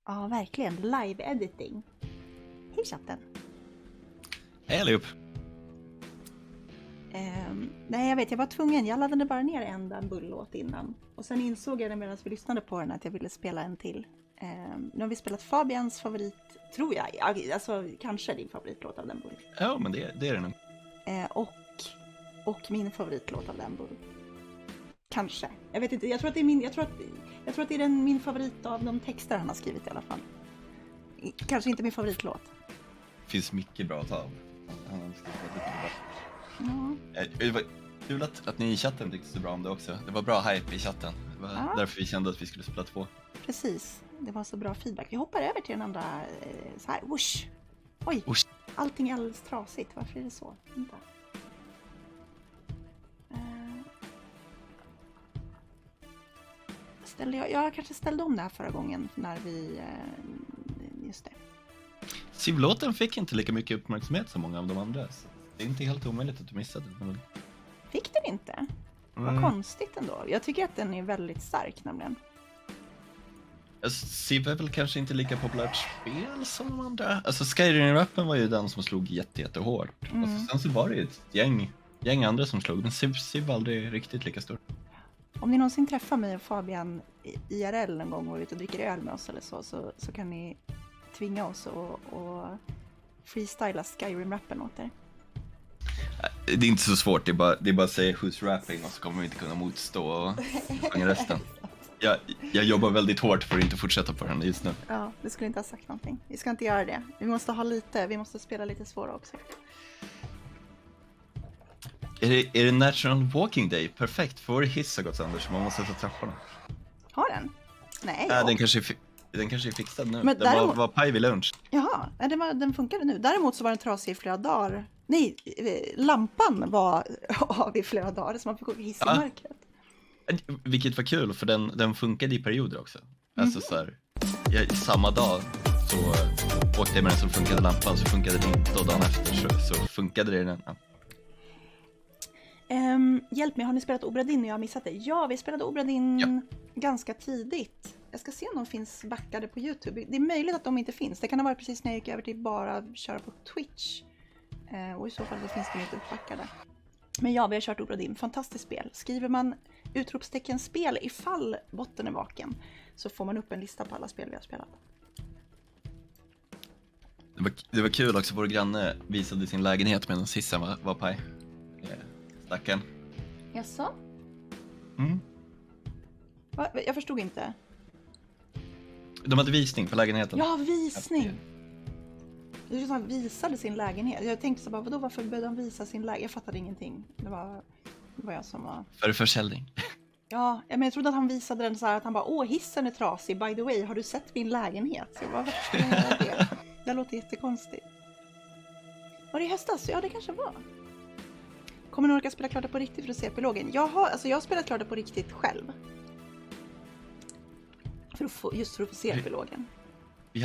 Ja, verkligen. Live editing. Hej chatten. Hej allihop. Nej, jag vet, jag var tvungen. Jag laddade bara ner en bull-låt innan. Och sen insåg jag medan vi lyssnade på den att jag ville spela en till. Nu har vi spelat Fabians favorit, tror jag. Alltså, kanske din favoritlåt av den bull. Ja, men det är det nog. Och min favoritlåt av den bull. Kanske. Jag vet inte. Jag tror att det är min favorit av de texter han har skrivit i alla fall. Kanske inte min favoritlåt. Det finns mycket bra att ta av. Han har skrivit lite bra. Ja. Det var kul att ni i chatten tyckte så bra om det också. Det var bra hype i chatten. Det var därför vi kände att vi skulle spela 2. Precis. Det var så bra feedback. Vi hoppar över till den andra så här. Whoosh. Oj. Whoosh. Allting är alldeles trasigt. Varför är det så? Vänta. Jag kanske ställde om det här förra gången när vi... just det. Civ-låten fick inte lika mycket uppmärksamhet som många av de andra. Så det är inte helt omöjligt att du missade den. Fick den inte? Vad konstigt ändå. Jag tycker att den är väldigt stark nämligen. Civ är väl kanske inte lika populärt spel som de andra. Alltså Skyrim-rappen var ju den som slog jättehårt. Och sen så var det ju ett gäng andra som slog. Men Civ var aldrig riktigt lika stor. Om ni någonsin träffar mig och Fabian IRL en gång och är ute och dricker öl med oss eller så kan ni tvinga oss och freestyla Skyrim-rappen åt er. Det är inte så svårt, det är bara att säga who's rapping och så kommer vi inte kunna motstå och sjunga resten. Jag jobbar väldigt hårt för att inte fortsätta på den just nu. Ja, du skulle inte ha sagt någonting. Vi ska inte göra det. Vi måste spela lite svårare också. Är det National Walking Day? Perfekt, för vår hiss har gått sönder så man måste ta trapporna. Har den? Nej. Den kanske är fixad nu. Men den var paj vid lunch. Jaha, den funkade nu. Däremot så var den trasig i flera dagar. Nej, lampan var av i flera dagar så man fick hiss i mörkret. Vilket var kul för den funkade i perioder också. Alltså så här, samma dag så åkte jag med den som funkade lampan så funkade den inte och dagen efter så funkade det den. Ja. Hjälp mig, har ni spelat Obradin och jag har missat det? Ja, vi spelade Obradin ganska tidigt. Jag ska se om de finns backade på YouTube. Det är möjligt att de inte finns. Det kan ha varit precis när jag gick över till bara köra på Twitch. Och i så fall så finns de inte uppbackade. Men ja, vi har kört Obradin. Fantastiskt spel. Skriver man utropstecken spel ifall botten är vaken så får man upp en lista på alla spel vi har spelat. Det var kul också, vår granne visade sin lägenhet medan hissen var paj. Stacken. Jaså? Jag förstod inte. De hade visning på lägenheten. Ja, visning! Det är som att han visade sin lägenhet. Jag tänkte så bara, varför började de visa sin lägenhet? Jag fattade ingenting. Det var jag som var... För försäljning. Ja, men jag trodde att han visade den så här att han bara, hissen är trasig. By the way, har du sett min lägenhet? Så jag bara, varför ska jag göra det? Det låter jättekonstigt. Var det i höstas? Ja, det kanske var. Kommer ni orka spela klart det på riktigt för att se epilogen? Jag har spelat klart det på riktigt själv. För att få se epilogen. Vi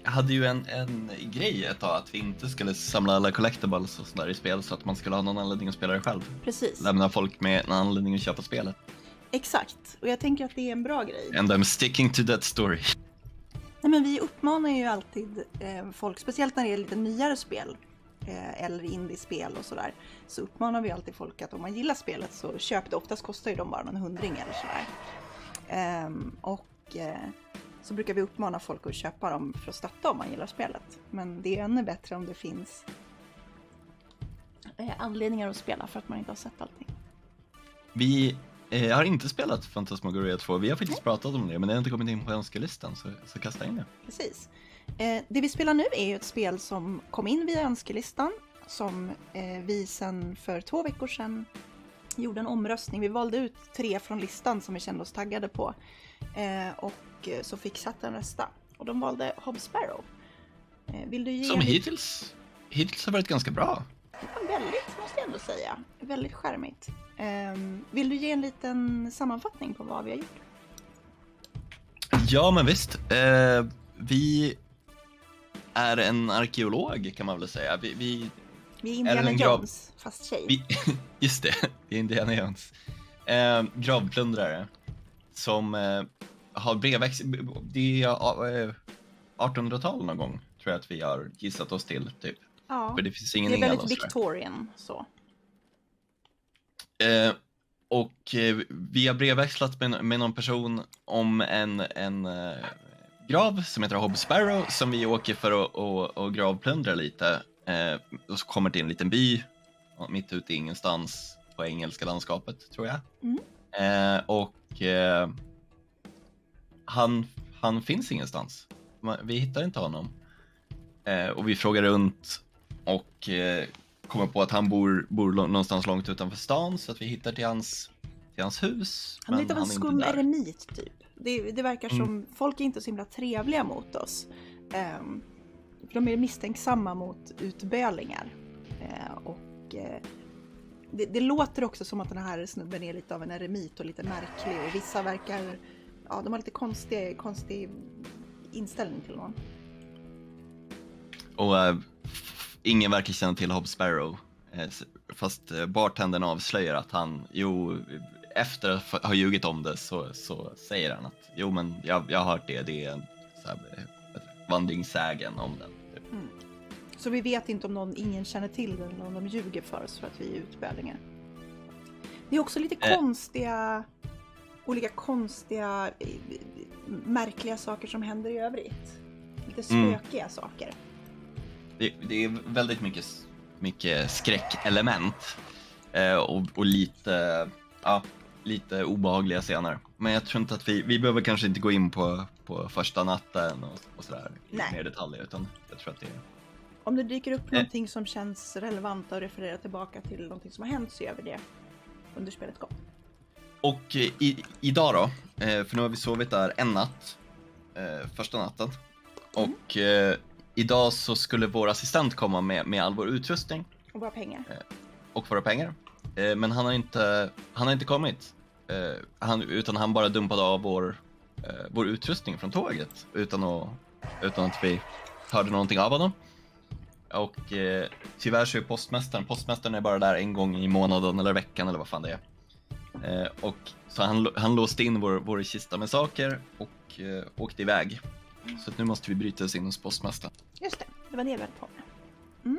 hade ju en grej ett tag att vi inte skulle samla alla collectibles och sådär i spel så att man skulle ha någon anledning att spela det själv. Precis. Lämna folk med en anledning att köpa spelet. Exakt. Och jag tänker att det är en bra grej. And I'm sticking to that story. Nej, men vi uppmanar ju alltid folk, speciellt när det är lite nyare spel. Eller indiespel och sådär, så uppmanar vi alltid folk att om man gillar spelet så köp det. Oftast kostar ju de bara någon 100 eller sådär. Så brukar vi uppmana folk att köpa dem för att stötta om man gillar spelet. Men det är ännu bättre om det finns anledningar att spela för att man inte har sett allting. Vi har inte spelat Phantasmagoria 2. Vi har faktiskt pratat om det, men det har inte kommit in på önskelistan, så kasta in det. Precis. Det vi spelar nu är ju ett spel som kom in via önskelistan, som vi sen för 2 veckor sedan gjorde en omröstning. Vi valde ut 3 från listan som vi kände oss taggade på, och så fick chatten rösta. Och de valde Barrow. Vill du ge som hittills har varit ganska bra. Ja, väldigt, måste jag ändå säga. Väldigt skärmigt. Vill du ge en liten sammanfattning på vad vi har gjort? Ja, men visst. Vi är en arkeolog kan man väl säga. Vi är Indiana Jones, fast tjej. Just det, vi är Indiana Jones. Gravplundrare som har brevväxling. 1800-tal någon gång, tror jag att vi har gissat oss till, typ. Ja, för det finns ingen det är el väldigt och sådär. Victorian så. Och vi har brevväxlat med någon person om en grav som heter Hobbs Barrow, som vi åker för att gravplundra lite. Och så kommer till en liten by mitt ute i ingenstans på engelska landskapet, tror jag. Han finns ingenstans. Vi hittar inte honom. Och vi frågar runt och kommer på att han bor någonstans långt utanför stan, så att vi hittar till hans hus. Han är lite av en skum eremit typ. Det verkar som folk är inte så himla trevliga mot oss. För de är misstänksamma mot utbölingar. Det låter också som att den här snubben är lite av en eremit och lite märklig. Och vissa verkar, de har lite konstig inställning till honom. Och ingen verkar känna till Hobbs Barrow. Fast bartendern avslöjar att han, efter att ha ljugit om det så säger han att men jag har hört det är en så här, vandringssägen om den. Så vi vet inte om ingen känner till den eller om de ljuger för oss för att vi är utbölingar. Det är också lite olika konstiga, märkliga saker som händer i övrigt. Lite spökiga saker. Det är väldigt mycket skräckelement och lite obehagliga scener. Men jag tror inte att vi behöver kanske inte gå in på första natten och sådär i mer detaljer, utan jag tror att det är... Om det dyker upp någonting som känns relevant och refererar tillbaka till någonting som har hänt, så gör vi det under spelets gång. Och idag då, för nu har vi sovit där en natt, första natten. Och idag så skulle vår assistent komma med all vår utrustning. Och våra pengar. Men han har inte kommit. Utan han bara dumpade av vår utrustning från tåget. Utan att vi hörde någonting av honom. Och tyvärr så är postmästaren är bara där en gång i månaden eller veckan eller vad fan det är. Och så han låste in vår kista med saker och åkte iväg. Så att nu måste vi bryta oss in hos postmästaren. Just det var det vi hade på med.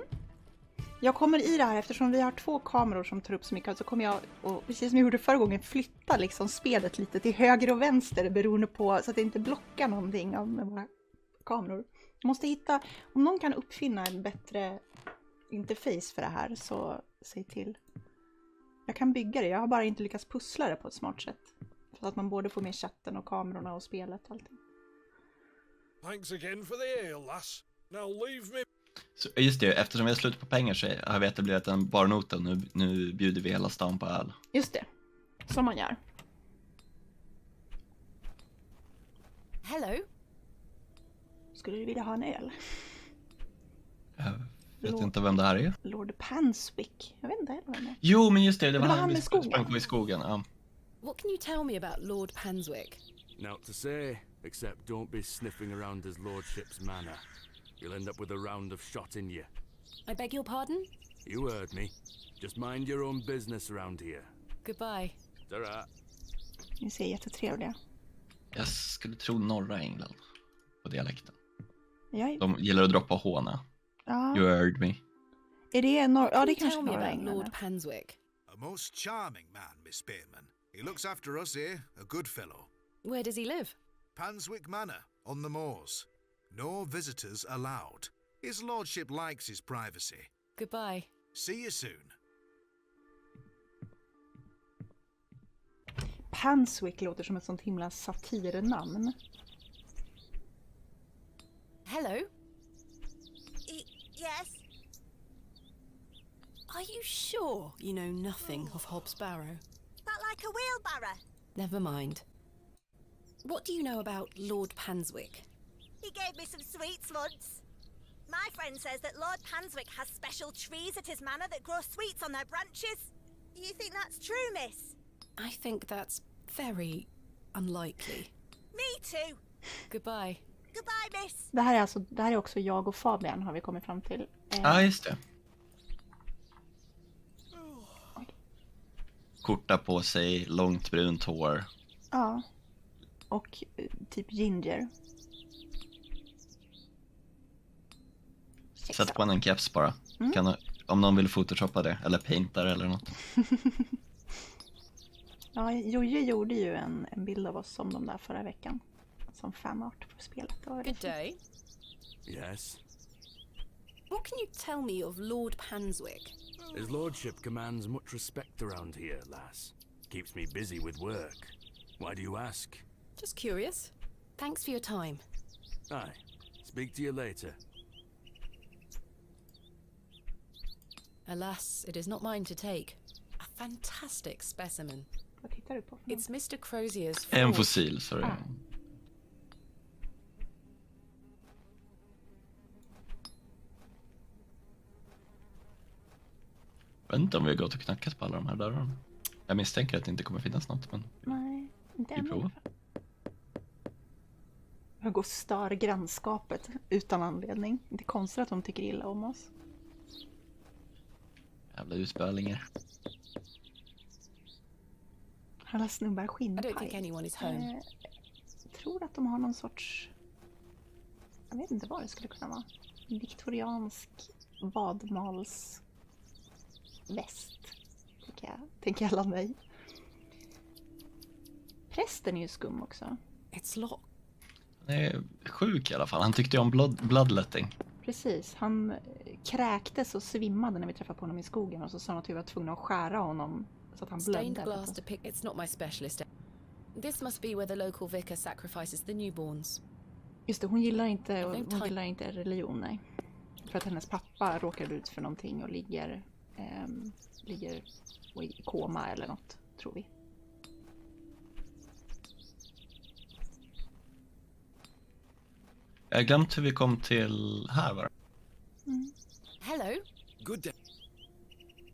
Jag kommer i det här, eftersom vi har 2 kameror som tar upp så mycket, så kommer jag, och precis som jag gjorde förra gången, flytta liksom spelet lite till höger och vänster beroende på, så att det inte blockar någonting av med våra kameror. Jag måste hitta, om någon kan uppfinna en bättre interface för det här, så säg till. Jag kan bygga det, jag har bara inte lyckats pussla det på ett smart sätt. Så att man både får med chatten och kamerorna och spelet och allting. Thanks again for the ale, lass. Now leave me. Så just det, eftersom vi har slut på pengar så har vi etablerat en barnota. Nu bjuder vi hela stan på öl. Just det, som man gör. Hello. Skulle du vilja ha en öl? Jag vet inte vem det här är. Lord Panswick. Jag vet inte heller vem det är. Jo, men just det var han vi med skogen. sprang på i skogen. Ja. What can you tell me about Lord Panswick? Not to say, except don't be sniffing around his lordship's manor. You'll end up with a round of shot in you. I beg your pardon? You heard me. Just mind your own business around here. Goodbye. Ta-ra. Ni ser jättetrevliga. Jag skulle tro norra England på dialekten. Jag... De gillar att droppa håna. Ja. You heard me. Är det ja, det kanske tell me norra about England. Lord Panswick. A most charming man, Miss Spearman. He looks after us here, a good fellow. Where does he live? Panswick Manor, on the moors. No visitors allowed. His lordship likes his privacy. Goodbye. See you soon. Panswick låter som ett sånt himla satirnamn. Hello? Yes? Are you sure you know nothing of Hobbs Barrow? That like a wheelbarrow? Never mind. What do you know about Lord Panswick? He gave me some sweets once. My friend says that Lord Panswick has special trees at his manor that grow sweets on their branches. You think that's true, miss? I think that's very unlikely. Me too. Goodbye. Goodbye, miss. Det här är också jag och Fabian, har vi kommit fram till. Ja, just det. Korta på sig, långt brunt hår. Ja. Och typ ginger. Sätt på en keps bara. Om någon vill photoshoppa det, eller painta det eller något. Ja, Joje gjorde ju en bild av oss som de där förra veckan. Som fanart på spelet. Good day. Yes. What can you tell me of Lord Panswick? His lordship commands much respect around here, lass. Keeps me busy with work. Why do you ask? Just curious. Thanks for your time. Aye. Speak to you later. Alas, it is not mine to take. A fantastic specimen. Vad tittar du på? It's Mr. Crozier's En fault. fossil, sorry. Jag vet inte om vi har gått och knackat på alla de här dörrarna. Jag misstänker att det inte kommer finnas något, men Nej, inte vi än. provar. Jag går och stör grannskapet utan anledning. Det är konstigt att de tycker illa om oss. Jävla utbölingar. Alla snubbar I don't think skinnpaj. anyone is home. Jag tror att de har någon sorts... Jag vet inte vad det skulle kunna vara. En viktoriansk vadmalsväst. Tänker jag alla mig. Prästen är ju skum också. It's locked. Han är sjuk i alla fall. Han tyckte ju om bloodletting. Precis, han kräktes och svimmade när vi träffade på honom i skogen. Och så sa han att vi var tvungna att skära honom så att han Stained blödde. glass to pick. It's not my specialist. This must be where the local vicar sacrifices the newborns. Just det, hon gillar inte religion, nej. För att hennes pappa råkade ut för någonting och ligger i koma eller något, tror vi. Jag har glömt hur vi kom till här, va? Hello. Good day.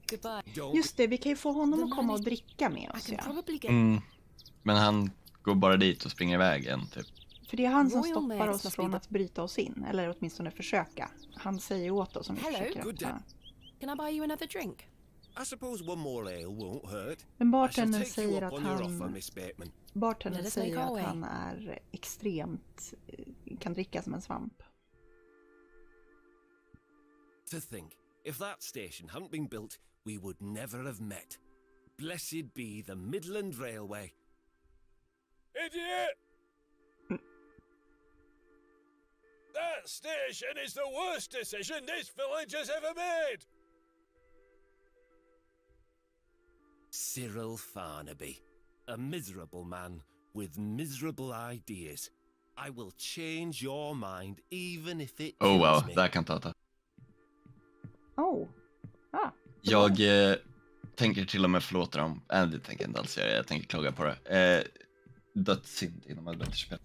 Goodbye. Don't Just det, vi kan ju få honom att komma och dricka med I oss, can ja. probably get... Men han går bara dit och springer iväg en, typ. För det är han som Royal stoppar Maids oss must från be att bryta oss in. Eller åtminstone försöka. Han säger åt oss om vi Hello, försöker good öppna. Can I buy you another drink? I suppose one more ale won't hurt. Men I shall bartendern take you säger up att on your offer, han... Miss Bateman. Bartendern Let us make säger our att way. han är extremt... kan dricka som en svamp. To think, if that station hadn't been built, we would never have met. Blessed be the Midland Railway. Idiot! That station is the worst decision this village has ever made! Cyril Farnaby, a miserable man with miserable ideas. I will change your mind even if it Oh wow, kills me. där kan ta. Oh. Ah. Jag tänker till och med förlåta dem. Det tänker jag inte alls göra. Jag tänker klaga på det. Dödssynd inom adventurespel.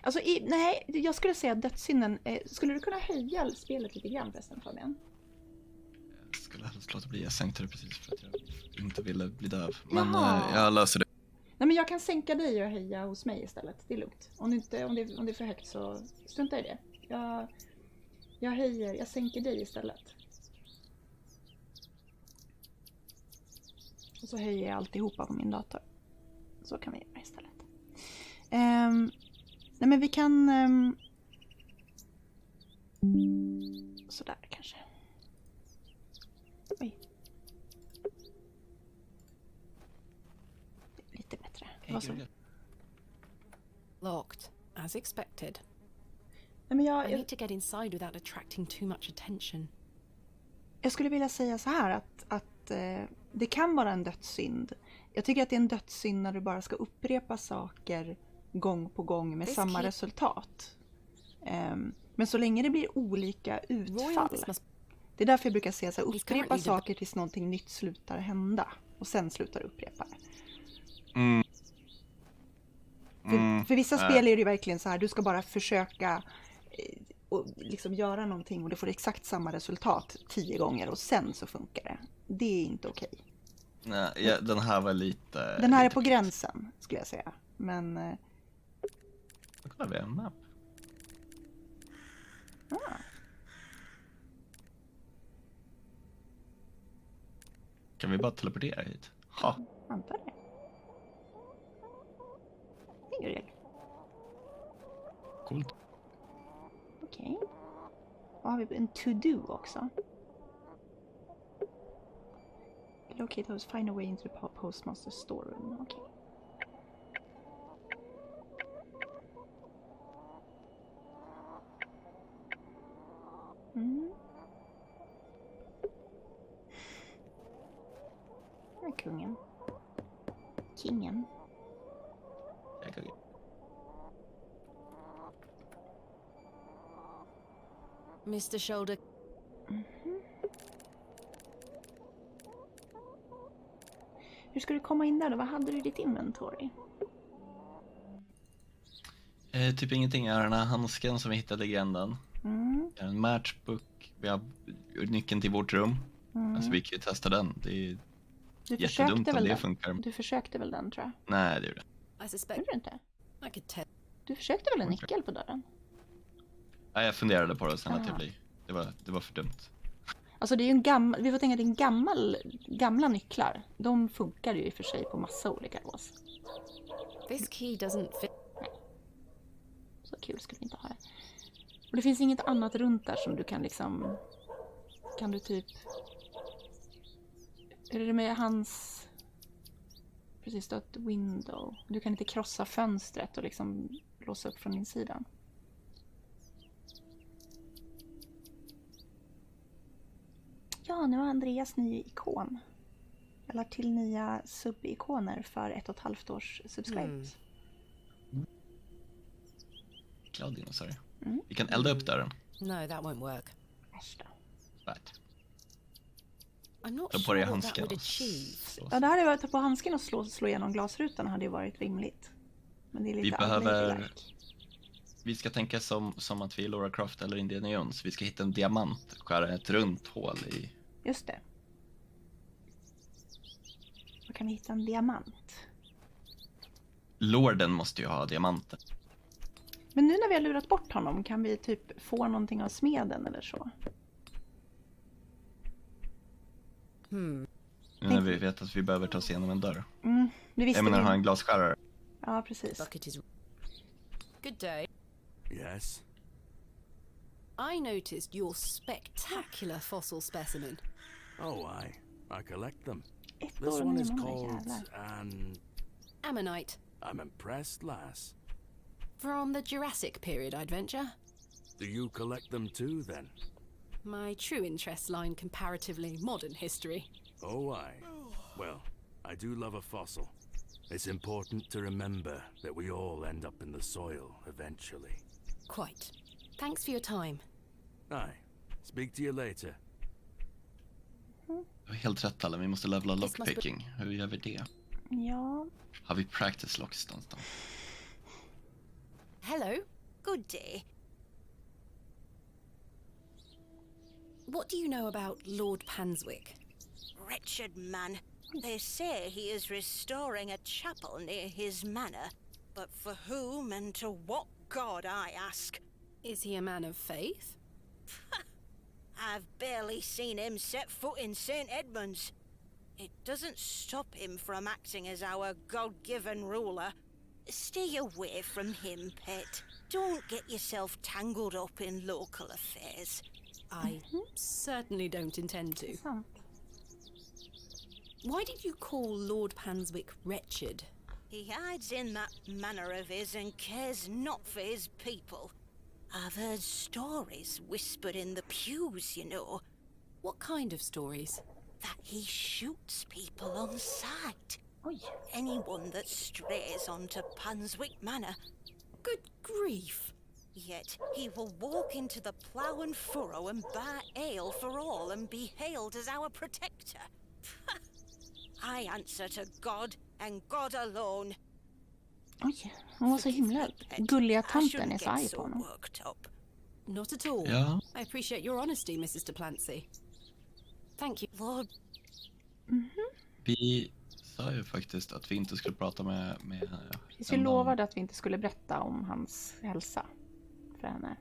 Alltså, nej, jag skulle säga dödssynden. Skulle du kunna höja spelet lite grann förresten, Fabian? Jag skulle helst låta bli. Jag sänkte det precis för att jag inte ville bli döv. Men Jaha. jag löser det. Nej, men jag kan sänka dig och höja hos mig istället. Det är lugnt. Om det är för högt så strunta i det. Jag sänker dig istället. Och så höjer jag alltihopa på min dator. Så kan vi göra istället. Nej, men vi kan... sådär kanske. Oj. Lite bättre. Vad så? Locked, as expected. Nej, men I jag need to get inside without attracting too much attention. skulle vilja säga så här att det kan vara en dödssynd. Jag tycker att det är en dödssynd när du bara ska upprepa saker gång på gång med samma resultat. Men så länge det blir olika utfall. Det är därför jag brukar säga så här, upprepa saker tills någonting nytt slutar hända. Och sen slutar upprepa det. För vissa spel är det ju verkligen så här, du ska bara försöka och liksom göra någonting och du får exakt samma resultat 10 gånger och sen så funkar det. Det är inte okej. Nej, den här var lite... Den här är lite på gränsen, skulle jag säga. Men... Då kollar vi en mapp. Kan vi bara teleportera hit? Ha. Antar det. Det gör det. Coolt. Okej. har vi en to-do också. Locate those, find a way into the postmaster storeroom. Okej. Här är kungen. Kingen. Mr. Shoulder. Hur ska du komma in där då? Vad hade du i ditt inventory? Typ ingenting. Jag har den här handsken som vi hittade i gränden. Jag har en matchbook. Vi har nyckeln till vårt rum. Alltså vi kan ju testa den. Det är jättedumt om det funkar. Du försökte väl den, tror jag? Nej, det gjorde I Gjorde suspect du inte? I could tell. Du försökte väl en nyckel på dörren? Nej, jag funderade på det sen att det var för dumt. Alltså det är ju en gammal, vi får tänka att det är en gamla nycklar. De funkar ju i och för sig på massa olika lås. This key doesn't fit. Så kul skulle vi inte ha det. Och det finns inget annat runt där som du kan liksom... Kan du typ... Är det med hans... Precis, då ett window. Du kan inte krossa fönstret och liksom låsa upp från insidan. Ja, nu har Andreas ny ikon. Eller till nya sub-ikoner för 1,5 års subscribes. Glad dinosaurie. Vi kan elda upp dörren. No, that won't work. Äsch då. Right. I'm not Ta på sure dig what that handsken. would achieve. Ja, det hade varit att ta på handsken och slå igenom glasrutan hade ju varit rimligt. Men det är lite Vi behöver... anledning. Vi ska tänka som att vi är Lara Croft eller Indiana Jones. Vi ska hitta en diamant, skära ett runt hål i. Just det. Då kan vi hitta en diamant. Lorden måste ju ha diamanter. Men nu när vi har lurat bort honom, kan vi typ få någonting av smeden eller så? Nu när vi vet att vi behöver ta oss igenom en dörr. Det visste Jag menar vi. ha en glasskärare. Ja, precis. Bucket is. Good day. Yes? I noticed your spectacular fossil specimen. Oh, I collect them. Ett This år one is med called jävlar. Ammonite. I'm impressed, lass. From the Jurassic period, I'd venture. Do you collect them too, then? My true interests lie in comparatively modern history. Oh, well, I do love a fossil. It's important to remember that we all end up in the soil eventually. Quite. Thanks for your time. Aye. Speak to you later. Du har helt rätt alla, vi måste levela lockpicking. Hur gör vi det? Ja. Har vi practice locks någonstans? Hello. Good day. What do you know about Lord Panswick? Wretched man. They say he is restoring a chapel near his manor. But for whom and to what god, I ask? Is he a man of faith? I've barely seen him set foot in St. Edmunds. It doesn't stop him from acting as our God-given ruler. Stay away from him, pet. Don't get yourself tangled up in local affairs. I certainly don't intend to. Sant. Why did you call Lord Panswick wretched? He hides in that manor of his and cares not for his people. I've heard stories whispered in the pews, you know. What kind of stories? That he shoots people on sight. Oj. Anyone that strays onto Panswick Manor. Good grief! Yet he will walk into the plough and furrow and buy ale for all and be hailed as our protector. I answer to God and God alone. Oj, hon var så himla gulliga tanten är så arg på honom. Not at all. Ja. I appreciate your honesty, Mrs. Duplancy. Thank you. Lord, Vi sa ju faktiskt att vi inte skulle prata med Precis, vi lovade att vi inte skulle berätta om hans hälsa för henne.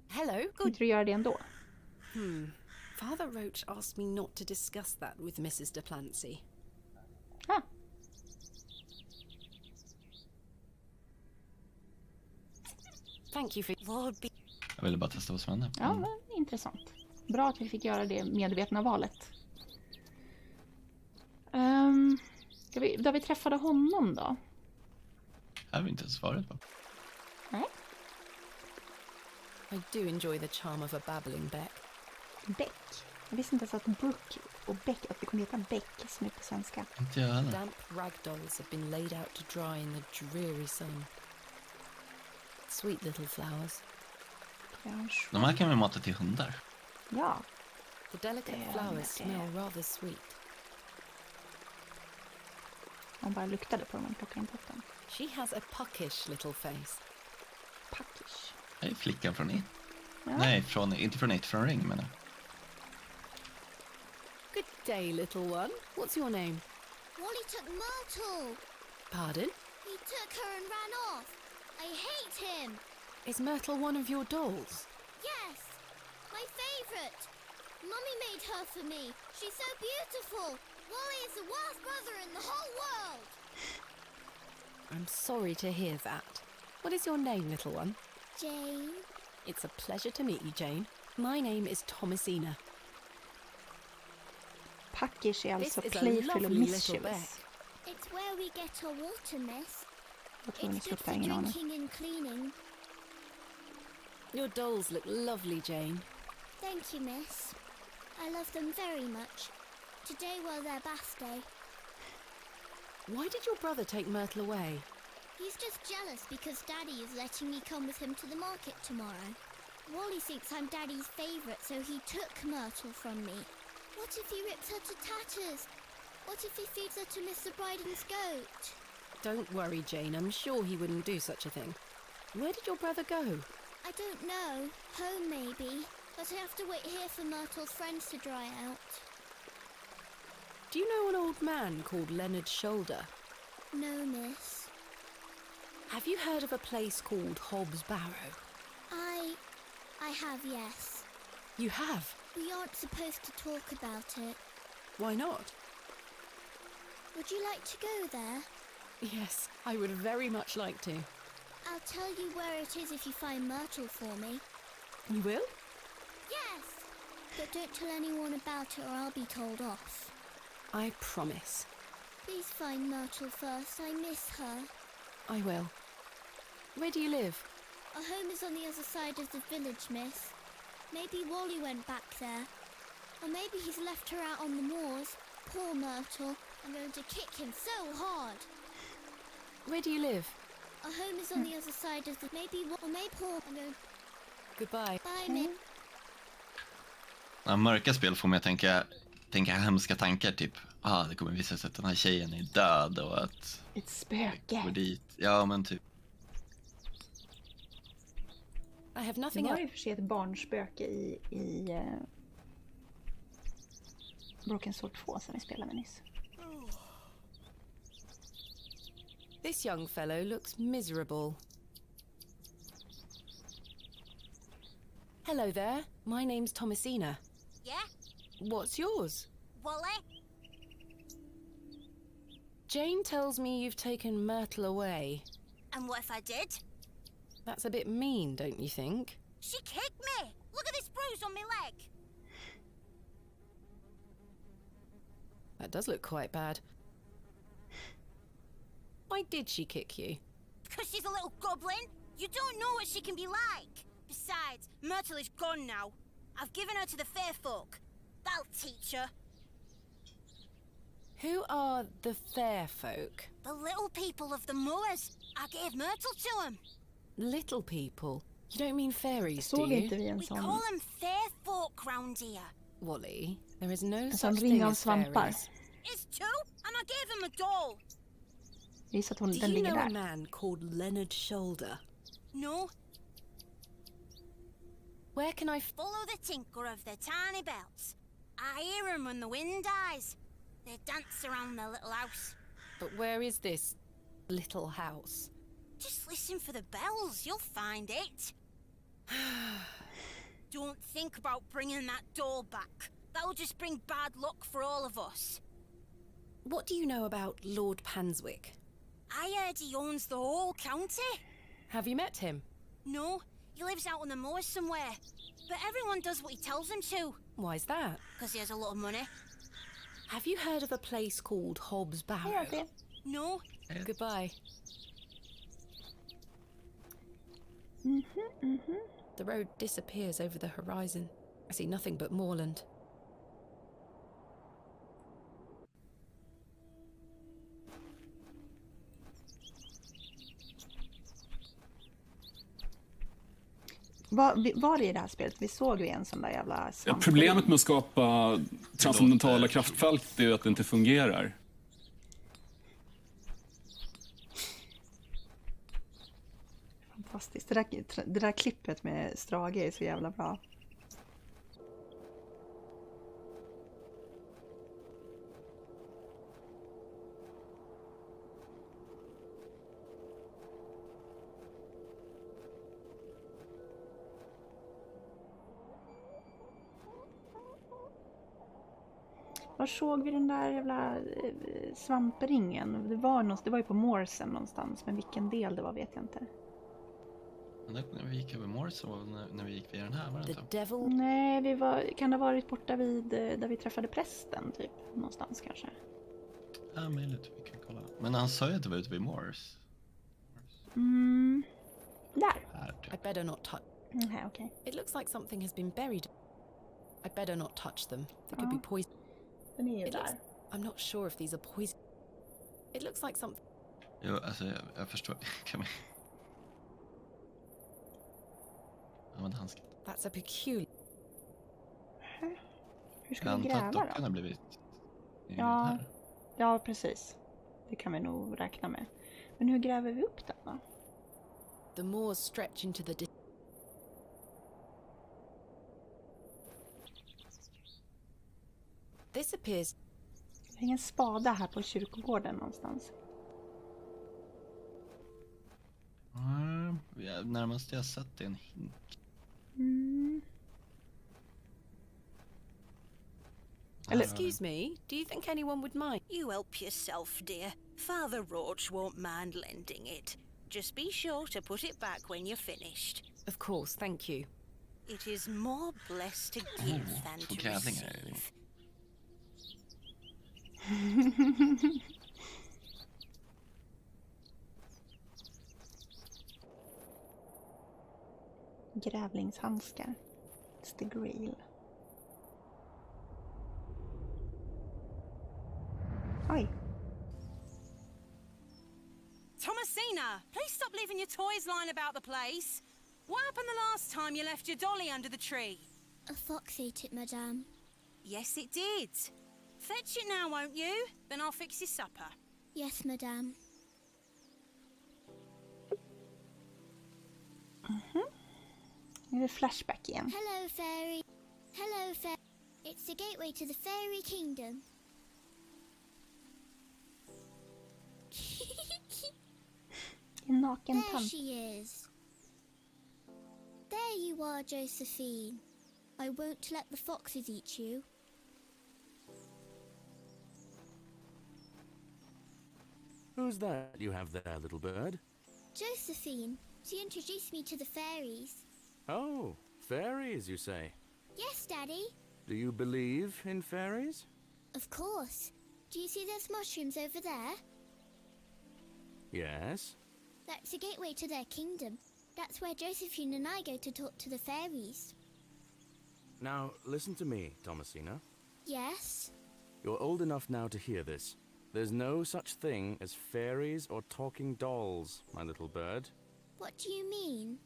Hello, Kan good. inte du göra det ändå? Father Roach asked me not to discuss that with Mrs. Duplancy. Ah. Thank you for... Lord be... ville bara testa vad som hände. Ja, men intressant. Bra att vi fick göra det medvetna valet. Där vi träffade honom då? Det har vi inte ens svarat på. Nej. I do enjoy the charm of a babbling beck. Beck. Jag visste inte ens att Brook och Beck, att det kunde heta Beck som är på svenska. Inte jag heller. Damp ragdolls have been laid out to dry in the dreary sun. Sweet little flowers. De här kan vi mata till hundar. Ja. The delicate flowers smell rather sweet. Hon bara luktade på dem och plockade in toppen. She has a puckish little face. Puckish. Det är flickan från It. Ja. Nej, inte från It, från Ring, menar jag. Good day, little one. What's your name? Wally took Myrtle. Pardon? He took her and ran off. I hate him. Is Myrtle one of your dolls? Yes, my favourite. Mummy made her for me. She's so beautiful. Wally is the worst brother in the whole world. I'm sorry to hear that. What is your name, little one? Jane. It's a pleasure to meet you, Jane. My name is Thomasina. Puckish är alltså This is a playful och lovely little mischievous. beck. It's where we get our water, miss. Jag tror ni It's good sluktar for ingen aning. drinking and cleaning. Your dolls look lovely, Jane. Thank you, miss. I love them very much. Today was their bath day. Why did your brother take Myrtle away? He's just jealous because Daddy is letting me come with him to the market tomorrow. Wally thinks I'm Daddy's favourite, so he took Myrtle from me. What if he rips her to tatters? What if he feeds her to Mr. Bryden's goat? Don't worry, Jane. I'm sure he wouldn't do such a thing. Where did your brother go? I don't know. Home, maybe. But I have to wait here for Myrtle's friends to dry out. Do you know an old man called Leonard Shoulder? No, miss. Have you heard of a place called Hobbs Barrow? I have, yes. You have? We aren't supposed to talk about it. Why not? Would you like to go there? Yes, I would very much like to. I'll tell you where it is if you find Myrtle for me. You will? Yes! But don't tell anyone about it or I'll be told off. I promise. Please find Myrtle first. I miss her. I will. Where do you live? Our home is on the other side of the village, miss. Maybe Wally went back there. Or maybe he's left her out on the moors. Poor Myrtle. I'm going to kick him so hard. Where do you live? Our home is on the other side of the... I'm going... Goodbye. Bye, miss. Ja, mörka spel får mig att tänka hemska tankar, typ det kommer visa sig att den här tjejen är död och att Ett spöke. går dit. Ja, men typ. I have Det nothing var else. ju för sig ett barnspöke i Broken Sword 2 som vi spelade nyss. This young fellow looks miserable. Hello there. My name's Thomasina. Yeah? What's yours? Wally? Jane tells me you've taken Myrtle away. And what if I did? That's a bit mean, don't you think? She kicked me! Look at this bruise on my leg! That does look quite bad. Why did she kick you? Because she's a little goblin. You don't know what she can be like. Besides, Myrtle is gone now. I've given her to the fair folk. That'll teach her. Who are the fair folk? The little people of the moors. I gave Myrtle to them. Little people? You don't mean fairies, do Såg you? inte vi en We sån, call them fair folk round here. Wally, there is no en such sån thing ring av as svampar? fairies. It's two, and I gave him a doll. Jag gissar att hon, Do den you ligger know a där. man called Leonard Shoulder? No, Where can I follow the tinkle of their tiny bells. I hear them when the wind dies. They dance around their little house. But where is this little house? Just listen for the bells, you'll find it. Don't think about bringing that doll back. That'll just bring bad luck for all of us. What do you know about Lord Panswick? I heard he owns the whole county. Have you met him? No, He lives out on the moors somewhere. But everyone does what he tells them to. Why's that? Because he has a lot of money. Have you heard of a place called Hobbs Barrow? Hej Alfie. No? Goodbye. The road disappears over the horizon. I see nothing but moorland. Var det i det här spelet? Vi såg ju en sån där jävla svamp. Problemet med att skapa transcendentala kraftfält är ju att det inte fungerar. Fantastiskt. Det där klippet med Strage är så jävla bra. Var såg vi den där jävla svampringen? Det var ju på Morsen någonstans, men vilken del det var vet jag inte. När vi gick över Morse och när vi gick via den här, var det inte? Devil. Nej, kan det ha varit borta vid där vi träffade prästen typ någonstans kanske. Ja, möjligt, vi kan kolla. Men han sa ju att det var ute vid Morse. Där. Här, typ. I better not touch. Okay. It looks like something has been buried. I better not touch them. They could be poison. Den är ju där. I'm not sure if these are poison. It looks like something. Jo, alltså jag förstår. Kan vi... Använda handsken. That's a peculiar. Hur ska vi gräva då? Dockan har blivit här. Ja, precis. Det kan vi nog räkna med. Men hur gräver vi upp den då? The moors stretch into the This appears. Det är ingen spada här på kyrkogården någonstans. Närmast jag sett är en hink. Excuse me, do you think anyone would mind? You help yourself, dear. Father Roach won't mind lending it. Just be sure to put it back when you're finished. Of course, thank you. It is more blessed to give than to receive. Grävlingshandskar. It's the grail. Oj. Thomasina, please stop leaving your toys lying about the place. What happened the last time you left your dolly under the tree? A fox ate it, madame. Yes, it did. Fetch it now, won't you? Then I'll fix your supper. Yes, madame. Nu är det flashback igen. Hello, fairy. Hello, fairy. It's the gateway to the fairy kingdom. En naken There tant. she is. There you are, Josephine. I won't let the foxes eat you. Who's that you have there, little bird? Josephine, she introduced me to the fairies. Oh, fairies, you say? Yes, Daddy. Do you believe in fairies? Of course. Do you see those mushrooms over there? Yes. That's a gateway to their kingdom. That's where Josephine and I go to talk to the fairies. Now, listen to me, Thomasina. Yes? You're old enough now to hear this. There's no such thing as fairies or talking dolls, my little bird. What do you mean?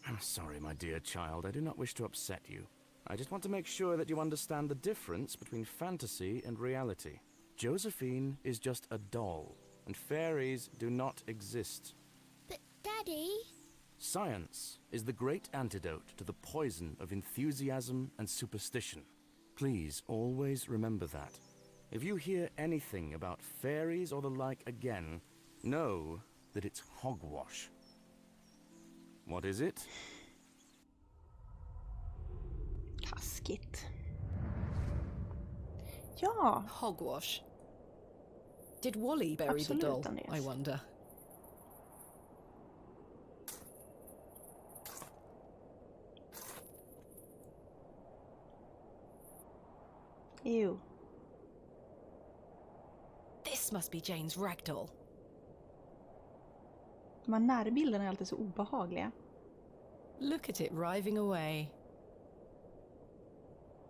I'm sorry, my dear child. I do not wish to upset you. I just want to make sure that you understand the difference between fantasy and reality. Josephine is just a doll, and fairies do not exist. But, Daddy... Science is the great antidote to the poison of enthusiasm and superstition. Please always remember that. If you hear anything about fairies or the like again, know that it's hogwash. What is it? Taskigt. Ja. Hogwash. Did Wally bury Absolut, the doll, Andreas. I wonder? Ew. This must be Jane's ragdoll. De här närbilderna är alltid så obehagliga. Look at it riving away.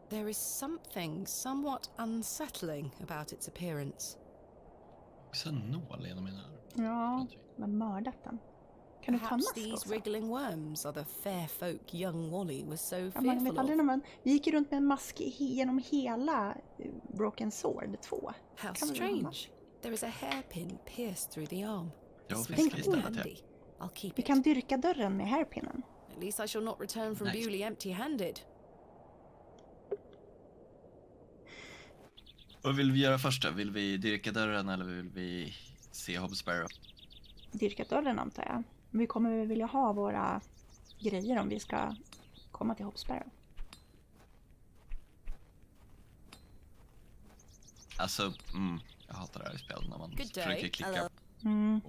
There is something somewhat unsettling about its appearance. Också en nål genom min här. Ja, men mördat den. Kan du ta en Perhaps mask these också? wriggling worms are the fair folk young Wally was so Ja, man fearful vet aldrig of. när man... Vi gick ju runt med en mask genom hela Broken Sword 2. How Kan vi väl ha en strange. mask? There is a hairpin pierced through the arm. Ja, This finns may det come istället, handy. I'll keep Vi it. kan dyrka dörren med hairpinnen. At least I shall not return from Nice. Bewley empty-handed. Vad vill vi göra först då? Vill vi dyrka dörren eller vill vi se Hobbs Barrow? Dyrka dörren antar jag. Men vi kommer väl vilja ha våra grejer om vi ska komma till Hobbs Barrow. Alltså, jag hatar det här i spel när man Good day. försöker klicka Hello. på...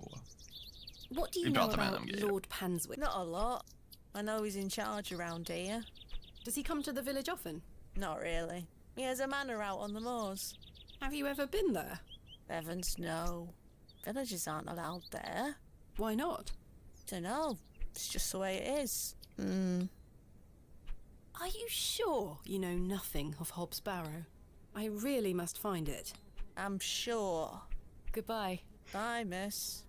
What do Vi you know pratar med about henne om grejer. Lord Panswick? Not a lot. I know he's in charge around here. Does he come to the village often? Not really. He has a manor out on the moors. Have you ever been there? Heavens, no. Villagers aren't allowed there. Why not? Dunno. It's just the way it is. Are you sure you know nothing of Hobbs Barrow? I really must find it. I'm sure. Goodbye. Bye, miss.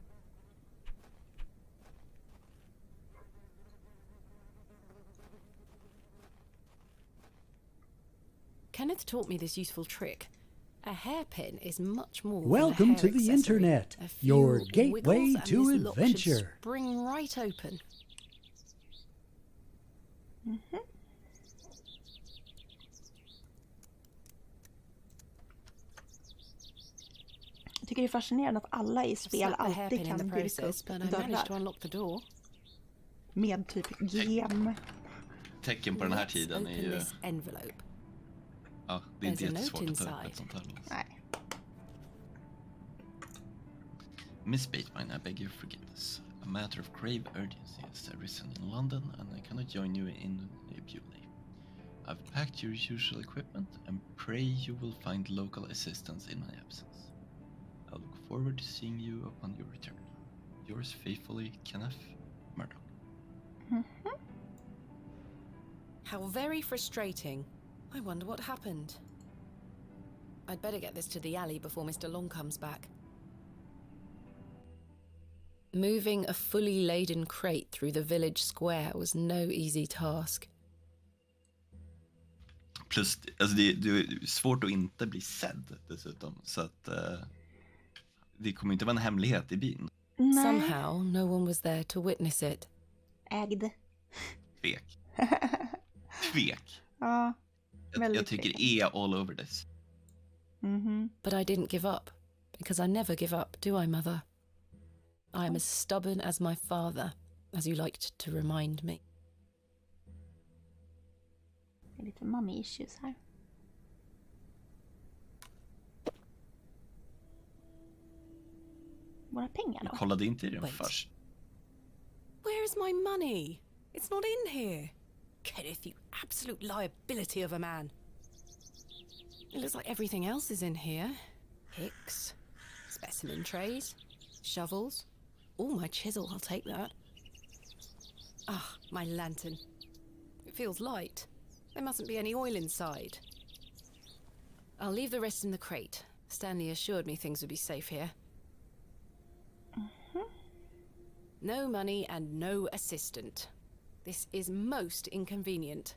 Kenneth taught me this useful trick. A hairpin is much more Welcome than a to hair the accessory. internet, A few your wiggles gateway and to this lock should adventure. spring right open. Jag tycker det är fascinerande att alla i I've spel slapped the alltid hairpin in kan the dyrka process, upp but I managed to dörrar. unlock the door. Med typ gem. Tecken på den här Let's tiden är open ju... this envelope. Ja, det är inte There's a jättesvårt note att ta upp inside. ett sånt här lås. Nej. Miss Batemine, I beg you forgive this. A matter of grave urgency has arisen in London and I cannot join you in Bewley. I've packed your usual equipment and pray you will find local assistance in my absence. I look forward to seeing you upon your return. Yours faithfully, Kenneth Murdoch. How very frustrating. I wonder what happened. I'd better get this to the alley before Mr. Long comes back. Moving a fully laden crate through the village square was no easy task. Plus, alltså det är svårt att inte bli sedd dessutom. Så att det kommer inte vara en hemlighet i byn. Nej. Somehow, no one was there to witness it. Ägd. Tvek. Tvek. Ja. Jag tycker E all over this. But I didn't give up, because I never give up, do I, Mother? I am as stubborn as my father, as you liked to remind me. Det är lite mommy issues här. Våra pengar då? Kollade inte i den Wait. först. Where is my money? It's not in here. Kenneth, you absolute liability of a man. It looks like everything else is in here. Picks, specimen trays, shovels. Oh, my chisel, I'll take that. Ah, my lantern. It feels light. There mustn't be any oil inside. I'll leave the rest in the crate. Stanley assured me things would be safe here. No money and no assistant. This is most inconvenient.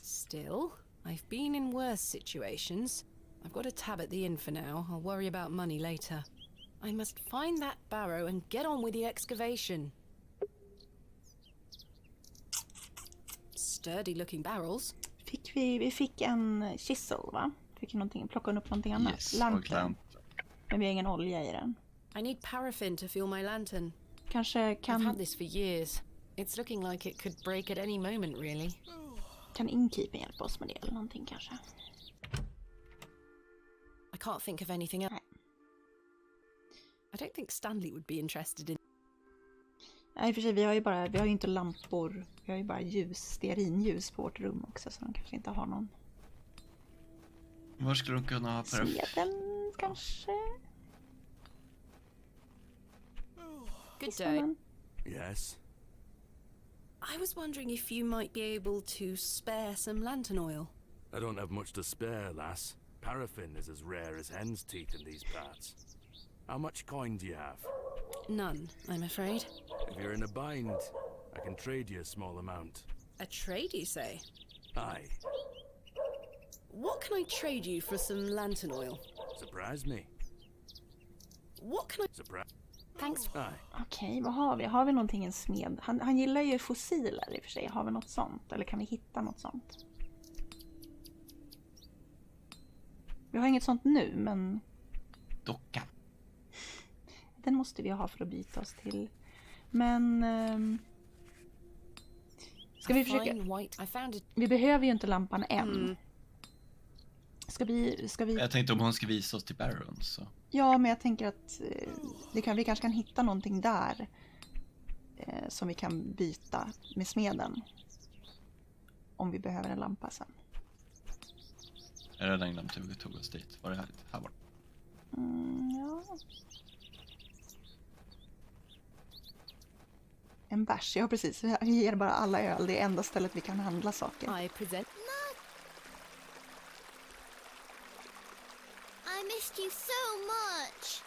Still, I've been in worse situations. I've got a tab at the inn for now. I'll worry about money later. I must find that barrow and get on with the excavation. Sturdy-looking barrels. Vi fick en chisel, va? Fick någonting, plocka upp någonting annat. Yes, Lantern. Men vi har ingen olja i den. I need paraffin to fuel my lantern. Kanske I've had kan, this for years. It's looking like it could break at any moment, really. kan Innkeeper hjälpa oss med det eller någonting kanske. I can't think of anything else. I don't think Stanley would be interested in... Nej, för sig, vi har ju inte lampor. Vi har ju bara ljus, stearinljus på vårt rum också, så de kanske inte har någon Var skulle de kunna ha Smeden kanske? Good day. Yes? I was wondering if you might be able to spare some lantern oil. I don't have much to spare, lass. Paraffin is as rare as hen's teeth in these parts. How much coin do you have? None, I'm afraid. If you're in a bind, I can trade you a small amount. A trade, you say? Aye. What can I trade you for some lantern oil? Surprise me. What can I... Surprise. Thanks. Aye. Okej, vad har vi? Har vi någonting i en smed? Han gillar ju fossiler i och för sig. Har vi något sånt? Eller kan vi hitta något sånt? Vi har inget sånt nu, men... Dockan. Den måste vi ha för att byta oss till. Men... Ska vi försöka... Vi behöver ju inte lampan än. Ska vi... Jag tänkte om hon ska visa oss till Barrow så. Ja, men jag tänker att vi kanske kan hitta någonting där som vi kan byta med smeden. Om vi behöver en lampa sen. Jag redan glömt hur vi tog oss dit. Var det här var det? Ja. En bärs, ja precis. Vi ger bara alla öl. Det är enda stället vi kan handla saker. I present... I missed you so much.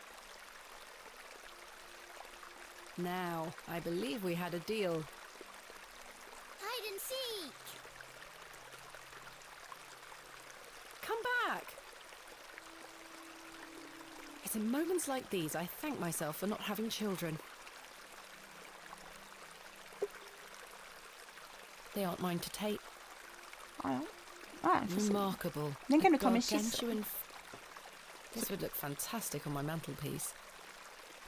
Now, I believe we had a deal. Hide and seek. Come back! It's in moments like these I thank myself for not having children. They aren't mine to take. Ja. Remarkable. Den kan du ta med kista. This would look fantastic on my mantelpiece.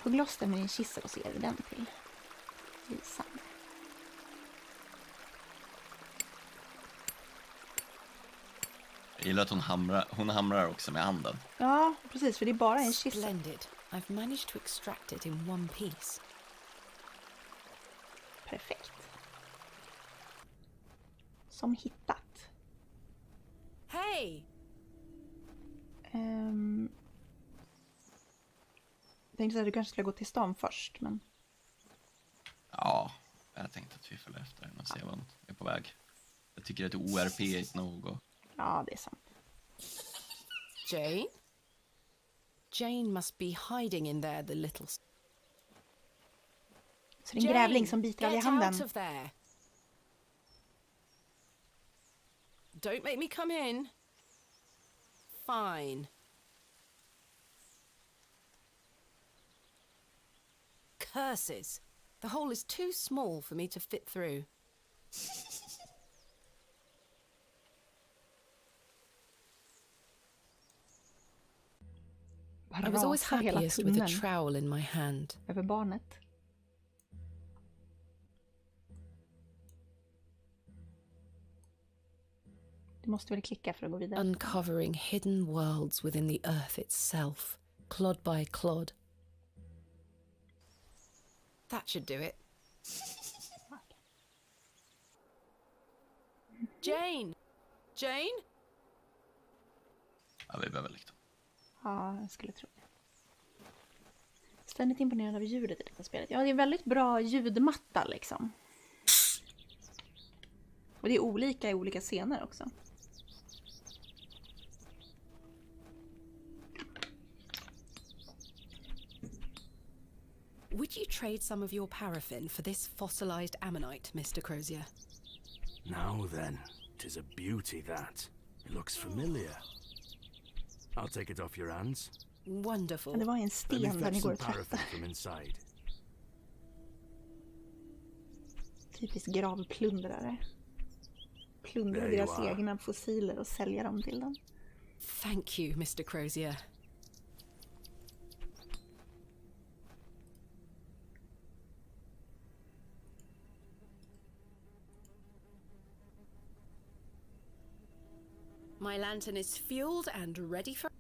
Hugg loss den med din kissa och så ger vi den till Lisa. Jag gillar att hon hamrar också med handen. Ja, precis, för det är bara en kissa. Splendid. I've managed to extract it in one piece. Perfekt. Som hittat. Hey! Jag tänkte att du kanske skulle gå till stan först, men... Ja, jag tänkte att vi följer efter henne och ser vad hon är på väg. Jag tycker att ORP är nog. Och... Ja, det är sant. Jane? Jane must be hiding in there, the little... Så det är en grävling som biter av i handen. Get out of there! Don't make me come in. Fine. Curses. The hole is too small for me to fit through. I was always happiest with a trowel in my hand. Över barnet. Du måste väl klicka för att gå vidare. Uncovering hidden worlds within the earth itself, clod by clod. That should do it. Jane! Jane? Ja, vi behöver liksom. Ja, jag skulle tro det. Ständigt imponerad av ljudet i detta spelet. Ja, det är väldigt bra ljudmatta liksom. Och det är olika i olika scener också. Would you trade some of your paraffin for this fossilized ammonite, Mr. Crozier? Now then, 'tis a beauty that. It looks familiar. I'll take it off your hands. Wonderful. Ja, det var en sten där ni går och tvättar. From inside. Typiskt gravplundrare. Plundra deras egna fossiler och sälja dem till dem. Thank you, Mr. Crozier. My lantern is fueled and ready for...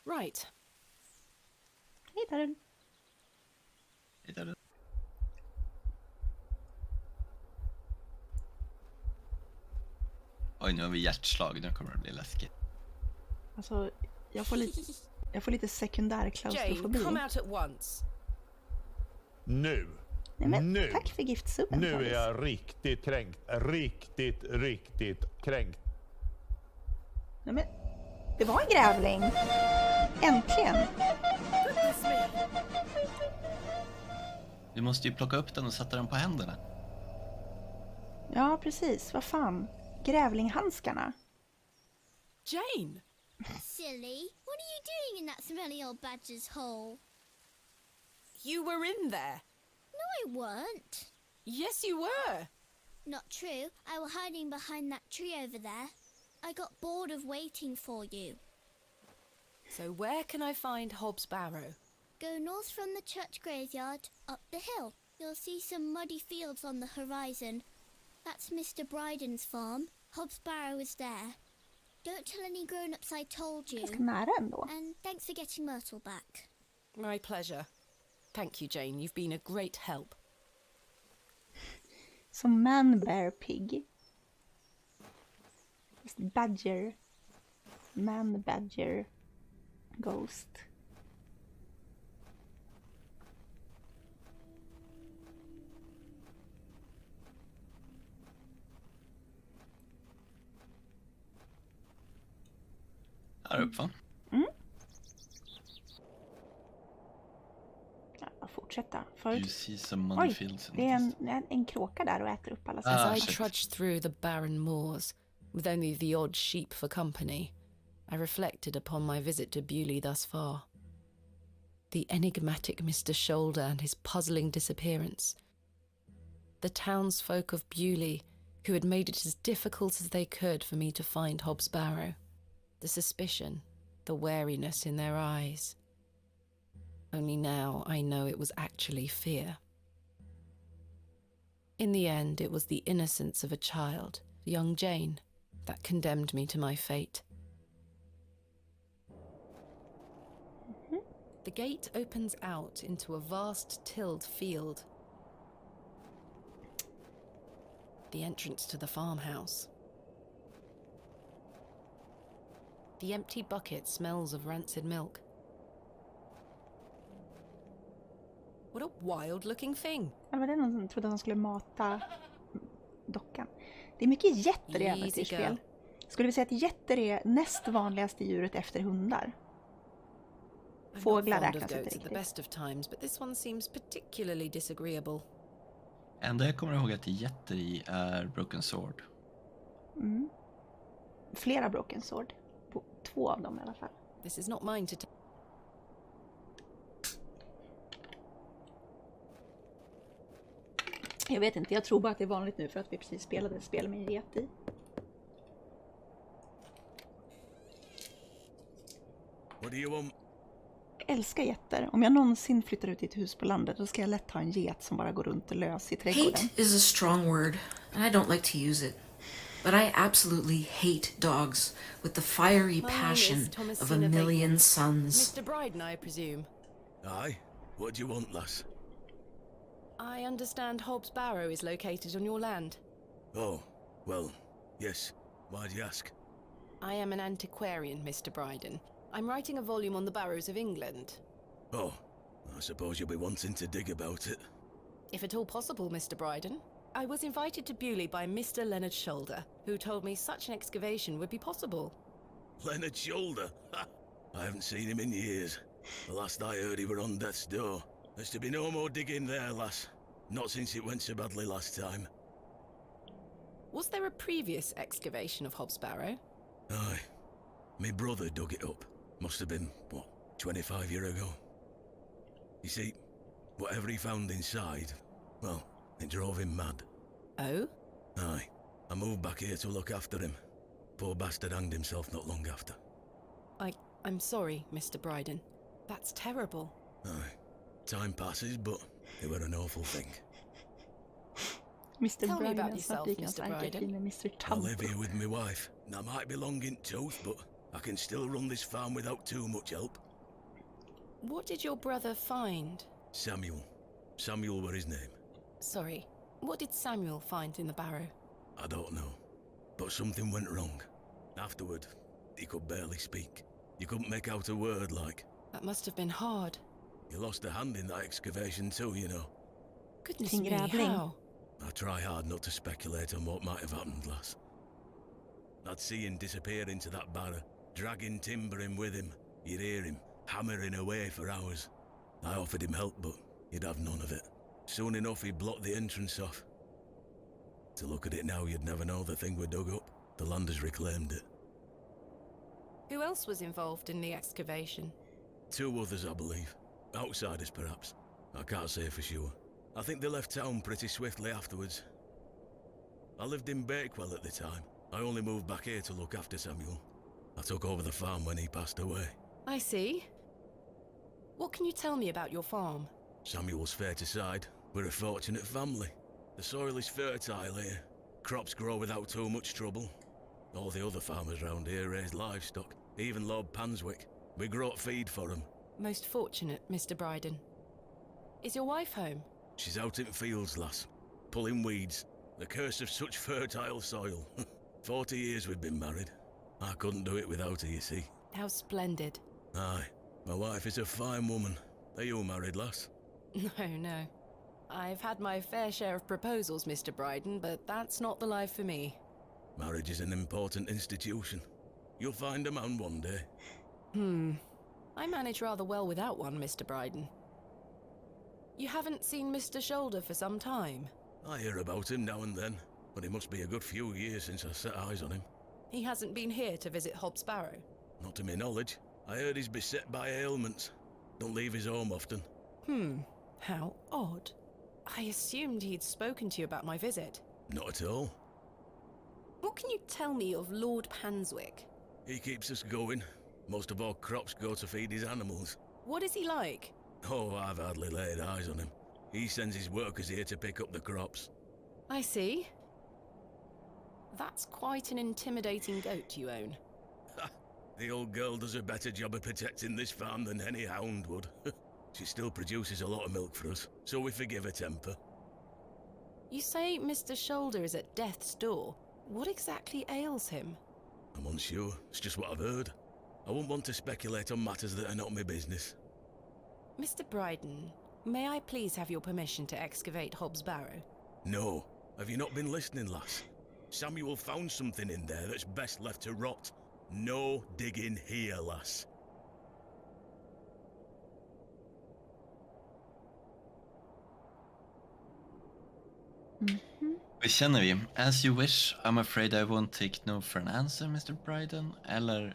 Right. Hej, Tarun. Oj, nu har vi hjärtslag. Nu kommer det bli läskigt. Alltså, jag får lite sekundär klaustrofobi. Jane, come out at once. Nu. Nej, men, nu. tack för giftsubben. Nu är jag riktigt kränkt. Riktigt kränkt. Nej, men, det var en grävling. Äntligen. Du måste ju plocka upp den och sätta den på händerna. Ja, precis. Vad fan. Grävlinghandskarna. Jane! Silly, what are you doing in that smelly old badger's hole? You were in there. No, I weren't. Yes, you were. Not true. I was hiding behind that tree over there. I got bored of waiting for you. So where can I find Hobbs Barrow? Go north from the church graveyard, up the hill. You'll see some muddy fields on the horizon. That's Mr. Bryden's farm. Hobbs Barrow is there. Don't tell any grown-ups I told you. Ganska nära ändå. And thanks for getting Myrtle back. My pleasure. Thank you, Jane. You've been a great help. Så man bear pig. Just badger. Man badger. Ghost. Här uppe, va? Ja, fortsätta. You see some money fields. Det är en kråka där och äter upp alla As I trudged through the barren moors, with only the odd sheep for company, I reflected upon my visit to Bewley thus far. The enigmatic Mr. Shoulder and his puzzling disappearance. The townsfolk of Bewley, who had made it as difficult as they could for me to find Hobbs Barrow. The suspicion, the wariness in their eyes. Only now I know it was actually fear. In the end, it was the innocence of a child, young Jane, that condemned me to my fate. The gate opens out into a vast tilled field. The entrance to the farmhouse. The empty bucket smells of rancid milk. What a wild-looking thing. Det var det någon som trodde att han skulle mata dockan. Det är mycket getter i äventyrsspel. Skulle vi säga att getter är näst vanligaste djuret efter hundar? Fåglar räknas inte riktigt. The best of times, but this one seems particularly disagreeable. Enda jag kommer ihåg att det är getter i är Broken Sword. Mm. Flera Broken Sword. 2 av dem i alla fall. This is not mine to Jag vet inte, jag tror bara att det är vanligt nu för att vi precis spelade ett spel med en get i. What do you want? Jag älskar getter. Om jag någonsin flyttar ut i ett hus på landet, då ska jag lätt ha en get som bara går runt och lös i trädgården. Hate is a strong word, and I don't like to use it. But I absolutely hate dogs with the fiery passion of a million suns. Mr. Bryden, I presume. Aye. What do you want, lass? I understand Hobbs Barrow is located on your land. Oh, well, yes. Why'd you ask? I am an antiquarian, Mr. Bryden. I'm writing a volume on the barrows of England. Oh, I suppose you'll be wanting to dig about it. If at all possible, Mr. Bryden. I was invited to Bewley by Mr. Leonard Shoulder, who told me such an excavation would be possible. Leonard Shoulder? Ha! I haven't seen him in years. The last I heard he were on death's door. There's to be no more digging there, lass. Not since it went so badly last time. Was there a previous excavation of Hobbs Barrow? Aye. My brother dug it up. Must have been, 25 years ago. You see, whatever he found inside, well, it drove him mad. Oh? Aye. I moved back here to look after him. Poor bastard hanged himself not long after. I'm sorry, Mr. Bryden. That's terrible. Aye. Time passes, but it were an awful thing. Mr. Tell me Bryden about är yourself, snart lika Mr. stark Bryden. med Mr. I Tumble. live here with my wife. I might be long in tooth, but I can still run this farm without too much help. What did your brother find? Samuel. Samuel were his name. Sorry, what did Samuel find in the barrow? I don't know. But something went wrong. Afterward, he could barely speak. You couldn't make out a word, like. That must have been hard. He lost a hand in that excavation too, you know. Goodness me, how? I try hard not to speculate on what might have happened, lass. I'd see him disappear into that barrow, dragging timber in with him. You'd hear him hammering away for hours. I offered him help, but he'd have none of it. Soon enough, he'd blocked the entrance off. To look at it now, you'd never know the thing we dug up. The landers reclaimed it. Who else was involved in the excavation? 2 others, I believe. Outsiders, perhaps. I can't say for sure. I think they left town pretty swiftly afterwards. I lived in Bakewell at the time. I only moved back here to look after Samuel. I took over the farm when he passed away. I see. What can you tell me about your farm? Samuel's fair aside, we're a fortunate family. The soil is fertile here. Crops grow without too much trouble. All the other farmers round here raise livestock, even Lord Panswick. We grow feed for him. Most fortunate, Mr. Bryden. Is your wife home? She's out in fields, lass, pulling weeds. The curse of such fertile soil. 40 years we've been married. I couldn't do it without her, you see. How splendid. Aye, my wife is a fine woman. Are you married, lass? No. I've had my fair share of proposals, Mr. Bryden, but that's not the life for me. Marriage is an important institution. You'll find a man one day. I manage rather well without one, Mr. Bryden. You haven't seen Mr. Shoulder for some time? I hear about him now and then, but it must be a good few years since I set eyes on him. He hasn't been here to visit Hobbs Barrow? Not to my knowledge. I heard he's beset by ailments. Don't leave his home often. How odd. I assumed he'd spoken to you about my visit. Not at all. What can you tell me of Lord Panswick? He keeps us going. Most of our crops go to feed his animals. What is he like? Oh, I've hardly laid eyes on him. He sends his workers here to pick up the crops. I see. That's quite an intimidating goat you own. The old girl does a better job of protecting this farm than any hound would. She still produces a lot of milk for us, so we forgive her temper. You say Mr. Shoulder is at death's door. What exactly ails him? I'm unsure. It's just what I've heard. I wouldn't want to speculate on matters that are not my business. Mr. Bryden, may I please have your permission to excavate Hobbs Barrow? No. Have you not been listening, lass? Samuel found something in there that's best left to rot. No digging here, lass. Hur känner vi? As you wish, I'm afraid I won't take no for an answer, Mr. Bryden. Eller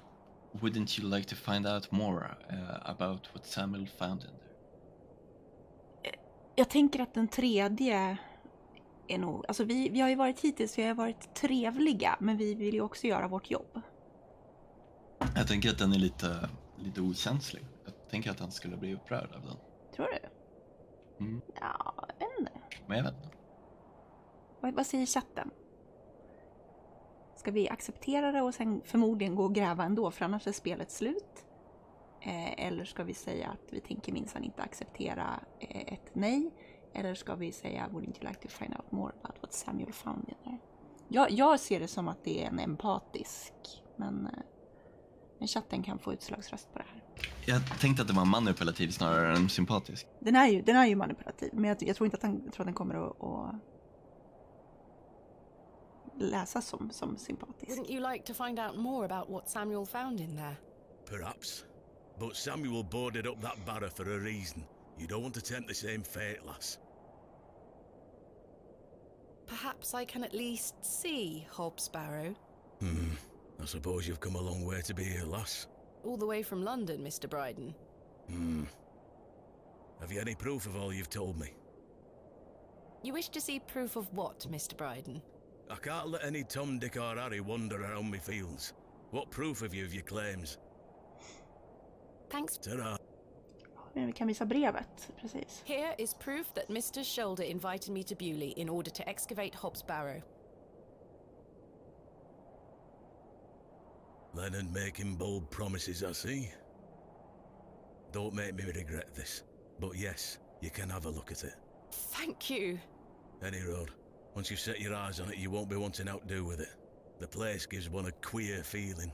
wouldn't you like to find out more about what Samuel found in there? Jag tänker att den tredje är nog... Alltså vi har ju varit hittills, vi har varit trevliga, men vi vill ju också göra vårt jobb. Jag tänker att den är lite okänslig. Jag tänker att han skulle bli upprörd av den. Tror du? Ja, jag vet inte. Men jag vet inte. Vad säger chatten? Ska vi acceptera det och sen förmodligen gå och gräva ändå, för annars är spelet slut? Eller ska vi säga att vi tänker minsann inte acceptera ett nej? Eller ska vi säga wouldn't you like to find out more about what Samuel found in there? Jag ser det som att det är en empatisk, men chatten kan få utslagsröst på det här. Jag tänkte att det var manipulativ snarare än sympatisk. Den är ju manipulativ, men jag tror inte att den kommer att läsas som sympatisk. Wouldn't you like to find out more about what Samuel found in there? Perhaps. But Samuel boarded up that barrow for a reason. You don't want to tempt the same fate, lass. Perhaps I can at least see Hobbs Barrow. I suppose you've come a long way to be here, lass. All the way from London, Mr. Bryden. Have you any proof of all you've told me? You wish to see proof of what, Mr. Bryden? I can't let any Tom, Dick or Harry wander around me fields. What proof have you of your claims? Thanks. Ta-ra. Vi kan visa brevet, precis. Here is proof that Mr. Shoulder invited me to Bewley in order to excavate Hobbs Barrow. Leonard making bold promises, I see. Don't make me regret this. But yes, you can have a look at it. Thank you. Any road. Once you've set your eyes on it, you won't be wanting out do with it. The place gives one a queer feeling.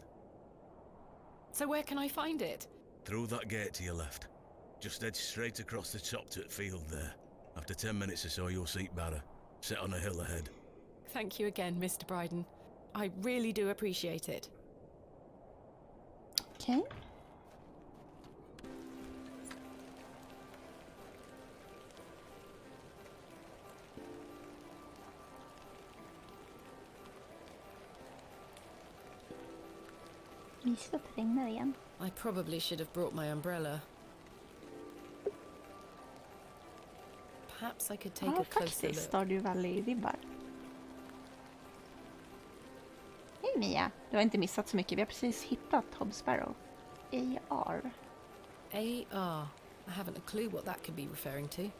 So where can I find it? Through that gate to your left. Just head straight across the top to the field there. After 10 minutes or so, you'll see Barrow, set on a hill ahead. Thank you again, Mr. Bryden. I really do appreciate it. Okej. Visst att det regnar igen. I probably should have brought my umbrella. Perhaps I could take Ja, a closer faktiskt. look. Stardew Valley-vibbar. Hej Mia! Du har inte missat så mycket. Vi har precis hittat Hobbs Barrow. AR. AR. I haven't a clue what that could be referring to.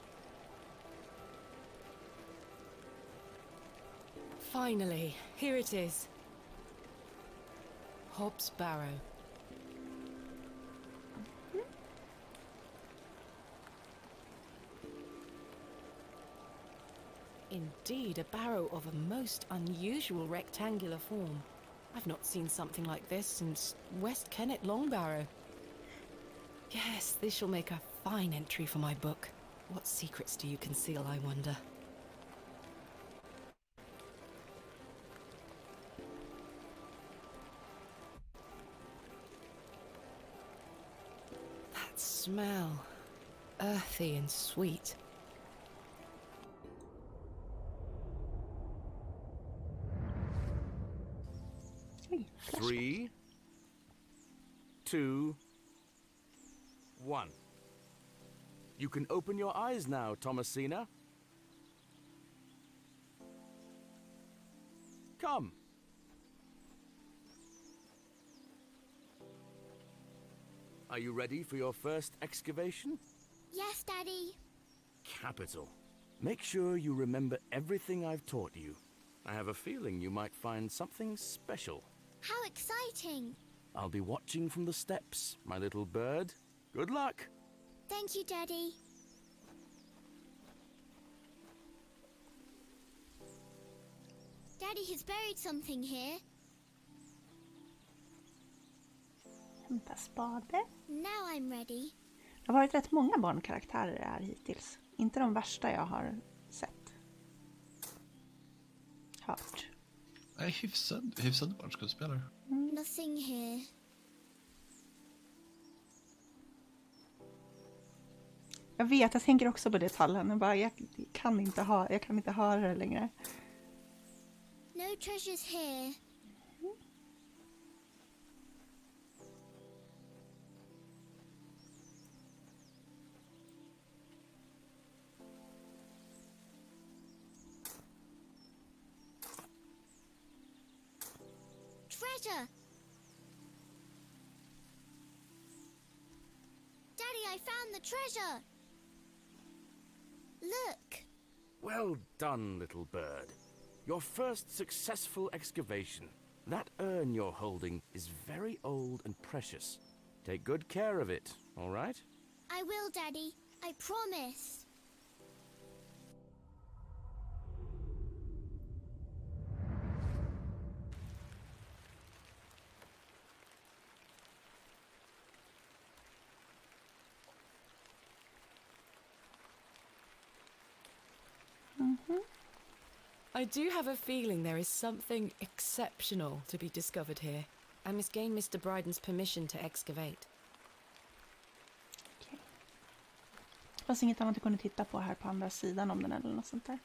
Finally, here it is. Hobbs Barrow. Indeed, a barrow of a most unusual rectangular form. I've not seen something like this since West Kennet Long Barrow. Yes, this shall make a fine entry for my book. What secrets do you conceal, I wonder? That smell. Earthy and sweet. Oj, 3, 2, 1. You can open your eyes now, Thomasina. Come. Are you ready for your first excavation? Yes, Daddy. Capital. Make sure you remember everything I've taught you. I have a feeling you might find something special. How exciting. I'll be watching from the steps, my little bird. Good luck. Thank you, Daddy. Daddy has buried something here. Hämta spade. Now I'm ready. Det har varit rätt många barnkaraktärer här hittills. Inte de värsta jag har sett. Hört. Nej, hyfsad barnskådespelare. Nothing here. Jag vet, jag tänker också på det tallen. Jag kan inte höra det längre. No treasures here. Treasure! Daddy, I found the treasure! Look! Well done, little bird. Your first successful excavation. That urn you're holding is very old and precious. Take good care of it, all right? I will, Daddy. I promise. I do have a feeling there is something exceptional to be discovered here. I must gain Mr. Bryden's permission to excavate. Okay. Det fanns inget annat jag kunde titta på här på andra sidan om den eller något sånt där.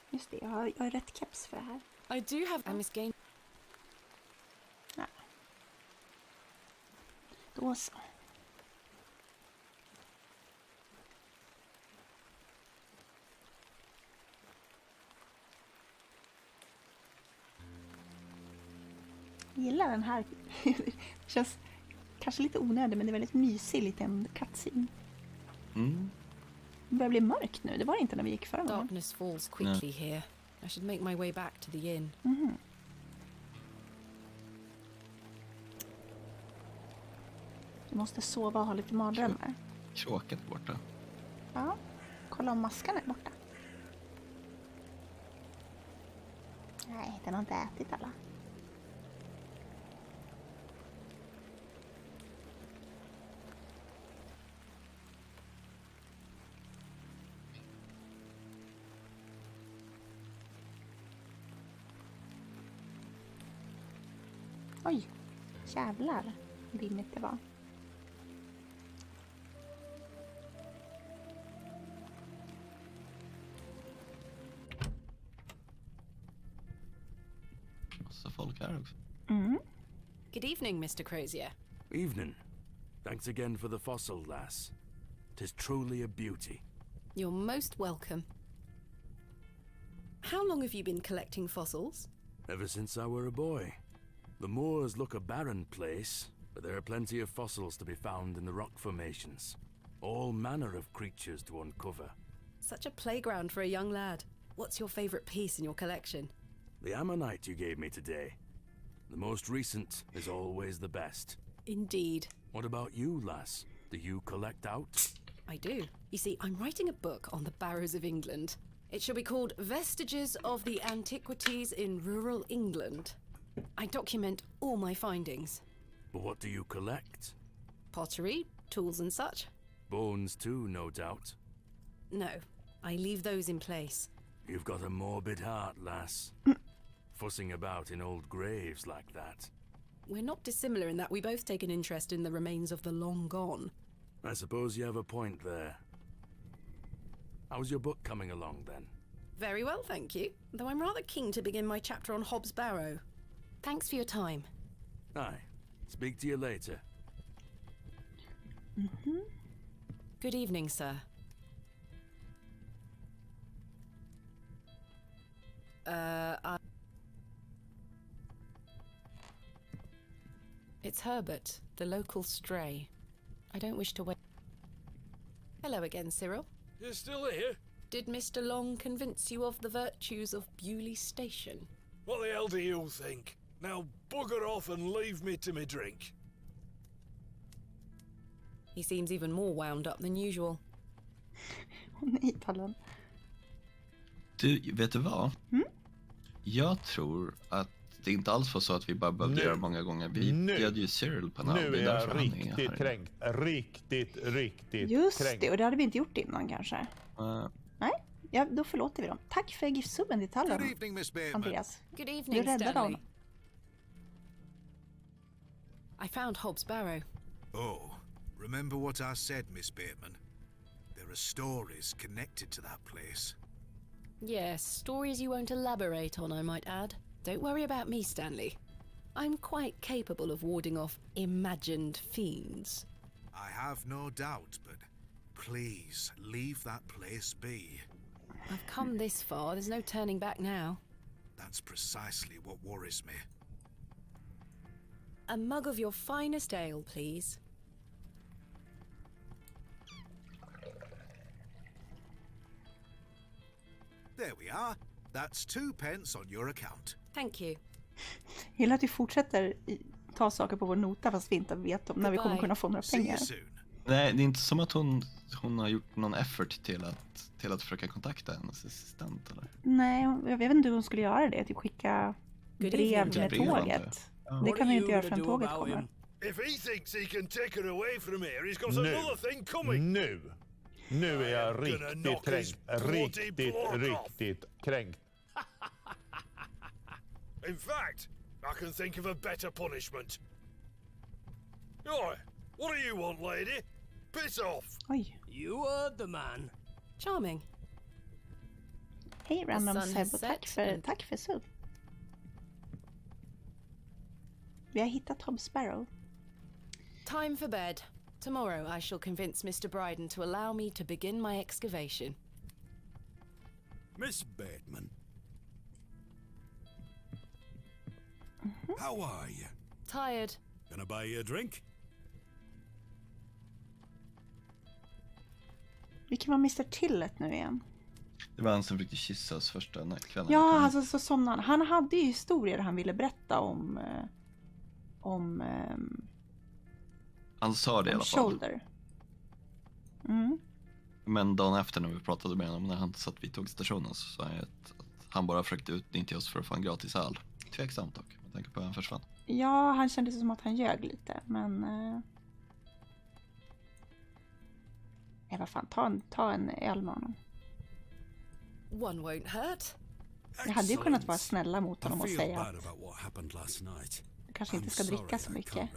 Just det, jag har rätt keps för det här. I do have... I must gain... Ja. Då så. Jag gillar den här. Det känns kanske lite onödig, men det är väldigt mysig liten cutscene. Det börjar bli mörkt nu. Det var det inte när vi gick förra gången. Darkness falls quickly here. I should make my way back to the inn. Du måste sova och ha lite mardrömmar. Kråkan borta. Ja, kolla om maskan är borta. Nej, den har inte ätit alla. Oj, jävlar dimmigt det var. Massa folk här också. Good evening, Mr. Crozier. Evening. Thanks again for the fossil, lass. 'Tis truly a beauty. You're most welcome. How long have you been collecting fossils? Ever since I were a boy. The moors look a barren place, but there are plenty of fossils to be found in the rock formations. All manner of creatures to uncover. Such a playground for a young lad. What's your favorite piece in your collection? The ammonite you gave me today. The most recent is always the best. Indeed. What about you, lass? Do you collect out? I do. You see, I'm writing a book on the Barrows of England. It shall be called Vestiges of the Antiquities in Rural England. I document all my findings. But what do you collect? Pottery, tools and such. Bones too, no doubt. No, I leave those in place. You've got a morbid heart, lass. Fussing about in old graves like that. We're not dissimilar in that we both take an interest in the remains of the long gone. I suppose you have a point there. How's your book coming along, then? Very well, thank you. Though I'm rather keen to begin my chapter on Hobbs Barrow. Thanks for your time. Aye. Speak to you later. Good evening, sir. It's Herbert, the local stray. I don't wish to wait. Hello again, Cyril. You're still here? Did Mr. Long convince you of the virtues of Bewley Station? What the hell do you think? Now bugger off and leave me to me drink. He seems even more wound up than usual. Nej, Tallen. Du, vet du vad? Jag tror att det inte alls var så att vi bara behövde göra många gånger. Vi bjöd ju Cyril på en Nu är jag riktigt kränkt. Riktigt Just kränkt. det, och det hade vi inte gjort innan kanske. Nej, ja, då förlåter vi dem. Tack för giftsubben till Tallen, Good evening, Miss Bateman. Andreas. Good evening, Du räddade Stanley. dem. I found Hobbs Barrow. Oh, remember what I said, Miss Bateman? There are stories connected to that place. Yes, stories you won't elaborate on, I might add. Don't worry about me, Stanley. I'm quite capable of warding off imagined fiends. I have no doubt, but please leave that place be. I've come this far, there's no turning back now. That's precisely what worries me. A mug of your finest ale, please. There we are. That's 2 pence on your account. Thank you. Jag gillar att vi fortsätter ta saker på vår nota fast vi inte vet om när vi kommer kunna få några See you pengar. soon. Nej, det är inte som att hon har gjort någon effort till att försöka kontakta hennes assistent, eller? Nej, jag vet inte hur hon skulle göra det. Typ skicka brev med tåget. Det kan vi inte göra förrän tåget kommer. If he thinks he can take her away from here, he's got another thing coming. Nu är jag riktigt kränkt. Riktigt kränkt. In fact, I can think of a better punishment. Oi, what do you want, lady? Piss off. Oj. You heard the man. Charming. Hej Random The sun has Seb, set tack för sub. Vi har hittat Hobbs Barrow. Time for bed. Tomorrow I shall convince Mr. Bryden to allow me to begin my excavation. Miss Bateman. How are you? Tired. Can I buy you a drink? Vilken var Mr. Tillet nu igen? Det var han som fick kyssa oss första kvällen. Ja, alltså så somnade han. Han hade ju historier han ville berätta om han sa det i alla fall. Shoulder. Men dagen efter när vi pratade med honom, när han satt vid tågstationen, så sa jag att han bara försökte utnyttja oss för att få en gratis öl. Tveksamt dock, med tanke på att han försvann. Ja, han kände sig som att han ljög lite, men... Nej, vad fan, ta en öl med honom. One won't hurt. Jag hade ju kunnat vara snälla mot honom och säga att du kanske inte ska dricka så mycket.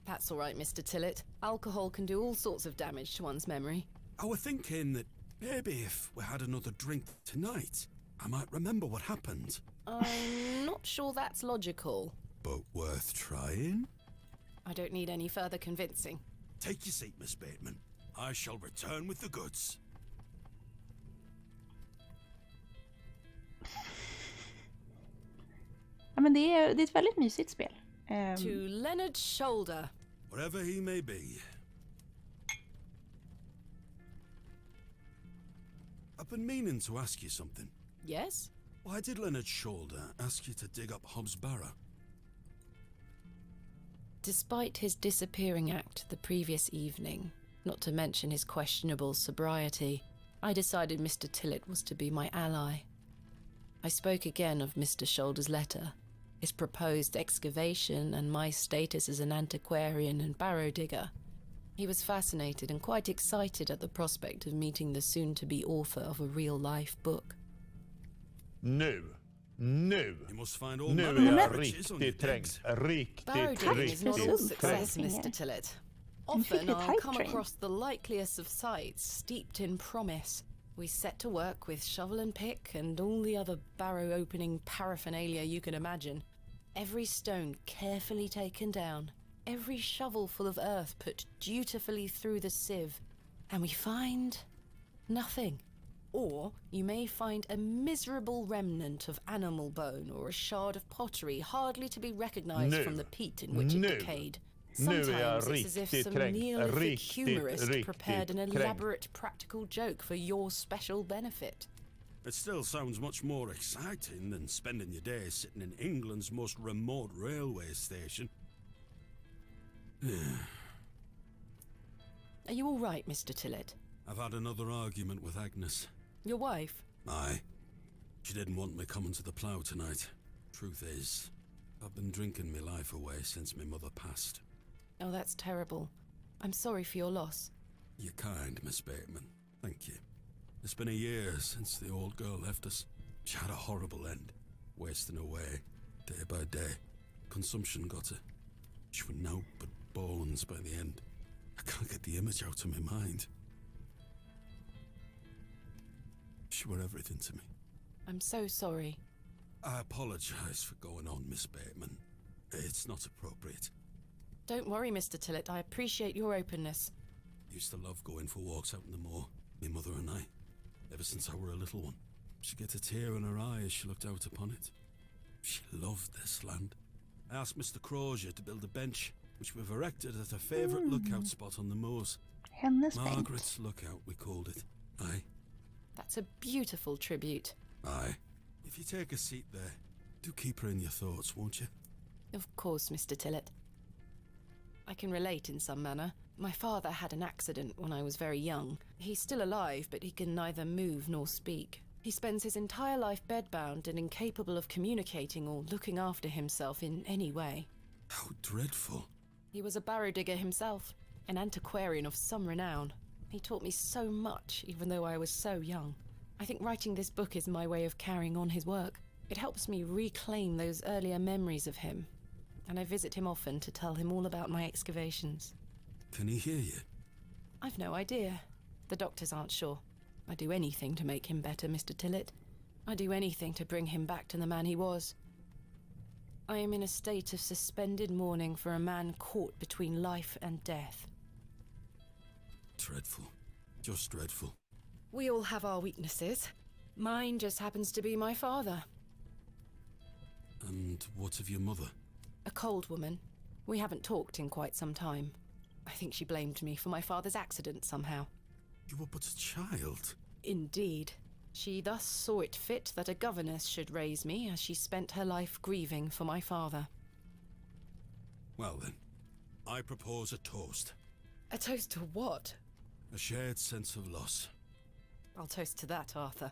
That's all right, Mr. Tillett. Alcohol can do all sorts of damage to one's memory. I was thinking that maybe if we had another drink tonight, I might remember what happened. I'm not sure that's logical. But worth trying? I don't need any further convincing. Take your seat, Miss Bateman. I shall return with the goods. Ja, men det är ett väldigt mysigt spel. To Leonard's shoulder. Wherever he may be. I've been meaning to ask you something. Yes? Why did Leonard's shoulder ask you to dig up Hobbs' Barrow? Despite his disappearing act the previous evening, not to mention his questionable sobriety, I decided Mr. Tillett was to be my ally. I spoke again of Mr. Shoulder's letter, his proposed excavation, and my status as an antiquarian and barrow digger. He was fascinated and quite excited at the prospect of meeting the soon-to-be author of a real-life book. Nu You must find all är manner jag of riches on your riktigt decks. trängt. Barrow digging is not all Riktigt success, trängt. Mr. Tillett. fick Often ett I'll hype come train. across the likeliest of sites steeped in promise. We set to work with shovel and pick and all the other barrow opening paraphernalia you can imagine. Every stone carefully taken down, every shovel full of earth put dutifully through the sieve, and we find nothing. Or you may find a miserable remnant of animal bone or a shard of pottery hardly to be recognized from the peat in which it decayed. Nu är jag Sometimes it's as if riktigt some kränkt. Neolithic humorist Riktigt prepared an kränkt. elaborate practical joke for your special benefit. It still sounds much more exciting than spending your days sitting in England's most remote railway station. Are you all right, Mr. Tillett? I've had another argument with Agnes. Your wife? Aye. She didn't want me coming to the plough tonight. Truth is, I've been drinking my life away since my mother passed. Oh, that's terrible. I'm sorry for your loss. You're kind, Miss Bateman. Thank you. It's been a year since the old girl left us. She had a horrible end, wasting away, day by day. Consumption got her. She was nought but bones by the end. I can't get the image out of my mind. She were everything to me. I'm so sorry. I apologise for going on, Miss Bateman. It's not appropriate. Don't worry, Mr. Tillett. I appreciate your openness. Used to love going for walks out in the moor, my mother and I, ever since I were a little one. She'd get a tear in her eye as she looked out upon it. She loved this land. I asked Mr. Crozier to build a bench, which we've erected at her favourite lookout spot on the moors. Hennes bänk. Margaret's Lookout, we called it. Aye. That's a beautiful tribute. Aye. If you take a seat there, do keep her in your thoughts, won't you? Of course, Mr. Tillett. I can relate in some manner. My father had an accident when I was very young. He's still alive, but he can neither move nor speak. He spends his entire life bedbound and incapable of communicating or looking after himself in any way. How dreadful. He was a barrow digger himself, an antiquarian of some renown. He taught me so much, even though I was so young. I think writing this book is my way of carrying on his work. It helps me reclaim those earlier memories of him, and I visit him often to tell him all about my excavations. Can he hear you? I've no idea. The doctors aren't sure. I'd do anything to make him better, Mr. Tillett. I'd do anything to bring him back to the man he was. I am in a state of suspended mourning for a man caught between life and death. Dreadful. Just dreadful. We all have our weaknesses. Mine just happens to be my father. And what of your mother? A cold woman. We haven't talked in quite some time. I think she blamed me for my father's accident somehow. You were but a child. Indeed. She thus saw it fit that a governess should raise me as she spent her life grieving for my father. Well then, I propose a toast. A toast to what? A shared sense of loss. I'll toast to that, Arthur.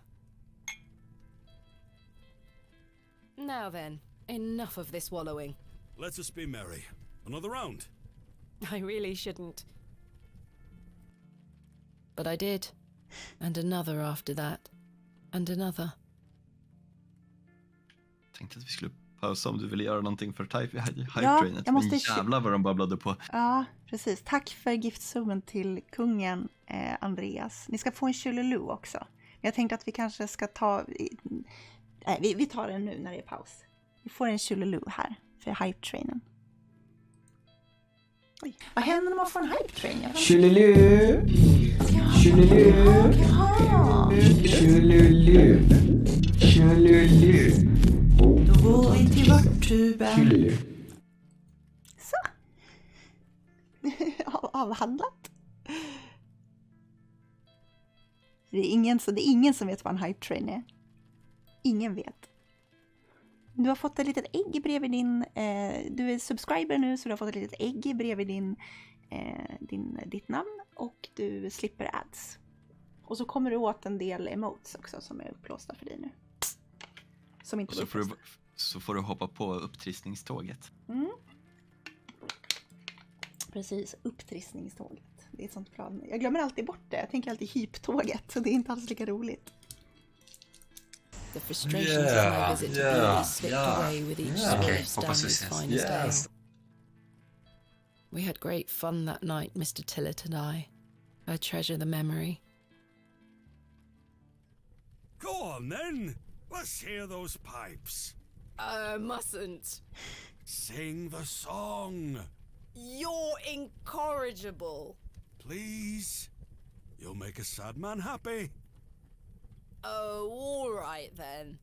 Now then, enough of this wallowing. Let us be merry. Another round. I really shouldn't. But I did. And another after that. And another. Tänkte att vi skulle pausa om du ville göra någonting för Hype Ja, Trainet. jag måste Men jävlar vad de babblade på. Ja, precis. Tack för giftsummen till kungen, Andreas. Ni ska få en Chululu också. Jag tänkte att vi kanske ska ta... Nej, vi tar den nu när det är paus. Vi får en Chululu här för Hype Trainen. Oj, vad händer när man får en Hype Train? Chululu! Chululu! Chululu! Chululu! Då går vi till vörtuben. Chululu. Så. Avhandlat. Det är ingen som vet vad en Hype Train är. Ingen vet. Du har fått ett litet ägg bredvid din... du är subscriber nu, så du har fått ett litet ägg bredvid ditt namn. Och du slipper ads. Och så kommer du åt en del emotes också som är upplåsta för dig nu. Som inte så får du hoppa på upptrissningståget. Mm. Precis, upptrissningståget. Det är ett sånt plan. Jag glömmer alltid bort det. Jag tänker alltid hyptåget, så det är inte alls lika roligt. The frustrations of my visit to Beauty slipped away with each swallow of Stanley's finest ale. We had great fun that night, Mr. Tillett and I treasure the memory. Go on then. Let's hear those pipes. Mustn't. Sing the song. You're incorrigible. Please. You'll make a sad man happy. Oh, all right then.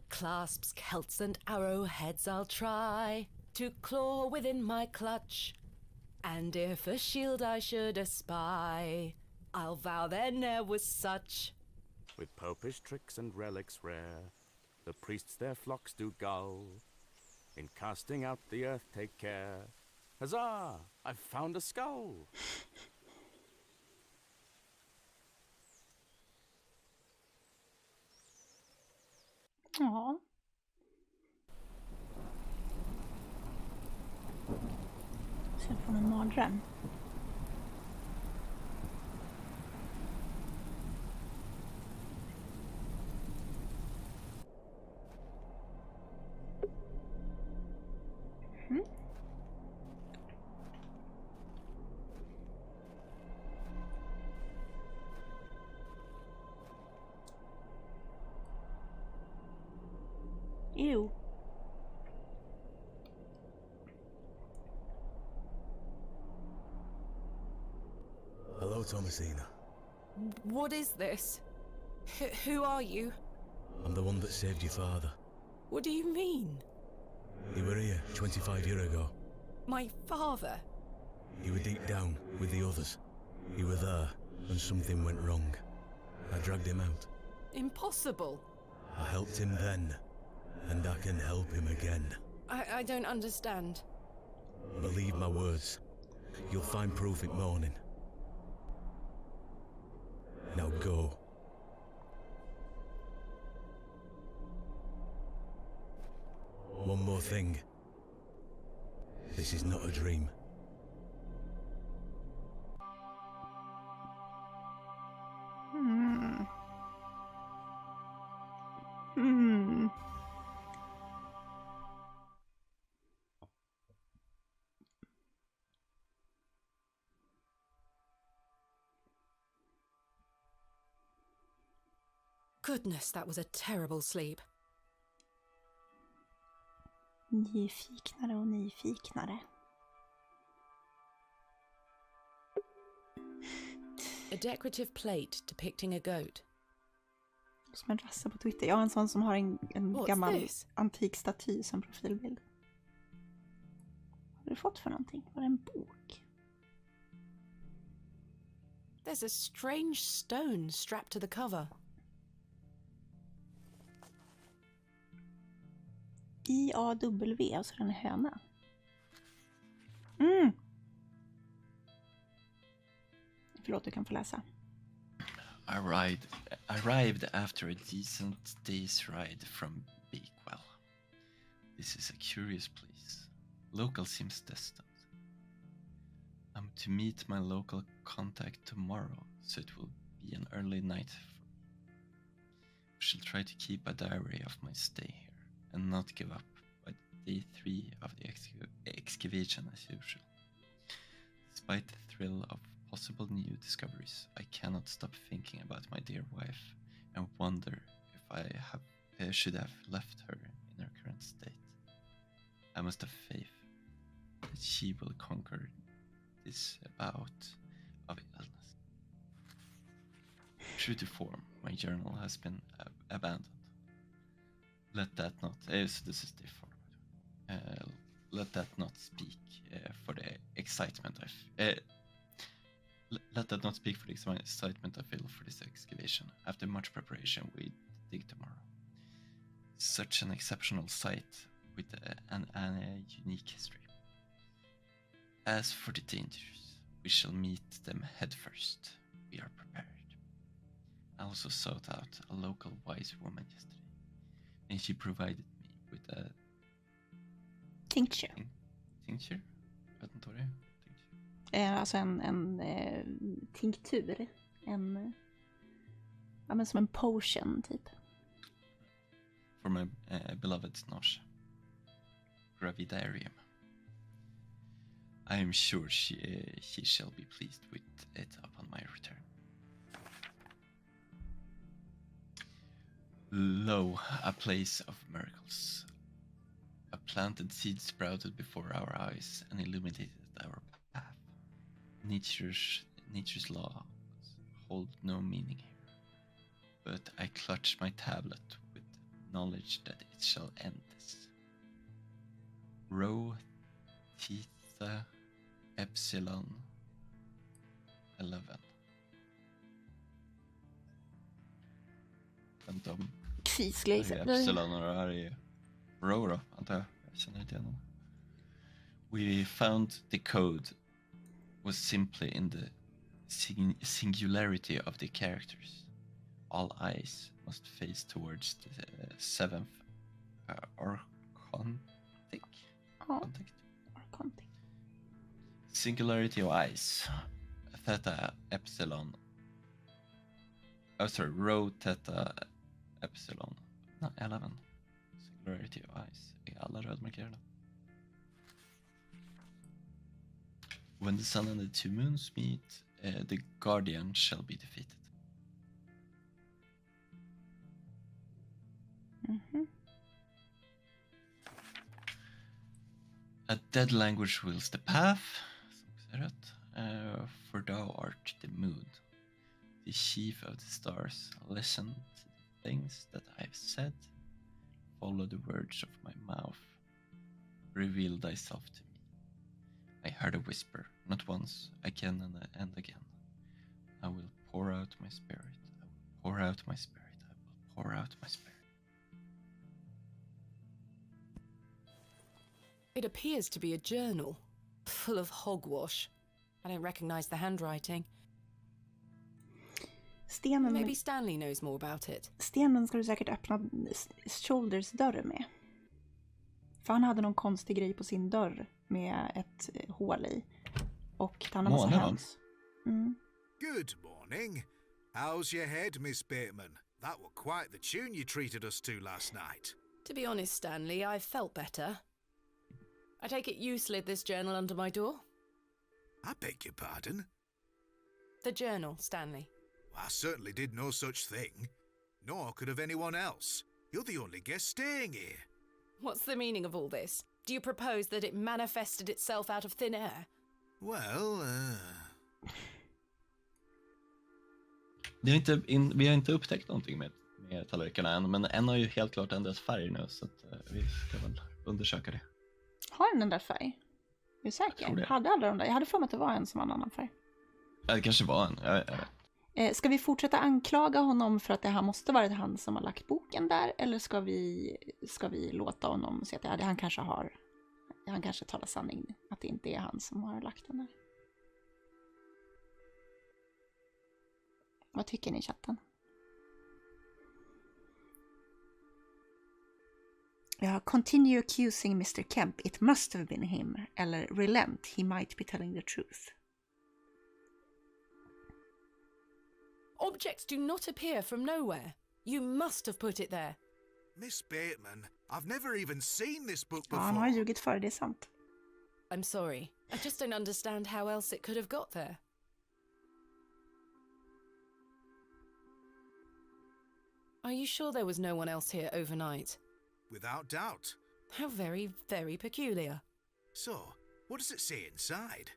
Clasps, celts and arrowheads I'll try to claw within my clutch. And if a shield I should espy, I'll vow there ne'er was such. With popish tricks and relics rare, the priests their flocks do gull. In casting out the earth take care. Huzzah! I've found a skull! Ja. Sen får en mardröm. Ew. Hello, Thomasina. What is this? Who are you? I'm the one that saved your father. What do you mean? You were here 25 years ago. My father? You were deep down with the others. You were there, and something went wrong. I dragged him out. Impossible. I helped him then, and I can help him again. I don't understand. Believe my words. You'll find proof in morning. Now go. One more thing. This is not a dream. Goodness, that was a terrible sleep. Nyfiknare och nyfiknare. A decorative plate depicting a goat. Som en rasse på Twitter. Jag har en sån som har en gammal this? antik staty som profilbild. Vad har du fått för någonting? Var det en bok? There's a strange stone strapped to the cover. IAW, alltså den är höna. Förlåt, du kan få läsa. Arrived after a decent day's ride from Bakewell. This is a curious place. Local seems distant. I'm to meet my local contact tomorrow, so it will be an early night. I shall try to keep a diary of my stay here and not give up by day 3 of the excavation as usual. Despite the thrill of possible new discoveries, I cannot stop thinking about my dear wife and wonder if I should have left her in her current state. I must have faith that she will conquer this bout of illness. True to form, my journal has been abandoned. Let that not... this is the form. Let that not speak for the excitement let that not speak for the excitement I feel for this excavation. After much preparation, we dig tomorrow. Such an exceptional site with a unique history. As for the dangers, we shall meet them head first. We are prepared. I also sought out a local wise woman yesterday, and she provided me with a tincture. Tincture? Jag vet inte vad det är. Alltså en tinktur. Men som en potion typ. For my beloved Snosh. Gravidarium. I am sure she shall be pleased with it upon my return. Lo, a place of miracles. A planted seed sprouted before our eyes and illuminated our path. Nature's laws hold no meaning here, but I clutch my tablet with knowledge that it shall end this. Rho, Theta, Epsilon, 11. Vänta om Epsilon och det här är Rho då, antar jag. Jag känner inte igen honom. We found the code was simply in the singularity of the characters. All eyes must face towards the 7th Archontic. Singularity of eyes. Theta Epsilon. Oh, sorry. Rho Theta Epsilon. No, 11. Singularity of eyes. Är alla rödmarkerade? When the sun and the 2 moons meet, the guardian shall be defeated. A dead language wills the path, for thou art the moon, the chief of the stars. Listen to the things that I've said, follow the words of my mouth, reveal thyself to me. I heard a whisper, not once, again and again. I will pour out my spirit, I will pour out my spirit, I will pour out my spirit. It appears to be a journal, full of hogwash. I don't recognize the handwriting. Stenen... Maybe Stanley knows more about it. Stenen ska du säkert öppna Shoulders dörr med. För han hade någon konstig grej på sin dörr med ett hål i. Och han har massa höns. Good morning. How's your head, Miss Bateman? That were quite the tune you treated us to last night. To be honest, Stanley, I felt better. I take it you slid this journal under my door? I beg your pardon? The journal, Stanley. I certainly did no such thing. Nor could have anyone else. You're the only guest staying here. What's the meaning of all this? Do you propose that it manifested itself out of thin air? Well, Vi har inte upptäckt någonting med tallerkarna än, men en har ju helt klart ändrat färg nu, så att vi ska väl undersöka det. Har den ändrat färg? Är du säker? Hade alla de där? Jag hade för mig att det var en som hade en annan färg. Det kanske var en. Jag vet. Ska vi fortsätta anklaga honom för att det här måste varit han som har lagt boken där? Eller ska vi låta honom se att han kanske talar sanning, att det inte är han som har lagt den där? Vad tycker ni i chatten? Ja, continue accusing Mr. Kemp. It must have been him. Eller relent. He might be telling the truth. Objects do not appear from nowhere. You must have put it there. Miss Bateman, I've never even seen this book Ja, before. han har ljugit för det är sant. I'm sorry. I just don't understand how else it could have got there. Are you sure there was no one else here overnight? Without doubt. How very, very peculiar. So, what does it say inside?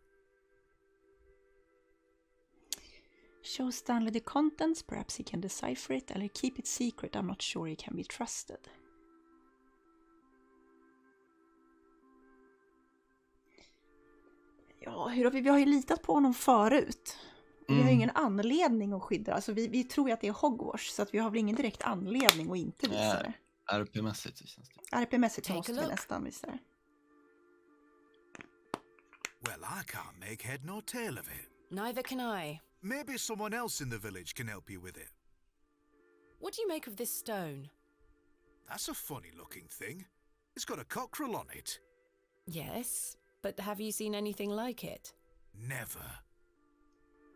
Show Stanley the contents, perhaps he can decipher it, eller keep it secret, I'm not sure he can be trusted. Ja, vi har ju litat på honom förut. Vi har ju ingen anledning att skydda. Alltså vi tror ju att det är Hogwarts, så att vi har väl ingen direkt anledning att inte visa det. RP-mässigt så känns det. RP-mässigt så måste vi nästan visa det. Well, I can't make head nor tail of it. Neither can I. Maybe someone else in the village can help you with it. What do you make of this stone? That's a funny looking thing. It's got a cockerel on it. Yes, but have you seen anything like it? Never.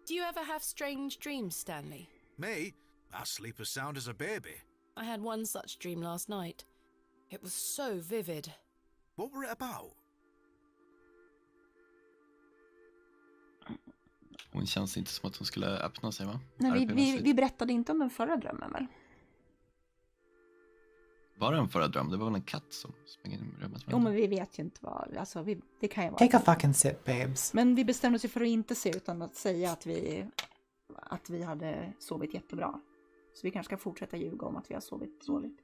Do you ever have strange dreams, Stanley? Me? I sleep as sound as a baby. I had one such dream last night. It was so vivid. What were it about? Hon känns inte som att hon skulle öppna sig, va? Nej, vi berättade inte om den förra drömmen, väl? Var det en förra dröm? Det var väl en katt som sprang in i rummet? Jo, men vi vet ju inte vad. Alltså, det kan ju vara. Take a fucking sip, babes. Men vi bestämde oss för att inte se utan att säga att vi hade sovit jättebra. Så vi kanske ska fortsätta ljuga om att vi har sovit dåligt.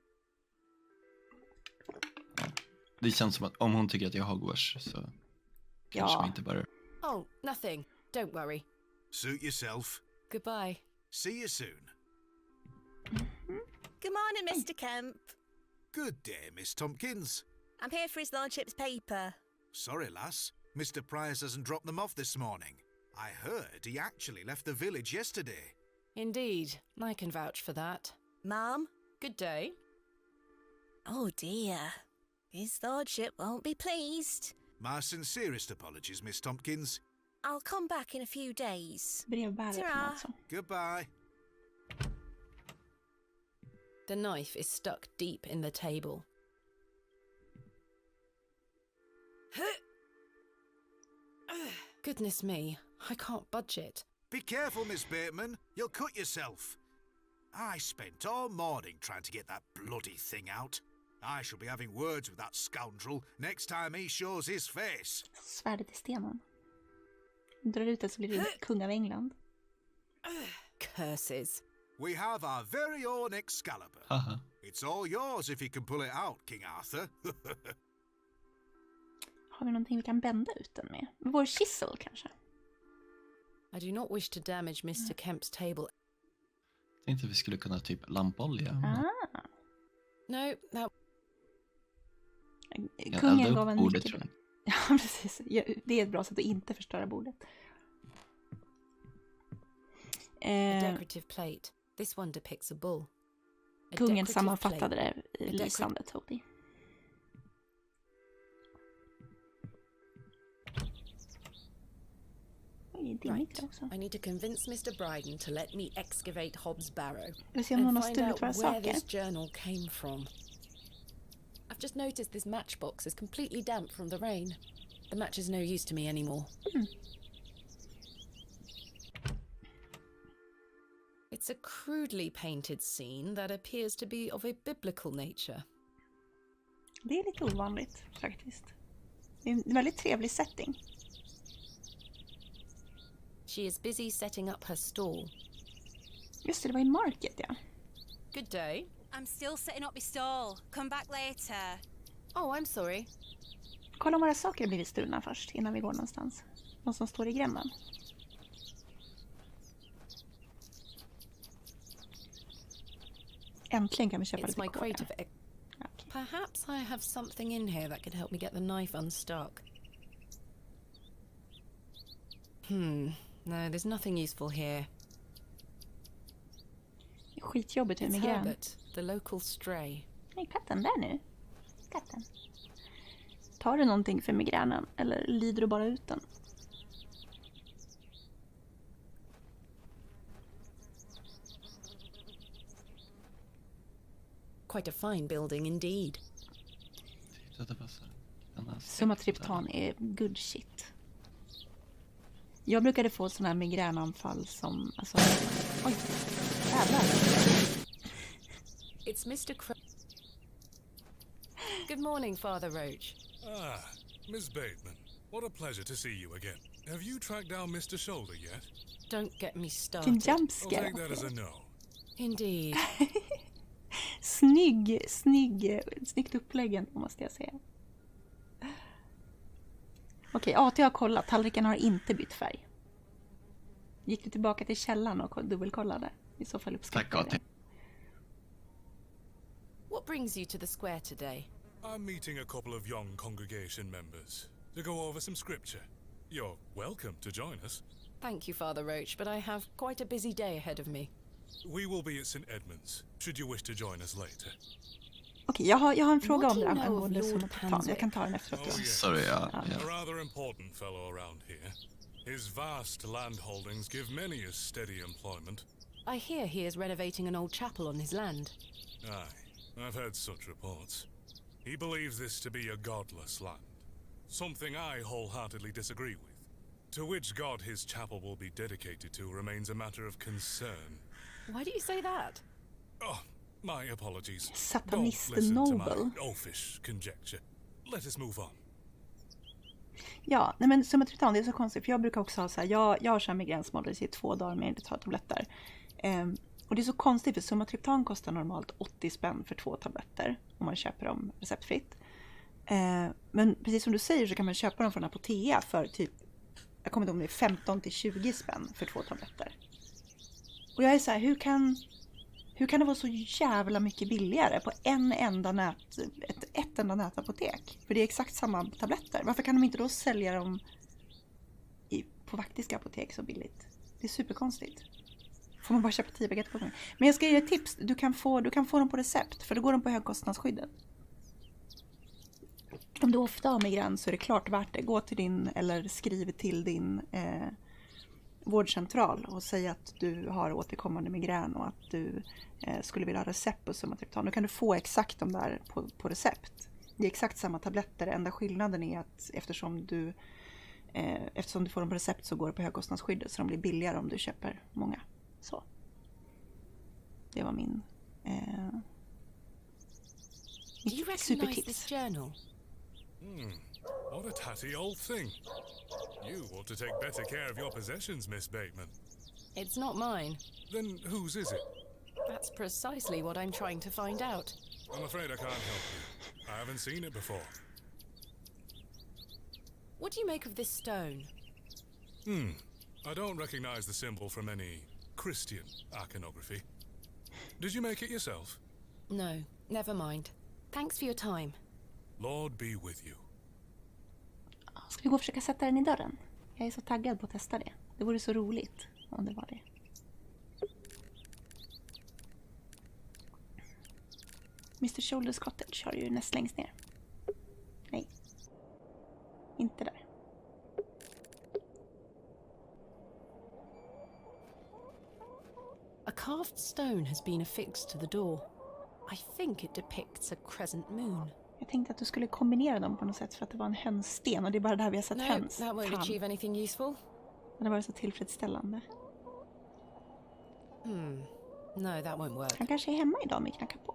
Det känns som att om hon tycker att jag har Hogwarts så kanske man inte bara... Oh, nothing. Don't worry. Suit yourself. Goodbye. See you soon. Good morning, Mr. Kemp. Good day, Miss Tompkins. I'm here for his lordship's paper. Sorry, lass. Mr. Price hasn't dropped them off this morning. I heard he actually left the village yesterday. Indeed. I can vouch for that. Ma'am? Good day. Oh, dear. His lordship won't be pleased. My sincerest apologies, Miss Tompkins. I'll come back in a few days. Ta-ra. Goodbye. The knife is stuck deep in the table. Goodness me, I can't budge it. Be careful, Miss Bateman. You'll cut yourself. I spent all morning trying to get that bloody thing out. I shall be having words with that scoundrel next time he shows his face. Svärdet i stenen. Drar ut det så blir det kung av England. Curses. We have our very own Excalibur. It's all yours if you can pull it out, King Arthur. Har vi någonting vi kan bända ut den med? Vår kissel kanske? I do not wish to damage Mr. Kemp's table. Jag tänkte att vi skulle kunna typ lampolja. No, that... Kungen gav en mycket till. Ja, precis. Det är ett bra sätt att inte förstöra bordet. A decorative plate. This one depicts a bull. Kungen sammanfattade det lysande, Tony. Right. I need to convince Mr. Bryden to let me excavate Hobbs Barrow and find out where this journal came from. I've just noticed this matchbox is completely damp from the rain. The match is no use to me anymore. It's a crudely painted scene that appears to be of a biblical nature. Det är lite ovanligt faktiskt. Det är en väldigt trevlig setting. She is busy setting up her stall. Just det, var i market, ja. Good day. I'm still setting up my stall. Come back later. Oh, I'm sorry. Kolla om våra saker har blivit stulna först innan vi går någonstans. De som står i gränden. Äntligen kan vi köpa It's lite my koder. crate of... Perhaps I have something in here that could help me get the knife unstuck. No, there's nothing useful here. Det är skitjobbigt med It's migrän. Herbert, the local stray. Nej, katten där nu. Katten. Tar du någonting för migränen eller lider du bara ut den? Quite a fine building indeed. Sumatriptan är good shit. Jag brukade få såna här migränanfall som... Alltså, oj, jävlar. It's Mr. Good morning, Father Roach. Ah, Miss Bateman. What a pleasure to see you again. Have you tracked down Mr. Shoulder yet? Don't get me started. Vilken jump I'll scare. take that as a no. Indeed. Snyggt uppläggen måste jag säga. Okej, AT har kollat. Tallriken har inte bytt färg. Gick du tillbaka till källan och dubbelkollade? I så fall uppskattar jag det. What brings you to the square today? I'm meeting a couple of young congregation members to go over some scripture. You're welcome to join us. Thank you, Father Roach, but I have quite a busy day ahead of me. We will be at St. Edmunds, should you wish to join us later. Okej, jag har en fråga What om do det you know of angående Lord Sumatriptan. Panswick? Jag kan ta den efteråt. Oh, yes. Sorry, ja. A rather important fellow around here. His vast land holdings give many a steady employment. I hear he is renovating an old chapel on his land. Aye, I've heard such reports. He believes this to be a godless land, something I wholeheartedly disagree with. To which god his chapel will be dedicated to remains a matter of concern. Why do you say that? Oh, my apologies. Satanist Don't listen to noble. my oafish conjecture. Let us move on. Ja, nej men Sumatriptan, det är så konstigt. För jag brukar också ha så här, jag har så här migränsmål i 2 dagar med inte ta tabletter. Och det är så konstigt för Sumatriptan kostar normalt 80 spänn för 2 tabletter. Om man köper dem receptfritt. Men precis som du säger så kan man köpa dem från Apotea för typ, jag kommer inte ihåg om det är 15 till 20 spänn för 2 tabletter. Och jag är så här, hur kan det vara så jävla mycket billigare på ett enda nätapotek? För det är exakt samma tabletter. Varför kan de inte då sälja dem på faktiska apotek så billigt? Det är superkonstigt. Får man bara köpa 10 paket på gång. Men jag ska ge ett tips. Du kan få dem på recept. För då går de på högkostnadsskyddet. Om du ofta har migrän så är det klart värt det. Gå till din, eller skriv till din vårdcentral och säg att du har återkommande migrän och att du skulle vilja ha recept på Sumatriptan. Då kan du få exakt de där på recept. Det är exakt samma tabletter. Enda skillnaden är att eftersom du får dem på recept så går det på högkostnadsskyddet så de blir billigare om du köper många. Så. Det var mitt supertips. What a tatty old thing. You ought to take better care of your possessions, Miss Bateman. It's not mine. Then whose is it? That's precisely what I'm trying to find out. I'm afraid I can't help you. I haven't seen it before. What do you make of this stone? I don't recognize the symbol from any Christian iconography. Did you make it yourself? No, never mind. Thanks for your time. Lord be with you. Ska vi gå och försöka sätta den i dörren? Jag är så taggad på att testa det. Det vore så roligt om det var det. Mr. Shoulders Cottage har ju näst längst ner. Nej. Inte där. A carved stone has been affixed to the door. I think it depicts a crescent moon. Jag tänkte att du skulle kombinera dem på något sätt för att det var en hönssten och det är bara där vi har sett höns. No, that won't achieve anything useful. Men det var så tillfredsställande. No, that won't work. Han kanske är hemma idag om vi knackar på.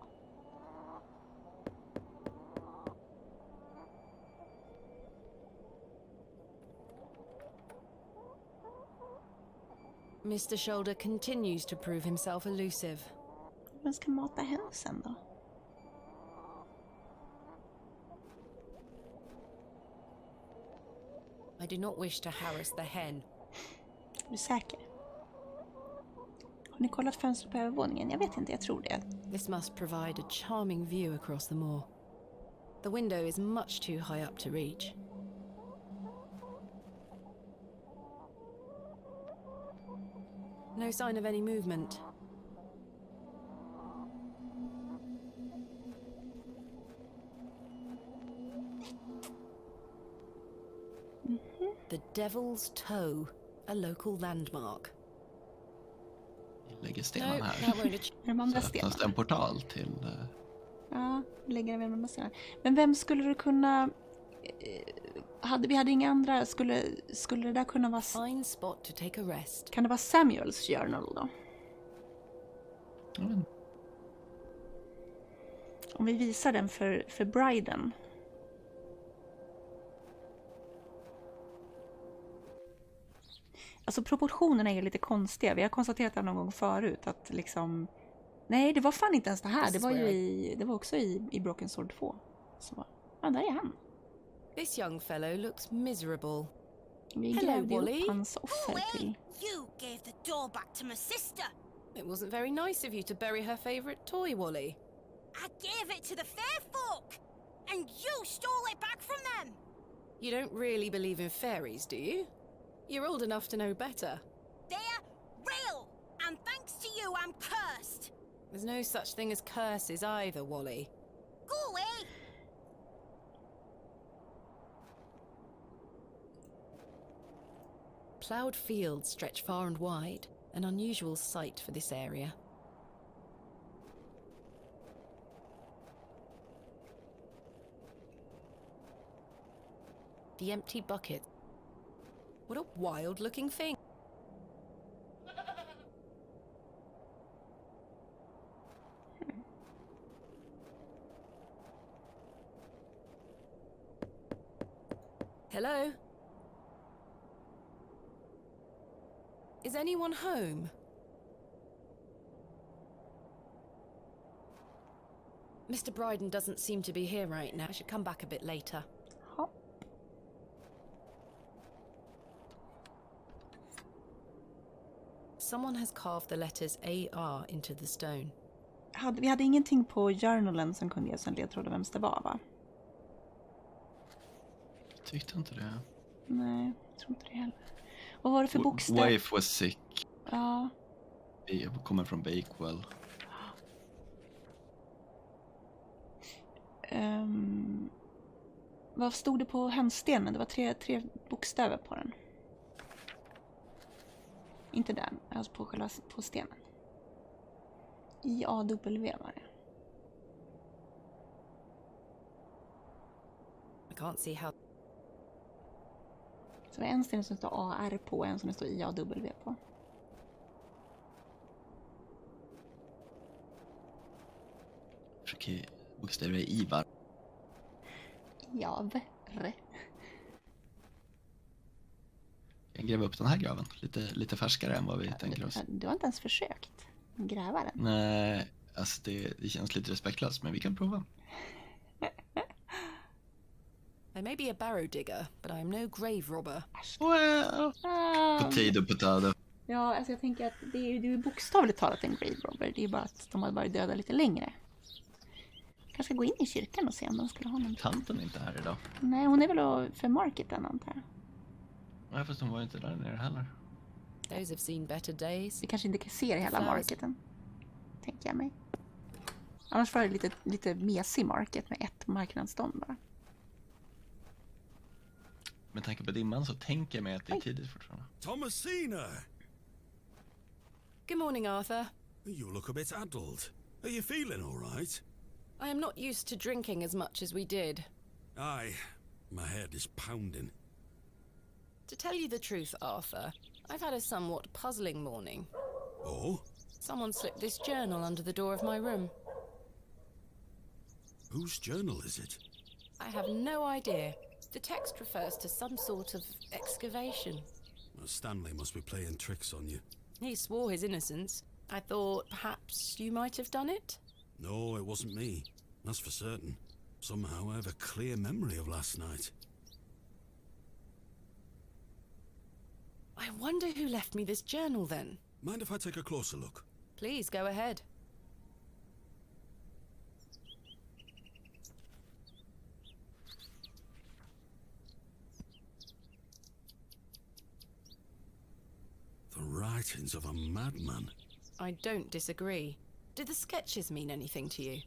Mr. Shoulder continues to prove himself elusive. Vem ska mata hönsen då? I do not wish to harass the hen. Är du säker? Har ni kollat fönstret på övervåningen? Jag vet inte, jag tror det. This must provide a charming view across the moor. The window is much too high up to reach. No sign of any movement. The Devil's Toe, a local landmark. Lägger stenen No, här. that won't achieve. De andra Så öppnas det stenarna. en portal till... Ja, lägger den med stenar. Men vem skulle du kunna... Vi hade inga andra. Skulle det där kunna vara... Fine spot to take a rest. Kan det vara Samuels journal då? Mm. Om vi visar den för briden. Alltså proportionerna är lite konstiga. Vi har konstaterat det någon gång förut att liksom... Nej, det var fan inte ens det här. Det var också i Broken Sword 2. Så, ja, där är han. This young fellow looks miserable. Vi Hello, grävde Wally. upp hans offer till... You gave the door back to my sister. It wasn't very nice of you to bury her favourite toy, Wally. I gave it to the fair folk, and you stole it back from them. You don't really believe in fairies, do you? You're old enough to know better. They're real, and thanks to you, I'm cursed. There's no such thing as curses either, Wally. Go away. Ploughed fields stretch far and wide, an unusual sight for this area. The empty bucket. What a wild-looking thing. Hello? Is anyone home? Mr. Bryden doesn't seem to be here right now. I should come back a bit later. Someone has carved the letters AR into the stone. Vi hade ingenting på journalen som kunde ge oss en ledtråd om vem det var, va? Jag tyckte inte det. Nej, jag tror inte det heller. Vad var det för bokstäver? Wife was sick. Ja. Vi kommer från Bakewell. Vad stod det på hemstenen? Det var tre bokstäver på den. Inte den, alltså på stenen. IAW var det. I can't see how. Så det är en sten som står AR på och en som det står IAW på. Försöker bokstäver i Ivar. Javre. Jag gräver upp den här graven. Lite färskare än vad vi tänker oss. Du har inte ens försökt gräva den. Nej, alltså det känns lite respektlöst, men vi kan prova. I may be a barrow digger, but I am no grave robber. Well, potato. Ja, alltså jag tänker att det är ju bokstavligt talat en grave robber. Det är bara att de har varit döda lite längre. Jag ska gå in i kyrkan och se om de skulle ha någon. Tanten är inte här idag. Nej, hon är väl för marketen, antar jag. Nej, fast hon var inte där nere heller. Those have seen better days. Vi kanske inte ser hela marketen, tänker jag mig. Annars var det lite mesig market med ett marknadsstånd bara. Med tanke på dimman så tänker jag mig att det är tidigt fortfarande. Thomasina! Good morning, Arthur. You look a bit addled. Are you feeling all right? I am not used to drinking as much as we did. Aye, my head is pounding. To tell you the truth, Arthur, I've had a somewhat puzzling morning. Oh? Someone slipped this journal under the door of my room. Whose journal is it? I have no idea. The text refers to some sort of excavation. Well, Stanley must be playing tricks on you. He swore his innocence. I thought perhaps you might have done it? No, it wasn't me. That's for certain. Somehow I have a clear memory of last night. I wonder who left me this journal then. Mind if I take a closer look? Please, go ahead. The writings of a madman. I don't disagree. Did the sketches mean anything to you?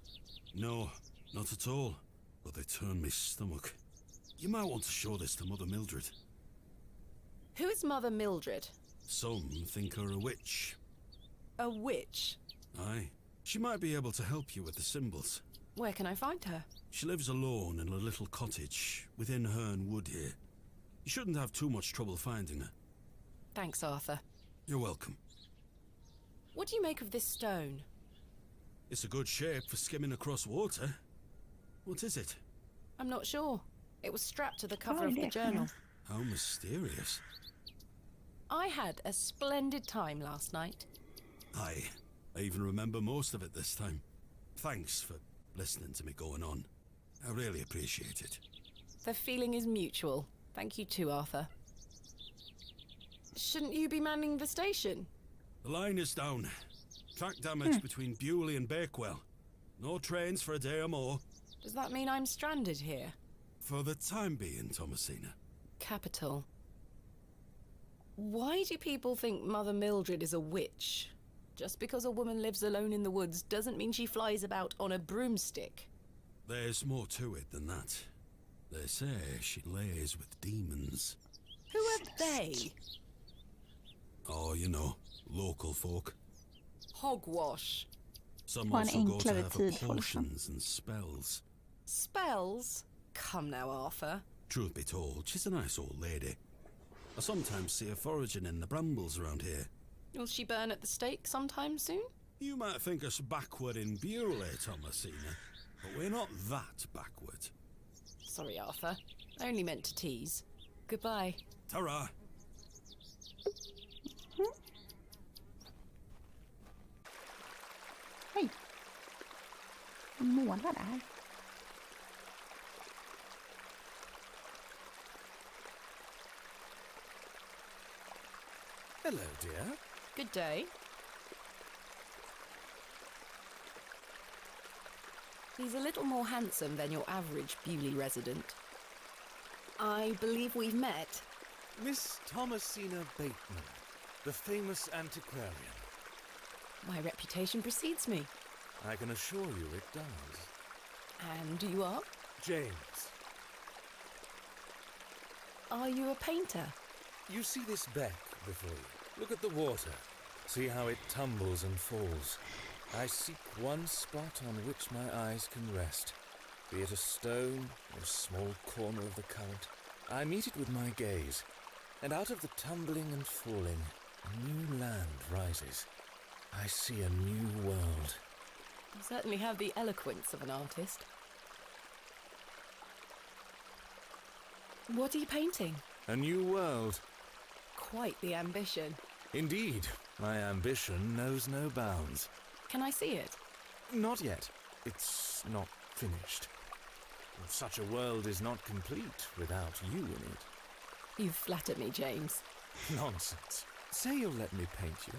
No, not at all. But they turn me stomach. You might want to show this to Mother Mildred. Who is Mother Mildred? Some think her a witch. A witch? Aye. She might be able to help you with the symbols. Where can I find her? She lives alone in a little cottage within Herne Wood here. You shouldn't have too much trouble finding her. Thanks, Arthur. You're welcome. What do you make of this stone? It's a good shape for skimming across water. What is it? I'm not sure. It was strapped to the cover of the journal. How mysterious. I had a splendid time last night. Aye. I even remember most of it this time. Thanks for listening to me going on. I really appreciate it. The feeling is mutual. Thank you too, Arthur. Shouldn't you be manning the station? The line is down. Track damage between Bewley and Bakewell. No trains for a day or more. Does that mean I'm stranded here? For the time being, Thomasina. Capital. Why do people think Mother Mildred is a witch? Just because a woman lives alone in the woods doesn't mean she flies about on a broomstick. There's more to it than that. They say she lays with demons. Who are they? Oh, you know, local folk. Hogwash. Some also go to her for potions and spells. Spells? Come now, Arthur. Truth be told, she's a nice old lady. I sometimes see her foraging in the brambles around here. Will she burn at the stake sometime soon? You might think us backward in Bewley, Thomasina, but we're not that backward. Sorry, Arthur. I only meant to tease. Goodbye. Ta-ra! Hej! En målare här. Hello, dear. Good day. He's a little more handsome than your average Bewley resident. I believe we've met. Miss Thomasina Bateman, the famous antiquarian. My reputation precedes me. I can assure you it does. And you are? James. Are you a painter? You see this beck before you. Look at the water. See how it tumbles and falls. I seek one spot on which my eyes can rest, be it a stone or a small corner of the current. I meet it with my gaze, and out of the tumbling and falling, a new land rises. I see a new world. You certainly have the eloquence of an artist. What are you painting? A new world. Quite the ambition. Indeed, my ambition knows no bounds. Can I see it? Not yet. It's not finished. Such a world is not complete without you in it. You flatter me, James. Nonsense. Say you'll let me paint you.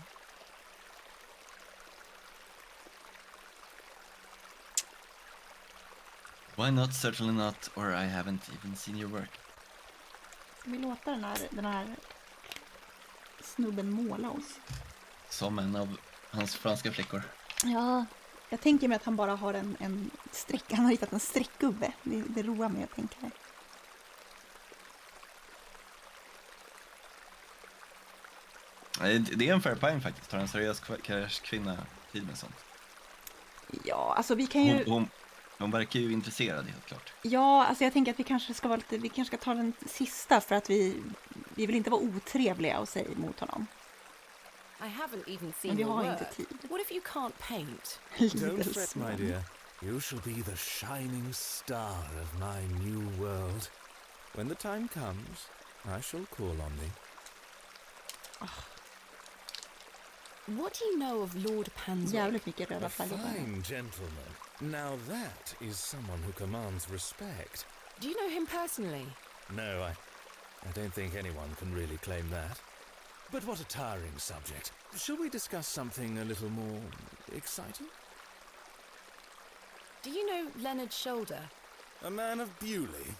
Why not? Certainly not, or I haven't even seen your work. Ska vi låta den här snubben måla oss? Som en av hans franska flickor. Ja, jag tänker mig att han bara har en streck. Han har hittat en streckgubbe. Det roar mig att tänka det. Det är en fair poäng faktiskt. Tar en seriös karriärskvinna tid med sånt. Ja, alltså vi kan ju... Hon verkar ju intresserad, helt klart. Ja, alltså jag tänker att vi kanske ska ta den sista för att vi vill inte vara otrevliga och säga emot honom. I haven't even seen Men vi har your inte work. tid. What if you can't paint? Don't fret, my dear. You shall be the shining star of my new world. When the time comes, I shall call on thee. What do you know of Lord Panswick? Jävligt mycket röda A flaggor. fine gentleman. Now that is someone who commands respect. Do you know him personally? No, I don't think anyone can really claim that. But what a tiring subject. Shall we discuss something a little more exciting? Do you know Leonard Shoulder? A man of Bewley?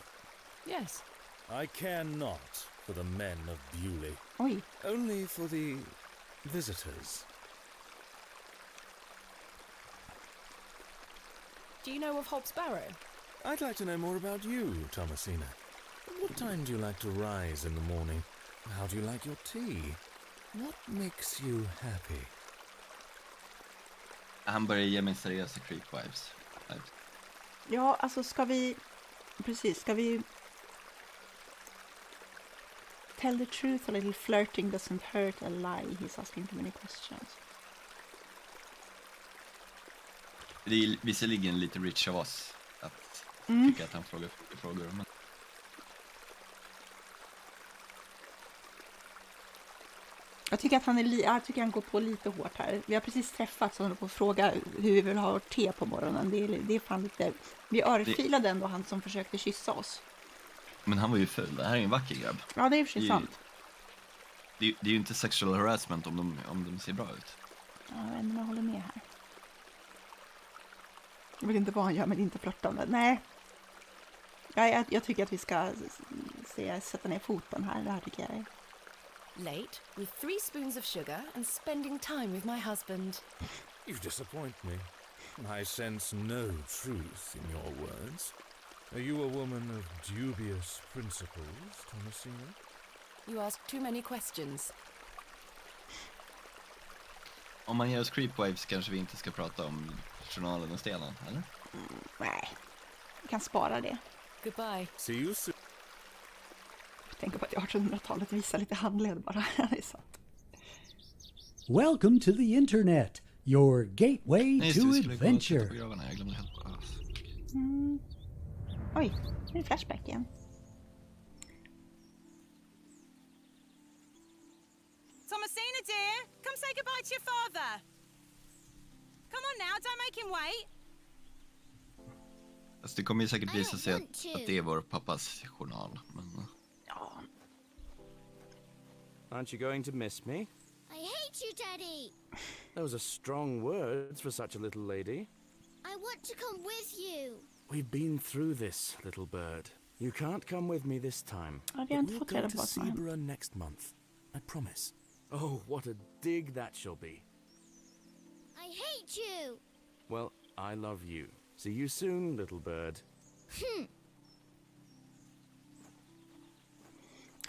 Yes. I care not for the men of Bewley. Oj. Only for the visitors. Do you know of Hobbs Barrow? I'd like to know more about you, Thomasina. What time do you like to rise in the morning? How do you like your tea? What makes you happy? Han börjar ge mig seriösa creepvibes. Ja, alltså ska vi tell the truth, a little flirting doesn't hurt, a lie. He's asking too many questions. Det är visserligen lite rich av oss att tycka att han frågar frågor. Men... Jag tycker att han går på lite hårt här. Vi har precis träffats och håller på att fråga hur vi vill ha te på morgonen. Det är fan lite... Vi örfilade ändå han som försökte kyssa oss. Men han var ju ful. Det här är en vacker grabb. Ja, det är för sig sant. Det är ju inte sexual harassment om de ser bra ut. Ja, jag vet inte om jag håller med här. Jag vet inte vad han gör, men inte flörtande. Nej. Jag tycker att vi ska sätta ner foten här. Det här tycker jag är... Late, with 3 spoons of sugar and spending time with my husband. You disappoint me. I sense no truth in your words. Are you a woman of dubious principles, Thomasina? You ask too many questions. Om man ger oss creepwaves kanske vi inte ska prata om journalen och stenen, eller? Nej, vi kan spara det. Goodbye. See you soon. Jag tänker på att 1800-talet visar lite handled bara. Det är sant. Welcome to the internet, your gateway to adventure. Oj, nu är det flashback igen. Thomasina, dear, come say goodbye to your father. Come on now, don't make him wait. Alltså det kommer ju säkert visa sig att det är vår pappas journal. Men... Ja. Aren't you going to miss me? I hate you, Daddy. Those are strong words for such a little lady. I want to come with you. We've been through this, little bird. You can't come with me this time. We'll go to Zebra next month. I promise. Oh, what a dig that shall be. I hate you. Well, I love you. See you soon, little bird.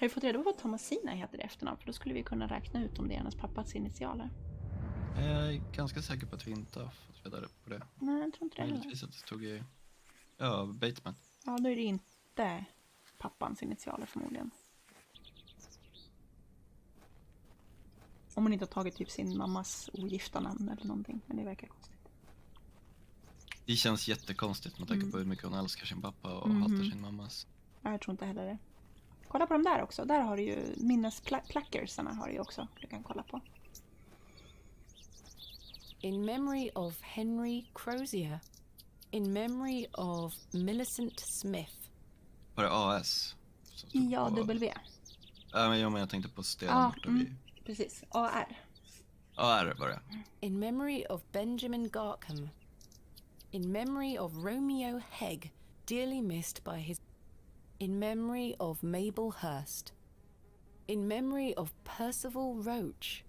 Har vi fått reda på vad Thomasina heter i efternamn? För då skulle vi kunna räkna ut om det är hennes pappas initialer. Jag är ganska säker på att vi inte har fått reda på det. Nej, jag tror inte det. Möjligtvis att det stod i... Ja, Bateman. Ja, då är det inte pappans initialer förmodligen. Om hon inte har tagit typ sin mammas ogifta namn eller någonting. Men det verkar konstigt. Det känns jättekonstigt med tanke på hur mycket hon älskar sin pappa och hatar sin mammas. Jag tror inte heller det. Kolla på dem där också. Där har du ju minnesplackersarna har du ju också. Du kan kolla på. In memory of Henry Crozier. In memory of Millicent Smith. Var det AS? Ja, W. Ja, men jag tänkte på stenen borta vid... Precis, AR. AR var det. In memory of Benjamin Garkham. In memory of Romeo Hegg, dearly missed by his... In memory of Mabel Hurst. In memory of Percival Roach.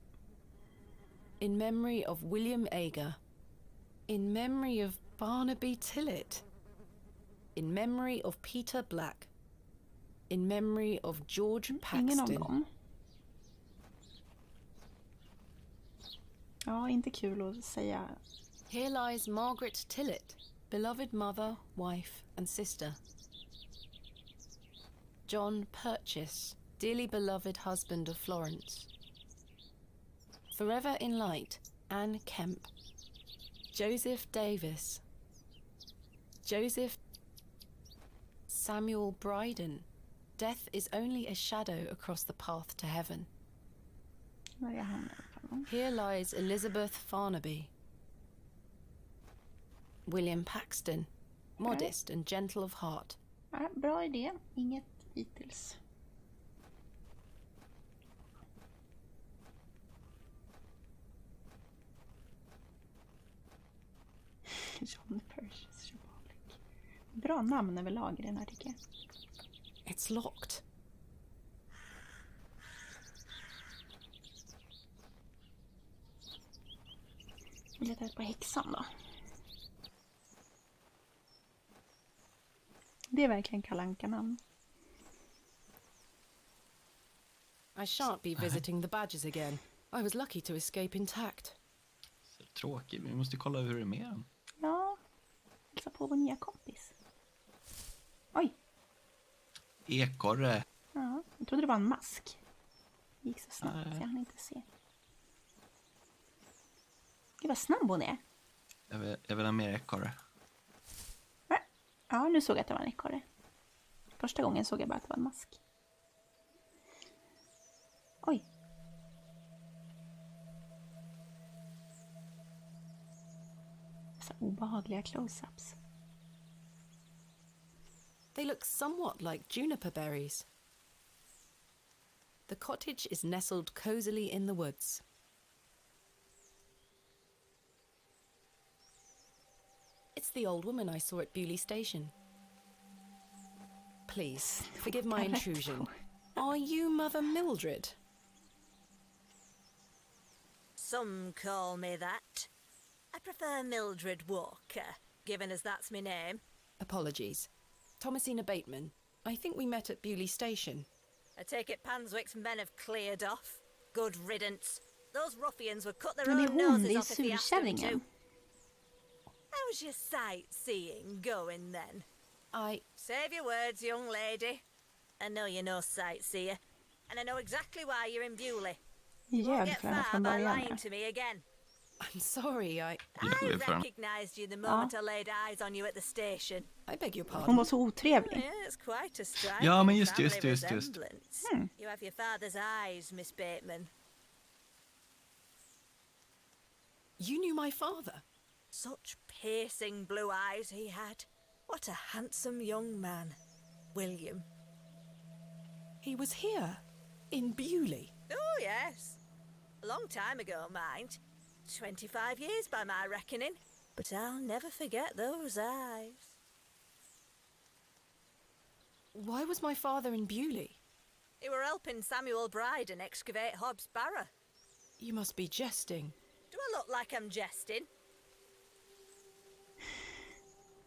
In memory of William Ager. In memory of Barnaby Tillett. In memory of Peter Black. In memory of George Paxton. Ingen av dem. Ja, inte kul att säga. Here lies Margaret Tillett, beloved mother, wife and sister. John Purchase, dearly beloved husband of Florence. Forever in light, Anne Kemp. Joseph Davis. Joseph Samuel Bryden. Death is only a shadow across the path to heaven. Here lies Elizabeth Farnaby. William Paxton, modest and gentle of heart. Ja, bra idé. Inget hittills. John Percius Republic. Bra namn överlag i den här artikeln. It's locked. Vi letar ut på häxan då. Det är verkligen Kalle Anka-namn. I shan't be visiting the badgers again. I was lucky to escape intact. Så tråkigt, vi måste kolla hur det är med den. Ja, hälsa på vår nya kompis. Oj. Ekorre. Ja, jag trodde det var en mask. Det gick så snabbt så jag hann inte se. Gud vad snabb hon är. Jag vill ha mer ekorre. Ja, nu såg jag att det var en ekorre. Första gången såg jag bara att det var en mask. Oj. Så obehagliga close-ups. They look somewhat like juniper berries. The cottage is nestled cosily in the woods. It's the old woman I saw at Bewley Station. Please, forgive my intrusion. Are you Mother Mildred? Some call me that. I prefer Mildred Walker, given as that's my name. Apologies. Thomasina Bateman. I think we met at Bewley Station. I take it Panswick's men have cleared off. Good riddance. Those ruffians would cut their Men det är own hon, noses det är off if they asked them to. surkärringen. How's your sightseeing going then? I... Save your words, young lady. I know you're no sightseer, and I know exactly why you're in Bewley. You won't get far by lying to me again. I'm sorry, I recognised you the moment I laid eyes on you at the station. I beg your pardon. Hon var så otrevlig. Yeah, it's quite a striking Ja, men just. resemblance. You have your father's eyes, Miss Bateman. You knew my father? Such piercing blue eyes he had. What a handsome young man. William. He was here, in Bewley. Oh, yes. A long time ago, mind. 25 years by my reckoning. But I'll never forget those eyes. Why was my father in Bewley? He were helping Samuel Bryden excavate Hobbs Barrow. You must be jesting. Do I look like I'm jesting?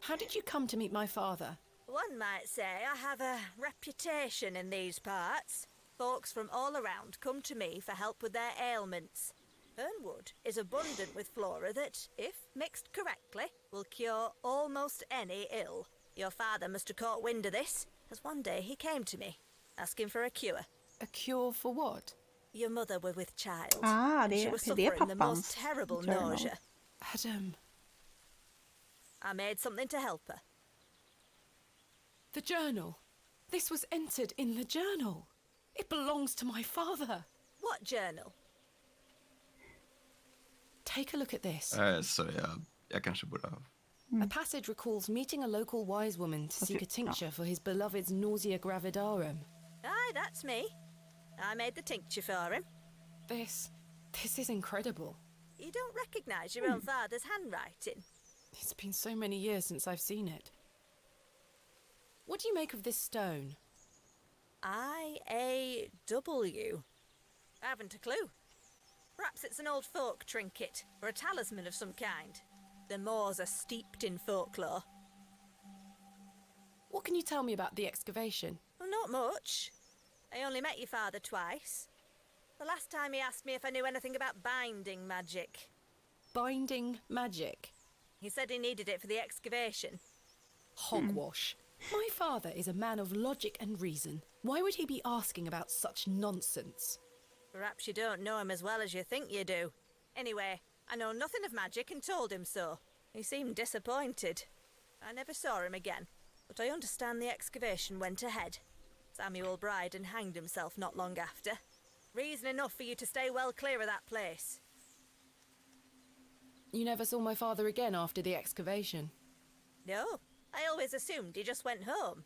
How did you come to meet my father? One might say I have a reputation in these parts. Folks from all around come to me for help with their ailments. Hernwood is abundant with flora that, if mixed correctly, will cure almost any ill. Your father must have caught wind of this, as one day he came to me, asking for a cure. A cure for what? Your mother was with child. Det she was är suffering the most pappans terrible journal. nausea. Adam. I made something to help her. The journal. This was entered in the journal. It belongs to my father. What journal? Take a look at this. Så jag kanske borde ha... A passage recalls meeting a local wise woman to seek a tincture for his beloved's nausea gravidarum. Aye, that's me. I made the tincture for him. This is incredible. You don't recognise your own father's handwriting? It's been so many years since I've seen it. What do you make of this stone? I-A-W. I haven't a clue. Perhaps it's an old folk trinket, or a talisman of some kind. The moors are steeped in folklore. What can you tell me about the excavation? Well, not much. I only met your father twice. The last time he asked me if I knew anything about binding magic. Binding magic? He said he needed it for the excavation. Hogwash. My father is a man of logic and reason. Why would he be asking about such nonsense? Perhaps you don't know him as well as you think you do. Anyway, I know nothing of magic and told him so. He seemed disappointed. I never saw him again, but I understand the excavation went ahead. Samuel Bryden hanged himself not long after. Reason enough for you to stay well clear of that place. You never saw my father again after the excavation? No, I always assumed he just went home.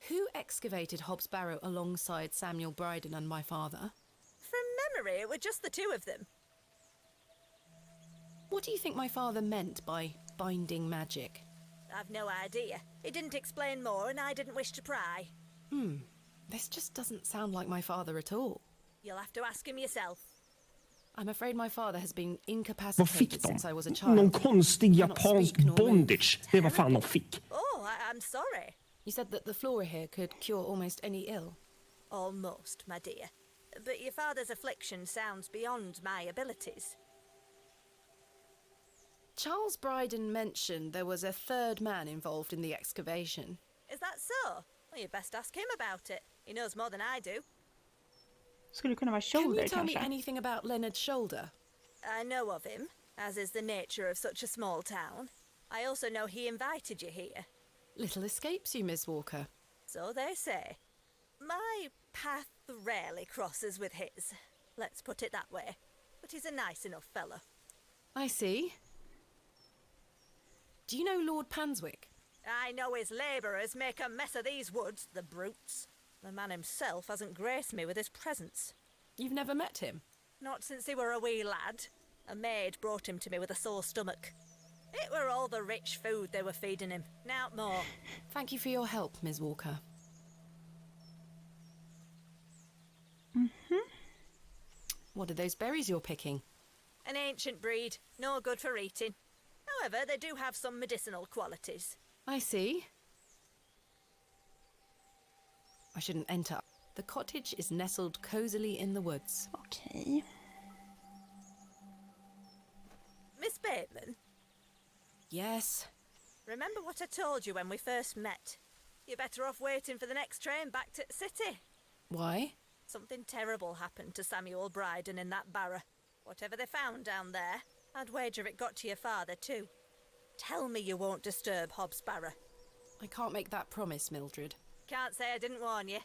Who excavated Hobbs Barrow alongside Samuel Bryden and my father? From memory, it were just the two of them. What do you think my father meant by binding magic? I've no idea. He didn't explain more and I didn't wish to pry. This just doesn't sound like my father at all. You'll have to ask him yourself. I'm afraid my father has been Vad incapacitated fick de? since I was a child. Någon konstig japansk bondage. Det var fan de fick. Oh, I'm sorry. You said that the flora here could cure almost any ill. Almost, my dear. But your father's affliction sounds beyond my abilities. Charles Bryden mentioned there was a third man involved in the excavation. Is that so? Well, you best ask him about it. He knows more than I do. Skulle kunna vara Can Shoulder you tell me kanske? anything about Leonard Shoulder? I know of him, as is the nature of such a small town. I also know he invited you here. Little escapes you, Miss Walker. So they say. My path rarely crosses with his. Let's put it that way. But he's a nice enough fellow. I see. Do you know Lord Panswick? I know his labourers make a mess of these woods, the brutes. The man himself hasn't graced me with his presence. You've never met him? Not since he were a wee lad. A maid brought him to me with a sore stomach. It were all the rich food they were feeding him, nowt more. Thank you for your help, Miss Walker. What are those berries you're picking? An ancient breed, no good for eating. However, they do have some medicinal qualities. I see. I shouldn't enter. The cottage is nestled cosily in the woods. Okay. Miss Bateman, Yes. remember what I told you when we first met? You're better off waiting for the next train back to the city. Why? Something terrible happened to Samuel Bryden in that barrow. Whatever they found down there, I'd wager it got to your father too. Tell me you won't disturb Hobbs Barrow. I can't make that promise, Mildred. Can't say I didn't warn you.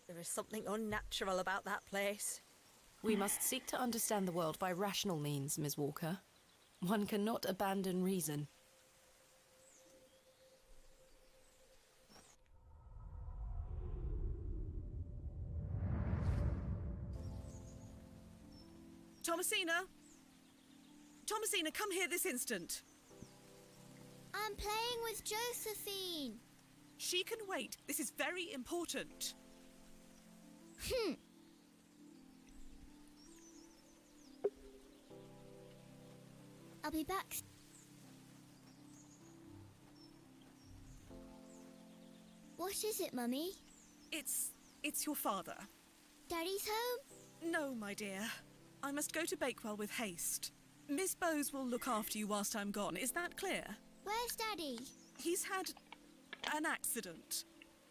There is something unnatural about that place. We must seek to understand the world by rational means, Miss Walker. One cannot abandon reason. Thomasina! Thomasina, come here this instant. I'm playing with Josephine. She can wait. This is very important. I'll be back. What is it, Mummy? It's your father. Daddy's home? No, my dear. I must go to Bakewell with haste. Miss Bowes will look after you whilst I'm gone. Is that clear? Where's Daddy? He's had an accident.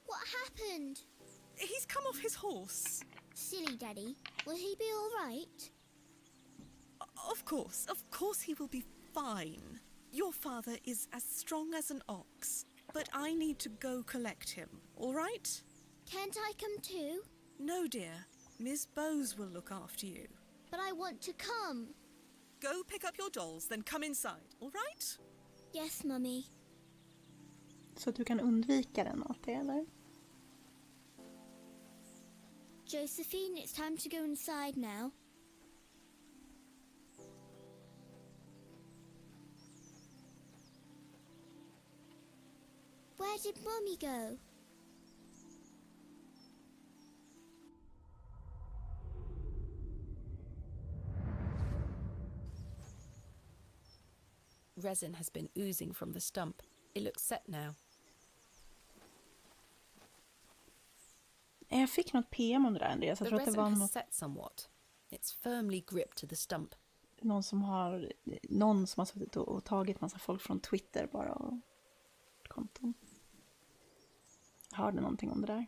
What happened? He's come off his horse. Silly Daddy. Will he be all right? Of course he will be fine. Your father is as strong as an ox, but I need to go collect him, all right? Can't I come too? No, dear. Miss Bowes will look after you. But I want to come. Go pick up your dolls, then come inside, all right? Yes, Mummy. Så att du kan undvika den åt det, eller? Josephine, it's time to go inside now. Where did Mummy go? Resin has been oozing from the stump. It looks set now. Jag fick något PM om det där, Andreas. Jag The tror att det resin var has något, set somewhat. It's firmly gripped to the stump. någon som har suttit och tagit massa folk från Twitter bara och konton. Jag hörde någonting om det där.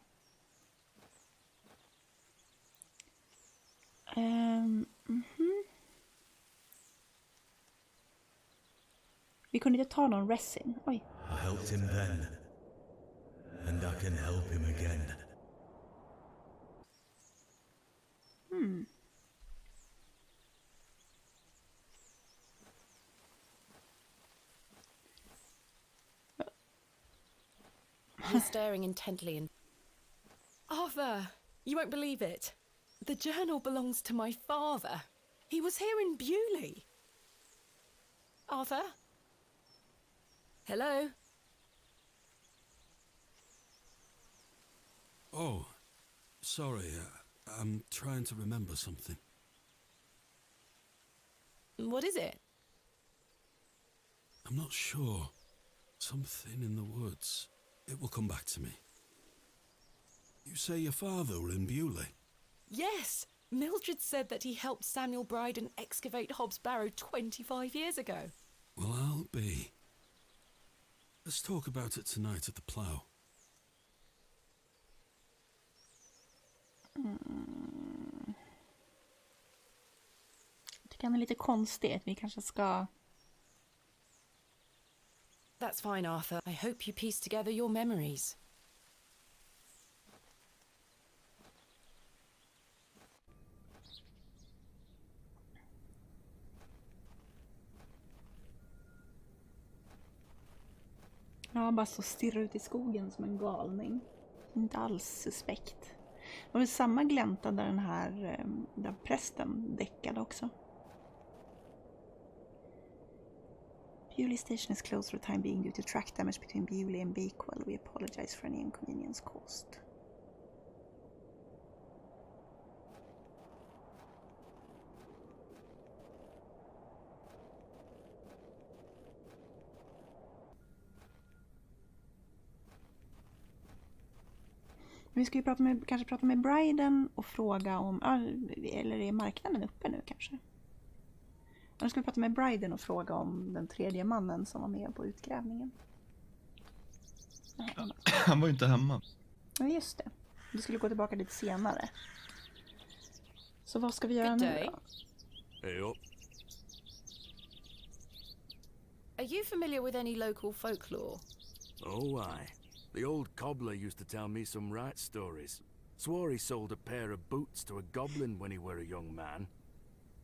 Vi kunde inte ta någon resin. Oj. I helped him then, and I can help him again. He's staring intently and... Arthur, you won't believe it. The journal belongs to my father. He was here in Bewley. Arthur? Hello? Oh, sorry. I'm trying to remember something. What is it? I'm not sure. Something in the woods. It will come back to me. You say your father were in Bewley? Yes! Mildred said that he helped Samuel Bryden excavate Hobbs Barrow 25 years ago. Well, I'll be. Let's talk about it tonight at the plough. Jag tycker han är lite konstigt. Vi kanske ska... That's fine, Arthur. I hope you piece together your memories. Ja, bara så stirrar ut i skogen som en galning. Inte alls suspekt. Det var väl samma glänta där den här där prästen däckade också. Bewley station is closed for the time being due to track damage between Bewley and Bakewell. We apologize for any inconvenience caused. Vi ska ju kanske prata med Bryden och fråga om... Eller är marknaden uppe nu kanske? Annars ska vi prata med Bryden och fråga om den tredje mannen som var med på utgrävningen. Ja, han var ju inte hemma. Ja, just det. Du skulle gå tillbaka dit senare. Så vad ska vi göra nu då? Hey up. Are you familiar with any local folklore? Oh, aye. The old cobbler used to tell me some right stories. Swore he sold a pair of boots to a goblin when he were a young man.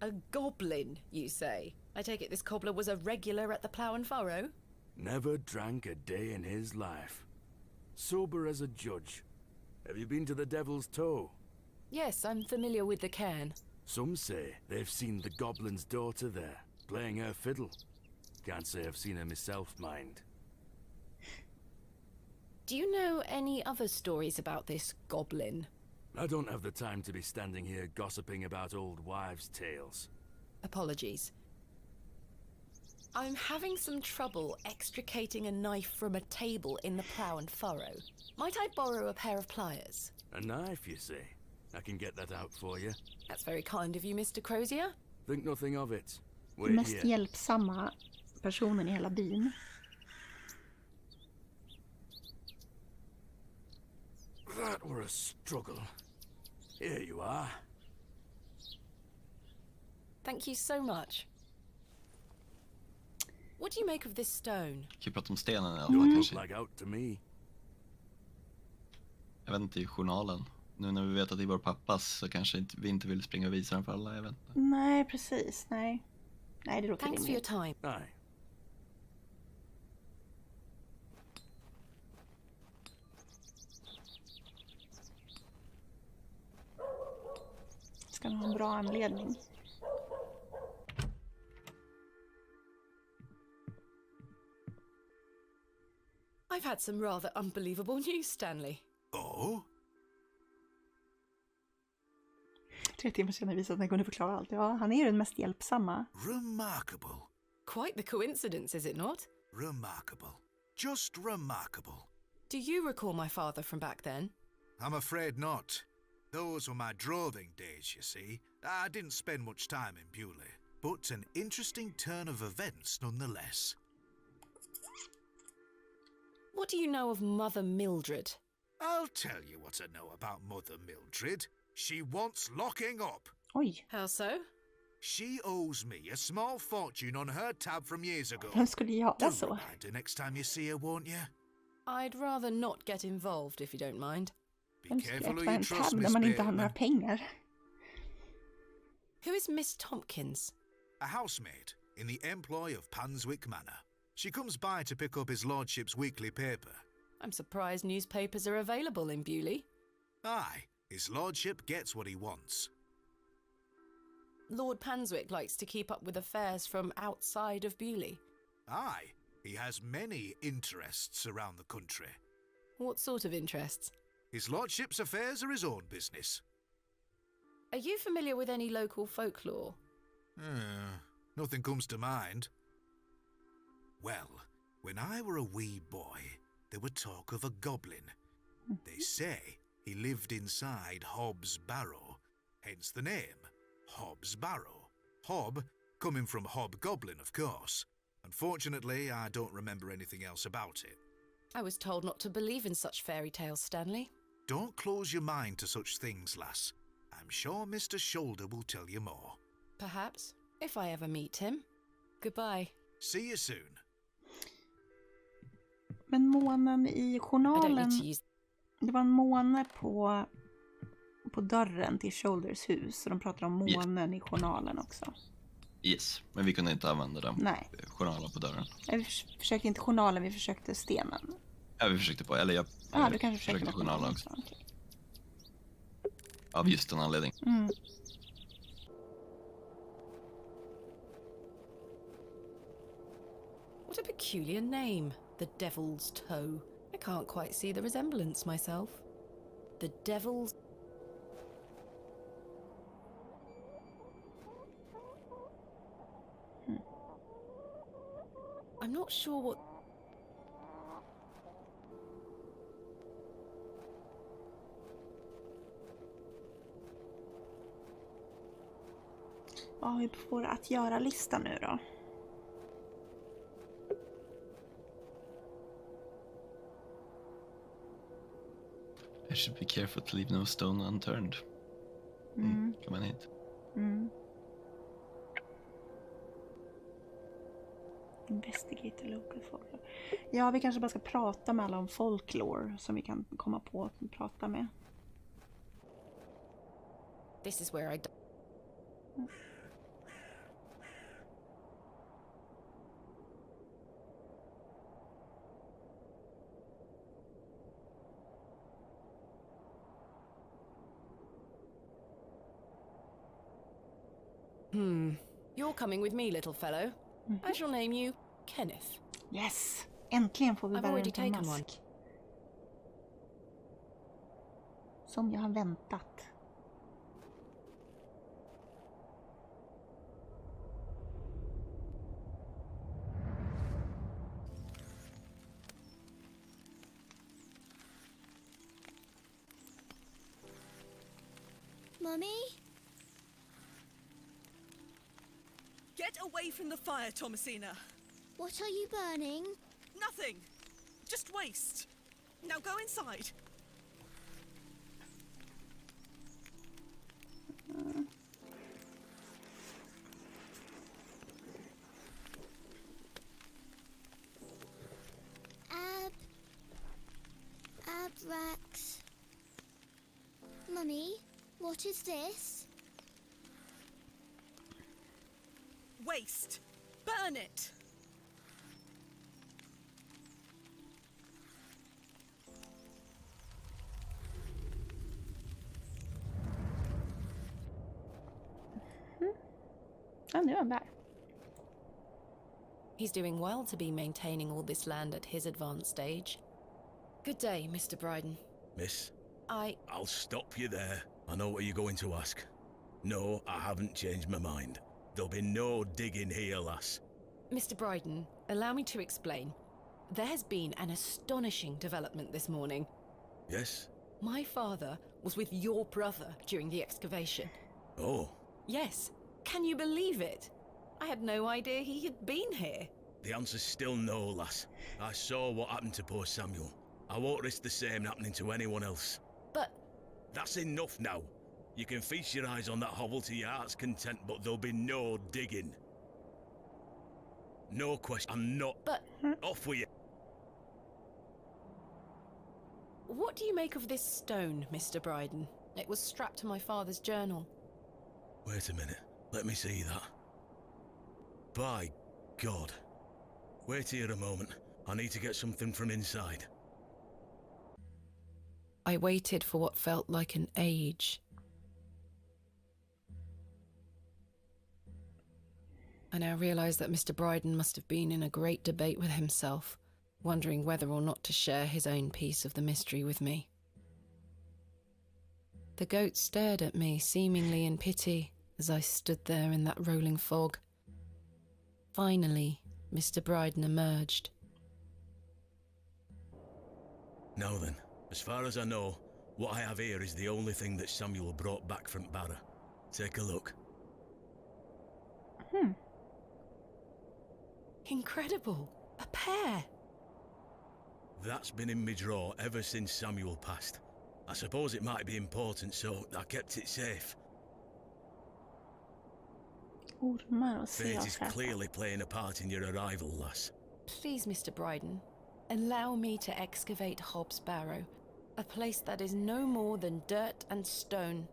A goblin, you say? I take it this cobbler was a regular at the Plough and Furrow? Never drank a day in his life. Sober as a judge. Have you been to the Devil's Toe? Yes, I'm familiar with the cairn. Some say they've seen the goblin's daughter there, playing her fiddle. Can't say I've seen her myself, mind. Do you know any other stories about this goblin? I don't have the time to be standing here gossiping about old wives' tales. Apologies. I'm having some trouble extricating a knife from a table in the Plough and Furrow. Might I borrow a pair of pliers? A knife, you say? I can get that out for you. That's very kind of you, Mr. Crozier. Think nothing of it. Den Wait mest here. hjälpsamma personen i hela byn. That were a struggle. Here you are. Thank you so much. What do you make of this stone? Kan ju prata om stenen i alla Don't fall look kanske. like out to me. Jag vet inte, i journalen. Nu när vi vet att det är vår pappas så kanske vi inte vill springa och visa den för alla, jag vet inte. Nej, precis. Nej, det låter Thanks for your rimligt. time. Aye. Ska ha en bra anledning. I've had some rather unbelievable news, Stanley. Oh? 3 timmar sedan visade att den kunde förklara allt. Ja, han är ju den mest hjälpsamma. Remarkable. Quite the coincidence, is it not? Remarkable. Just remarkable. Do you recall my father from back then? I'm afraid not. Those were my droving days, you see. I didn't spend much time in Bewley, but an interesting turn of events nonetheless. What do you know of Mother Mildred? I'll tell you what I know about Mother Mildred. She wants locking up. Oj. How so? She owes me a small fortune on her tab from years ago. Vem skulle göra Do så? remind her next time you see her, won't you? I'd rather not get involved, if you don't mind. Vem skulle careful who öppna you en trust, tab när Miss man inte har Bateman. några pengar? Who is Miss Tompkins? A housemaid in the employ of Panswick Manor. She comes by to pick up his lordship's weekly paper. I'm surprised newspapers are available in Bewley. Aye, his lordship gets what he wants. Lord Panswick likes to keep up with affairs from outside of Bewley. Aye, he has many interests around the country. What sort of interests? His lordship's affairs are his own business. Are you familiar with any local folklore? Nothing comes to mind. Well, when I were a wee boy, there were talk of a goblin. They say he lived inside Hobb's Barrow, hence the name, Hobb's Barrow. Hob, coming from hobgoblin, of course. Unfortunately, I don't remember anything else about it. I was told not to believe in such fairy tales, Stanley. Don't close your mind to such things, lass. I'm sure Mr. Shoulder will tell you more. Perhaps, if I ever meet him. Goodbye. See you soon. Men månen i journalen, det var en måne på dörren till Shoulders hus, så de pratar om månen i journalen också. Yes, men vi kunde inte använda den. Nej. Journalen på dörren. Vi försökte inte journalen, vi försökte stenen. Ja, vi försökte på, eller jag du kanske försökte journalen också. Okay. Av just den anledningen. Mm. What a peculiar name, the Devil's Toe. I can't quite see the resemblance myself. The Devil's... I'm not sure what... Vad har vi på vår att göra-lista nu då? I should be careful to leave no stone unturned. Kan man hit. Investigate local folklore. Ja, vi kanske bara ska prata med alla om folklore som vi kan komma på att prata med. This is where I... You're coming with me, little fellow. I shall name you Kenneth. Yes! Äntligen får vi bära en mask. Som jag har väntat. Mummy? Get away from the fire, Thomasina. What are you burning? Nothing. Just waste. Now go inside. Abrax. Mummy, what is this? Waste. Burn it. Ja, nu är han där. He's doing well to be maintaining all this land at his advanced age. Good day, Mr. Bryden. Miss? I'll stop you there. I know what you're going to ask. No, I haven't changed my mind. There'll be no digging here, lass. Mr. Bryden, allow me to explain. There has been an astonishing development this morning. Yes? My father was with your brother during the excavation. Oh. Yes. Can you believe it? I had no idea he had been here. The answer's still no, lass. I saw what happened to poor Samuel. I won't risk the same happening to anyone else. But... That's enough now. You can feast your eyes on that hovel to your heart's content, but there'll be no digging. No question. I'm not... But... Off with you. What do you make of this stone, Mr. Bryden? It was strapped to my father's journal. Wait a minute. Let me see that. By God. Wait here a moment. I need to get something from inside. I waited for what felt like an age. I now realise that Mr. Bryden must have been in a great debate with himself, wondering whether or not to share his own piece of the mystery with me. The goat stared at me, seemingly in pity, as I stood there in that rolling fog. Finally, Mr. Bryden emerged. Now then, as far as I know, what I have here is the only thing that Samuel brought back from Barrow. Take a look. Incredible! A pear! That's been in my drawer ever since Samuel passed. I suppose it might be important, so I kept it safe. Ormar och Fate is clearly playing a part in your arrival, lass. Please, Mr. Bryden, allow me to excavate Hobbs Barrow, a place that is no more than dirt and stone.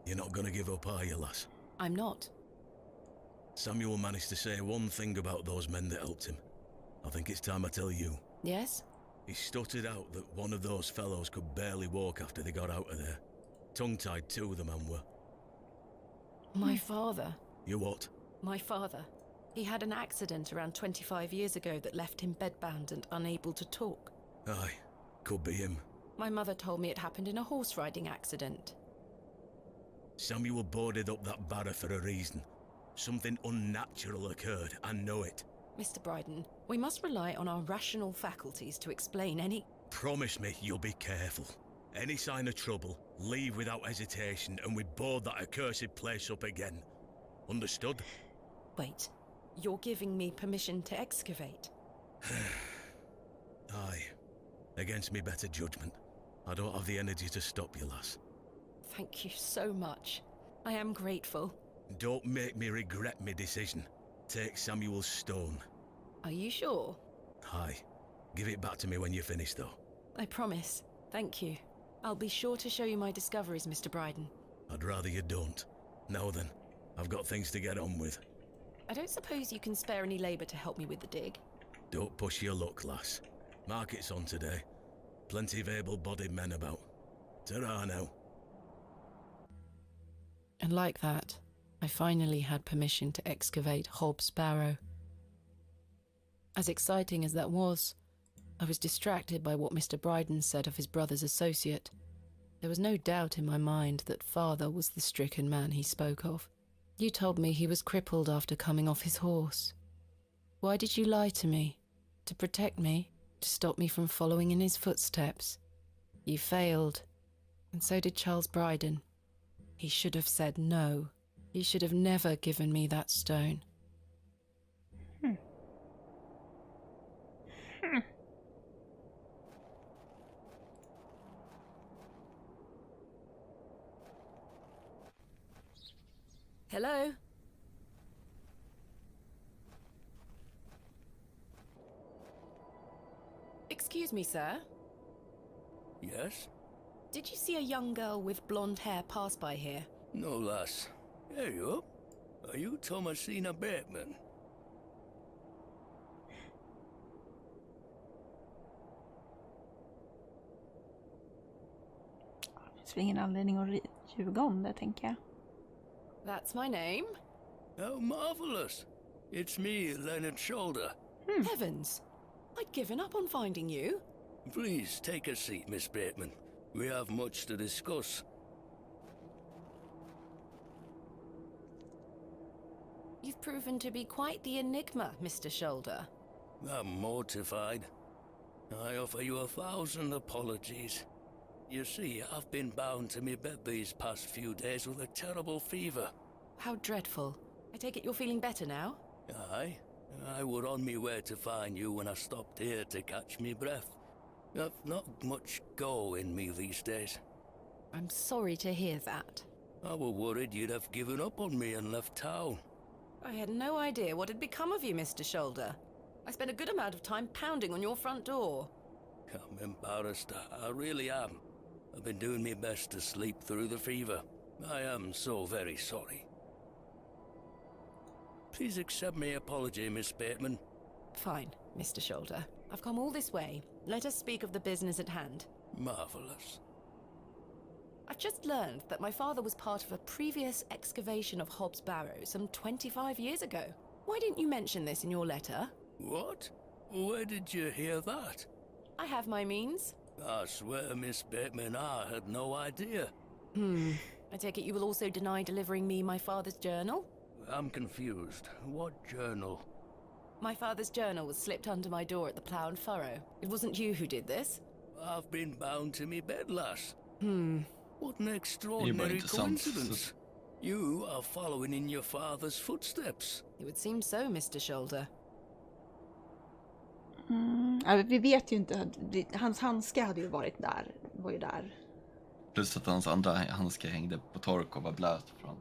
You're not gonna give up, are you, lass? I'm not. Samuel managed to say one thing about those men that helped him. I think it's time I tell you. Yes? He stuttered out that one of those fellows could barely walk after they got out of there. Tongue-tied too, the man were. My father. You what? My father. He had an accident around 25 years ago that left him bedbound and unable to talk. Aye, could be him. My mother told me it happened in a horse riding accident. Samuel boarded up that barrow for a reason. Something unnatural occurred, I know it. Mr. Bryden, we must rely on our rational faculties to explain any... Promise me you'll be careful. Any sign of trouble, leave without hesitation and we board that accursed place up again. Understood? Wait, you're giving me permission to excavate? Aye. Against me better judgment. I don't have the energy to stop you, lass. Thank you so much. I am grateful. Don't make me regret my decision. Take Samuel's stone. Are you sure? Aye. Give it back to me when you're finished, though. I promise. Thank you. I'll be sure to show you my discoveries, Mr. Bryden. I'd rather you don't. Now then, I've got things to get on with. I don't suppose you can spare any labour to help me with the dig? Don't push your luck, lass. Market's on today. Plenty of able-bodied men about. Ta-ra now. And like that, I finally had permission to excavate Hobbs Barrow. As exciting as that was, I was distracted by what Mr. Bryden said of his brother's associate. There was no doubt in my mind that father was the stricken man he spoke of. You told me he was crippled after coming off his horse. Why did you lie to me? To protect me? To stop me from following in his footsteps? You failed, and so did Charles Bryden. He should have said no. He should have never given me that stone. Hello? Excuse me, sir. Yes? Did you see a young girl with blonde hair pass by here? No, lass. There you are. Are you Thomasina Bateman? Det finns väl ingen anledning att ljuga om det, tänker jag. That's my name. How marvelous. It's me, Leonard Shoulder. Heavens! I'd given up on finding you. Please take a seat, Miss Bateman. We have much to discuss. You've proven to be quite the enigma, Mr. Shoulder. I'm mortified. I offer you 1,000 apologies. You see, I've been bound to me bed these past few days with a terrible fever. How dreadful. I take it you're feeling better now? Aye. I were on me way to find you when I stopped here to catch me breath. I've not much go in me these days. I'm sorry to hear that. I were worried you'd have given up on me and left town. I had no idea what had become of you, Mr. Shoulder. I spent a good amount of time pounding on your front door. I'm embarrassed. I really am. I've been doing my best to sleep through the fever. I am so very sorry. Please accept my apology, Miss Bateman. Fine, Mr. Shoulder. I've come all this way. Let us speak of the business at hand. Marvelous. I've just learned that my father was part of a previous excavation of Hobbs Barrow some 25 years ago. Why didn't you mention this in your letter? What? Where did you hear that? I have my means. I swear, Miss Bateman, I had no idea. I take it you will also deny delivering me my father's journal? I'm confused. What journal? My father's journal was slipped under my door at the Plough and Furrow. It wasn't you who did this? I've been bound to me bed, lass. What an You're extraordinary into some- coincidence. You are following in your father's footsteps. It would seem so, Mr. Shoulder. Ja, vi vet ju inte, hans handske hade ju varit där, var ju där. Plus att hans andra handske hängde på tork och var blöt från...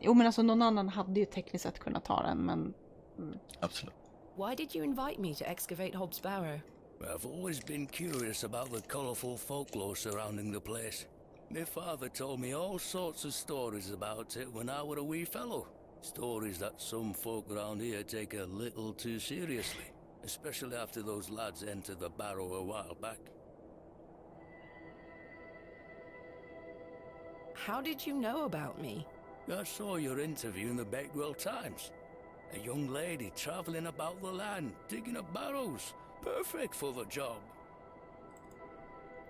Jo men alltså någon annan hade ju tekniskt sett kunnat ta den, men... Absolut. Why did you invite me to excavate Hobbs Barrow? I've always been curious about the colourful folklore surrounding the place. My father told me all sorts of stories about it when I was a wee fellow. Stories that some folk around here take a little too seriously. Especially after those lads entered the Barrow a while back. How did you know about me? I saw your interview in the Bakewell Times. A young lady travelling about the land, digging up barrows. Perfect for the job.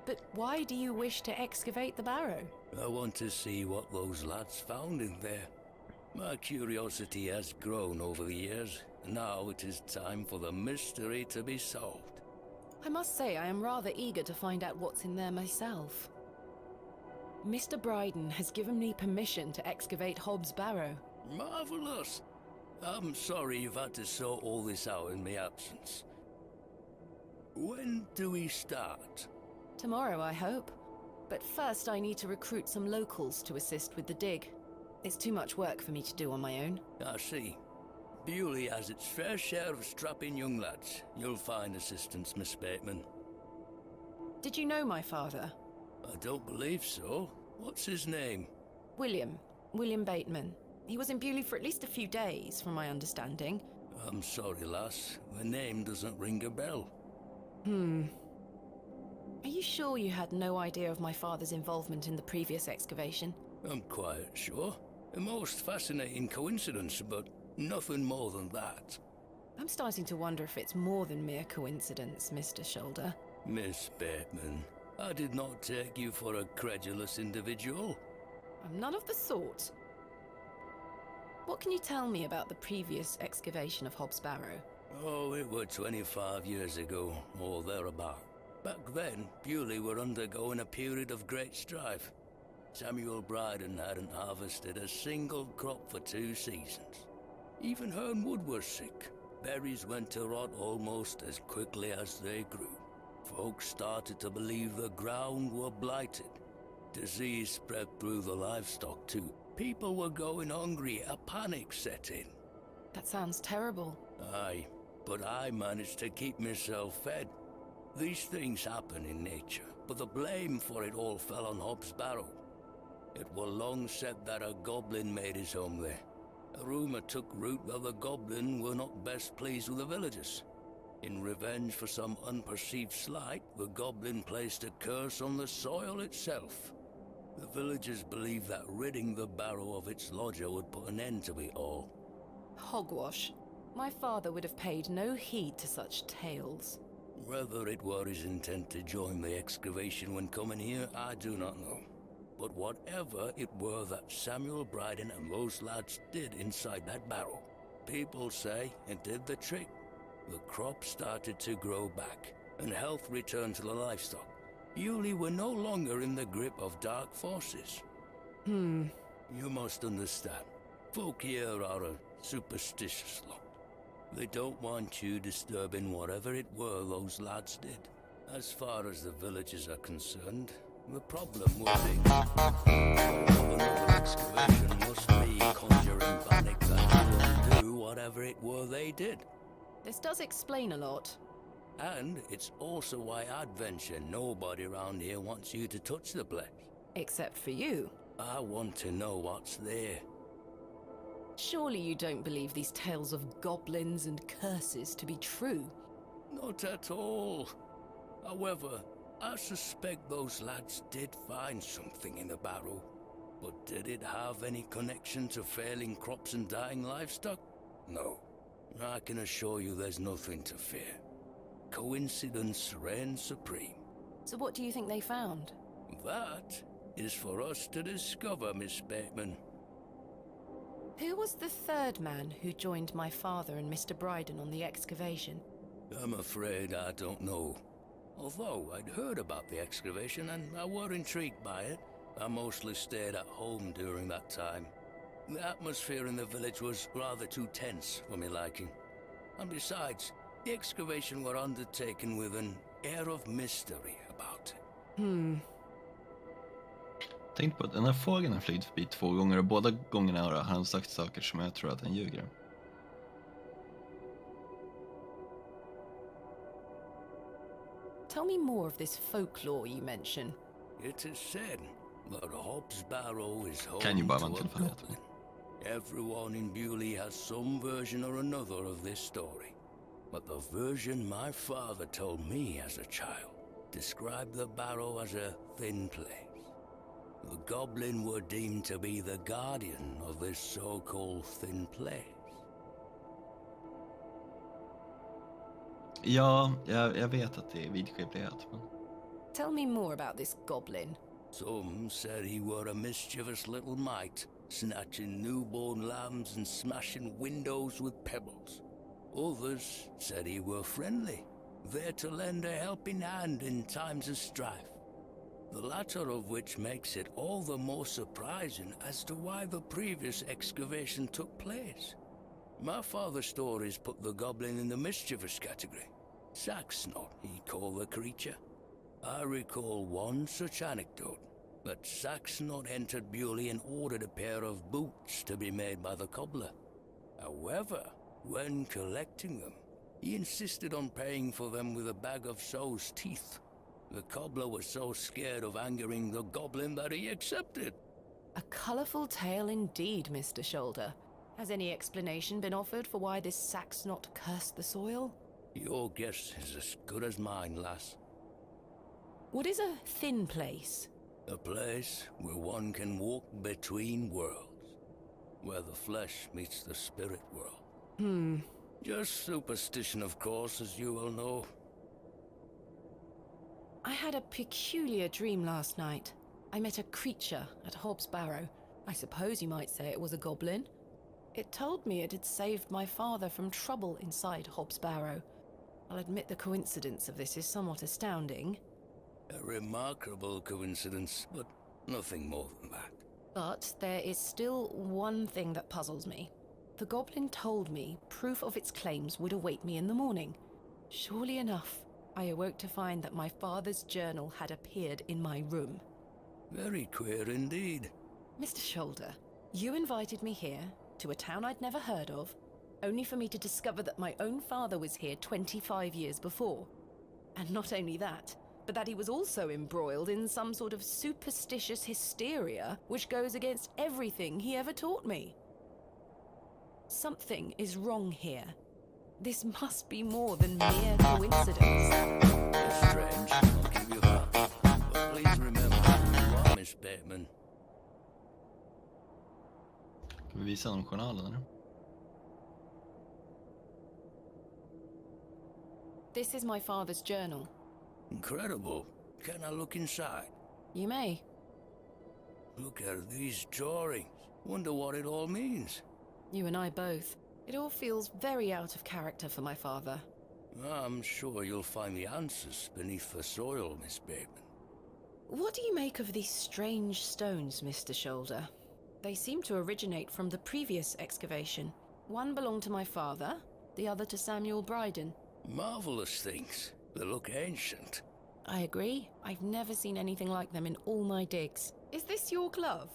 But why do you wish to excavate the barrow? I want to see what those lads found in there. My curiosity has grown over the years. Now it is time for the mystery to be solved. I must say I am rather eager to find out what's in there myself. Mr. Bryden has given me permission to excavate Hobbs Barrow. Marvellous! I'm sorry you've had to sort all this out in my absence. When do we start? Tomorrow, I hope. But first I need to recruit some locals to assist with the dig. It's too much work for me to do on my own. I see. Bewley has its fair share of strapping young lads. You'll find assistance, Miss Bateman. Did you know my father? I don't believe so. What's his name? William Bateman. He was in Bewley for at least a few days, from my understanding. I'm sorry, lass. The name doesn't ring a bell. Are you sure you had no idea of my father's involvement in the previous excavation? I'm quite sure. A most fascinating coincidence, but nothing more than that. I'm starting to wonder if it's more than mere coincidence, Mr. Shoulder. Miss Bateman, I did not take you for a credulous individual. I'm none of the sort. What can you tell me about the previous excavation of Hobbs Barrow? Oh, it were 25 years ago, or thereabout. Back then, Bewley were undergoing a period of great strife. Samuel Bryden hadn't harvested a single crop for 2 seasons. Even Hernwood was sick. Berries went to rot almost as quickly as they grew. Folks started to believe the ground were blighted. Disease spread through the livestock too. People were going hungry, a panic set in. That sounds terrible. Aye, but I managed to keep myself fed. These things happen in nature, but the blame for it all fell on Hobbs Barrow. It was long said that a goblin made his home there. A rumour took root that the goblin were not best pleased with the villagers. In revenge for some unperceived slight, the goblin placed a curse on the soil itself. The villagers believed that ridding the barrow of its lodger would put an end to it all. Hogwash. My father would have paid no heed to such tales. Whether it were his intent to join the excavation when coming here, I do not know. But whatever it were that Samuel Bryden and those lads did inside that barrow, people say it did the trick. The crop started to grow back, and health returned to the livestock. Bewley were no longer in the grip of dark forces. You must understand, folk here are a superstitious lot. They don't want you disturbing whatever it were those lads did. As far as the villagers are concerned, the problem will be another excavation must be conjuring panic that will do whatever it were they did. This does explain a lot. And it's also why I'd venture nobody around here wants you to touch the place. Except for you. I want to know what's there. Surely you don't believe these tales of goblins and curses to be true? Not at all. However, I suspect those lads did find something in the barrow. But did it have any connection to failing crops and dying livestock? No. I can assure you there's nothing to fear. Coincidence reigns supreme. So what do you think they found? That is for us to discover, Miss Bateman. Who was the third man who joined my father and Mr. Bryden on the excavation? I'm afraid I don't know. Although I'd heard about the excavation and I were intrigued by it, I mostly stayed at home during that time. The atmosphere in the village was rather too tense for me liking. And besides, the excavation were undertaken with an air of mystery about it. Tänk på att den här fågeln har flygit förbi 2 gånger och båda gångerna har han sagt saker som jag tror att han ljuger. Tell me more of this folklore you mention. It is said that Hobbs Barrow is home Kan ju bara to vara en a tillfällighet. goblin. Everyone in Bewley has some version or another of this story. But the version my father told me as a child described the barrow as a thin place. The goblin were deemed to be the guardian of this so-called thin place. Ja, jag vet att det är vidskeplighet. Men... Tell me more about this goblin. Some said he were a mischievous little mite, snatching newborn lambs and smashing windows with pebbles. Others said he were friendly, there to lend a helping hand in times of strife. The latter of which makes it all the more surprising as to why the previous excavation took place. My father's stories put the goblin in the mischievous category. Saxnot, he called the creature. I recall one such anecdote, that Saxnot entered Bewley and ordered a pair of boots to be made by the cobbler. However, when collecting them, he insisted on paying for them with a bag of sow's teeth. The cobbler was so scared of angering the goblin that he accepted. A colourful tale indeed, Mr. Shoulder. Has any explanation been offered for why this Saxnot cursed the soil? Your guess is as good as mine, lass. What is a thin place? A place where one can walk between worlds. Where the flesh meets the spirit world. Just superstition, of course, as you will know. I had a peculiar dream last night. I met a creature at Hobbs Barrow. I suppose you might say it was a goblin. It told me it had saved my father from trouble inside Hobbs Barrow. I'll admit the coincidence of this is somewhat astounding. A remarkable coincidence, but nothing more than that. But there is still one thing that puzzles me. The goblin told me proof of its claims would await me in the morning. Surely enough, I awoke to find that my father's journal had appeared in my room. Very queer indeed. Mr. Shoulder, you invited me here, to a town I'd never heard of, only for me to discover that my own father was here 25 years before. And not only that, but that he was also embroiled in some sort of superstitious hysteria which goes against everything he ever taught me. Something is wrong here. This must be more than mere coincidence. It's strange, I'll give you that. But please remember who you are, Miss Bateman. Kan vi visa dem journalen eller? This is my father's journal. Incredible. Can I look inside? You may. Look at these drawings. Wonder what it all means. You and I both. It all feels very out of character for my father. I'm sure you'll find the answers beneath the soil, Miss Bateman. What do you make of these strange stones, Mr. Shoulder? They seem to originate from the previous excavation. One belonged to my father, the other to Samuel Bryden. Marvelous things. They look ancient. I agree. I've never seen anything like them in all my digs. Is this your glove?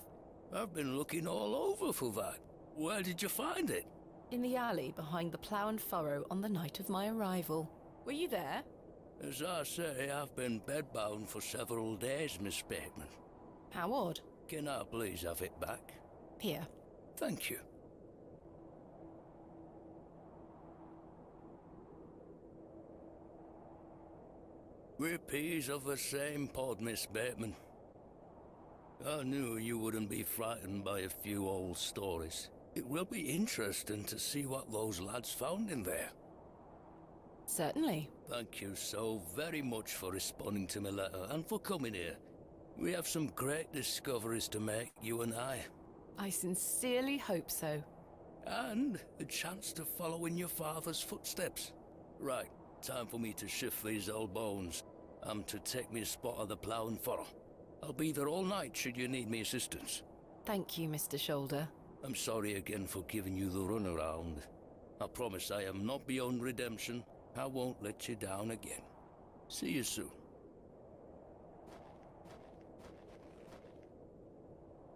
I've been looking all over for that. Where did you find it? In the alley behind the plough and furrow on the night of my arrival. Were you there? As I say, I've been bedbound for several days, Miss Bateman. How odd. Can I please have it back? Here. Thank you. We're peas of the same pod, Miss Bateman. I knew you wouldn't be frightened by a few old stories. It will be interesting to see what those lads found in there. Certainly. Thank you so very much for responding to my letter and for coming here. We have some great discoveries to make, you and I. I sincerely hope so. And a chance to follow in your father's footsteps. Right, time for me to shift these old bones. I'm to take me a spot of the plough and furrow. I'll be there all night should you need me assistance. Thank you, Mr. Shoulder. I'm sorry again for giving you the runaround. I promise I am not beyond redemption. I won't let you down again. See you soon.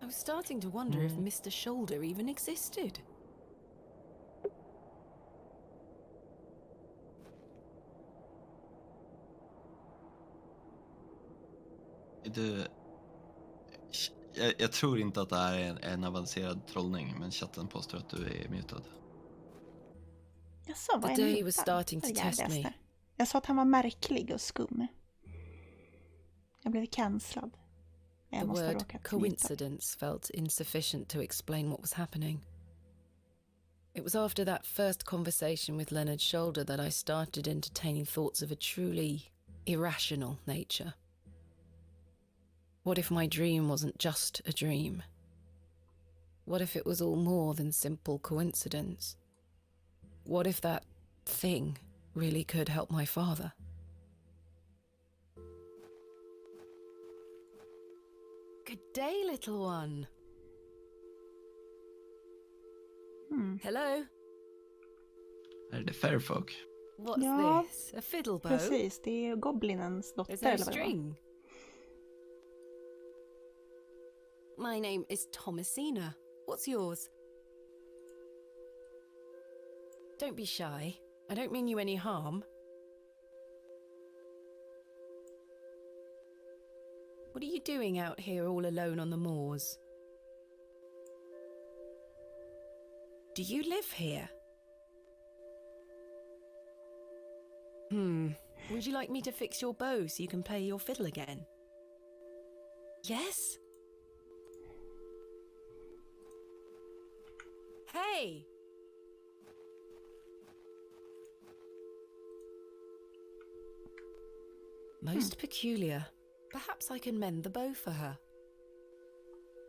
I was starting to wonder if Mr. Shoulder even existed. Jag tror inte att det här är en avancerad trollning, men chatten påstår att du är mutad. Jaså, vad The är day mutad? was starting to Jag test läste. me. Jag sa att han var märklig och skum. Jag blev cancellad. The word coincidence felt insufficient to explain what was happening. It was after that first conversation with Leonard Shoulder that I started entertaining thoughts of a truly irrational nature. What if my dream wasn't just a dream? What if it was all more than simple coincidence? What if that thing really could help my father? Good day, little one. Hello? Är det Fairfolk? What's this? A fiddle bow? Precis, det är Goblinens dotter. Is there a eller vad det var. string? My name is Thomasina. What's yours? Don't be shy. I don't mean you any harm. What are you doing out here all alone on the moors? Do you live here? Would you like me to fix your bow so you can play your fiddle again? Yes? Hey! Most peculiar. Perhaps I can mend the bow for her.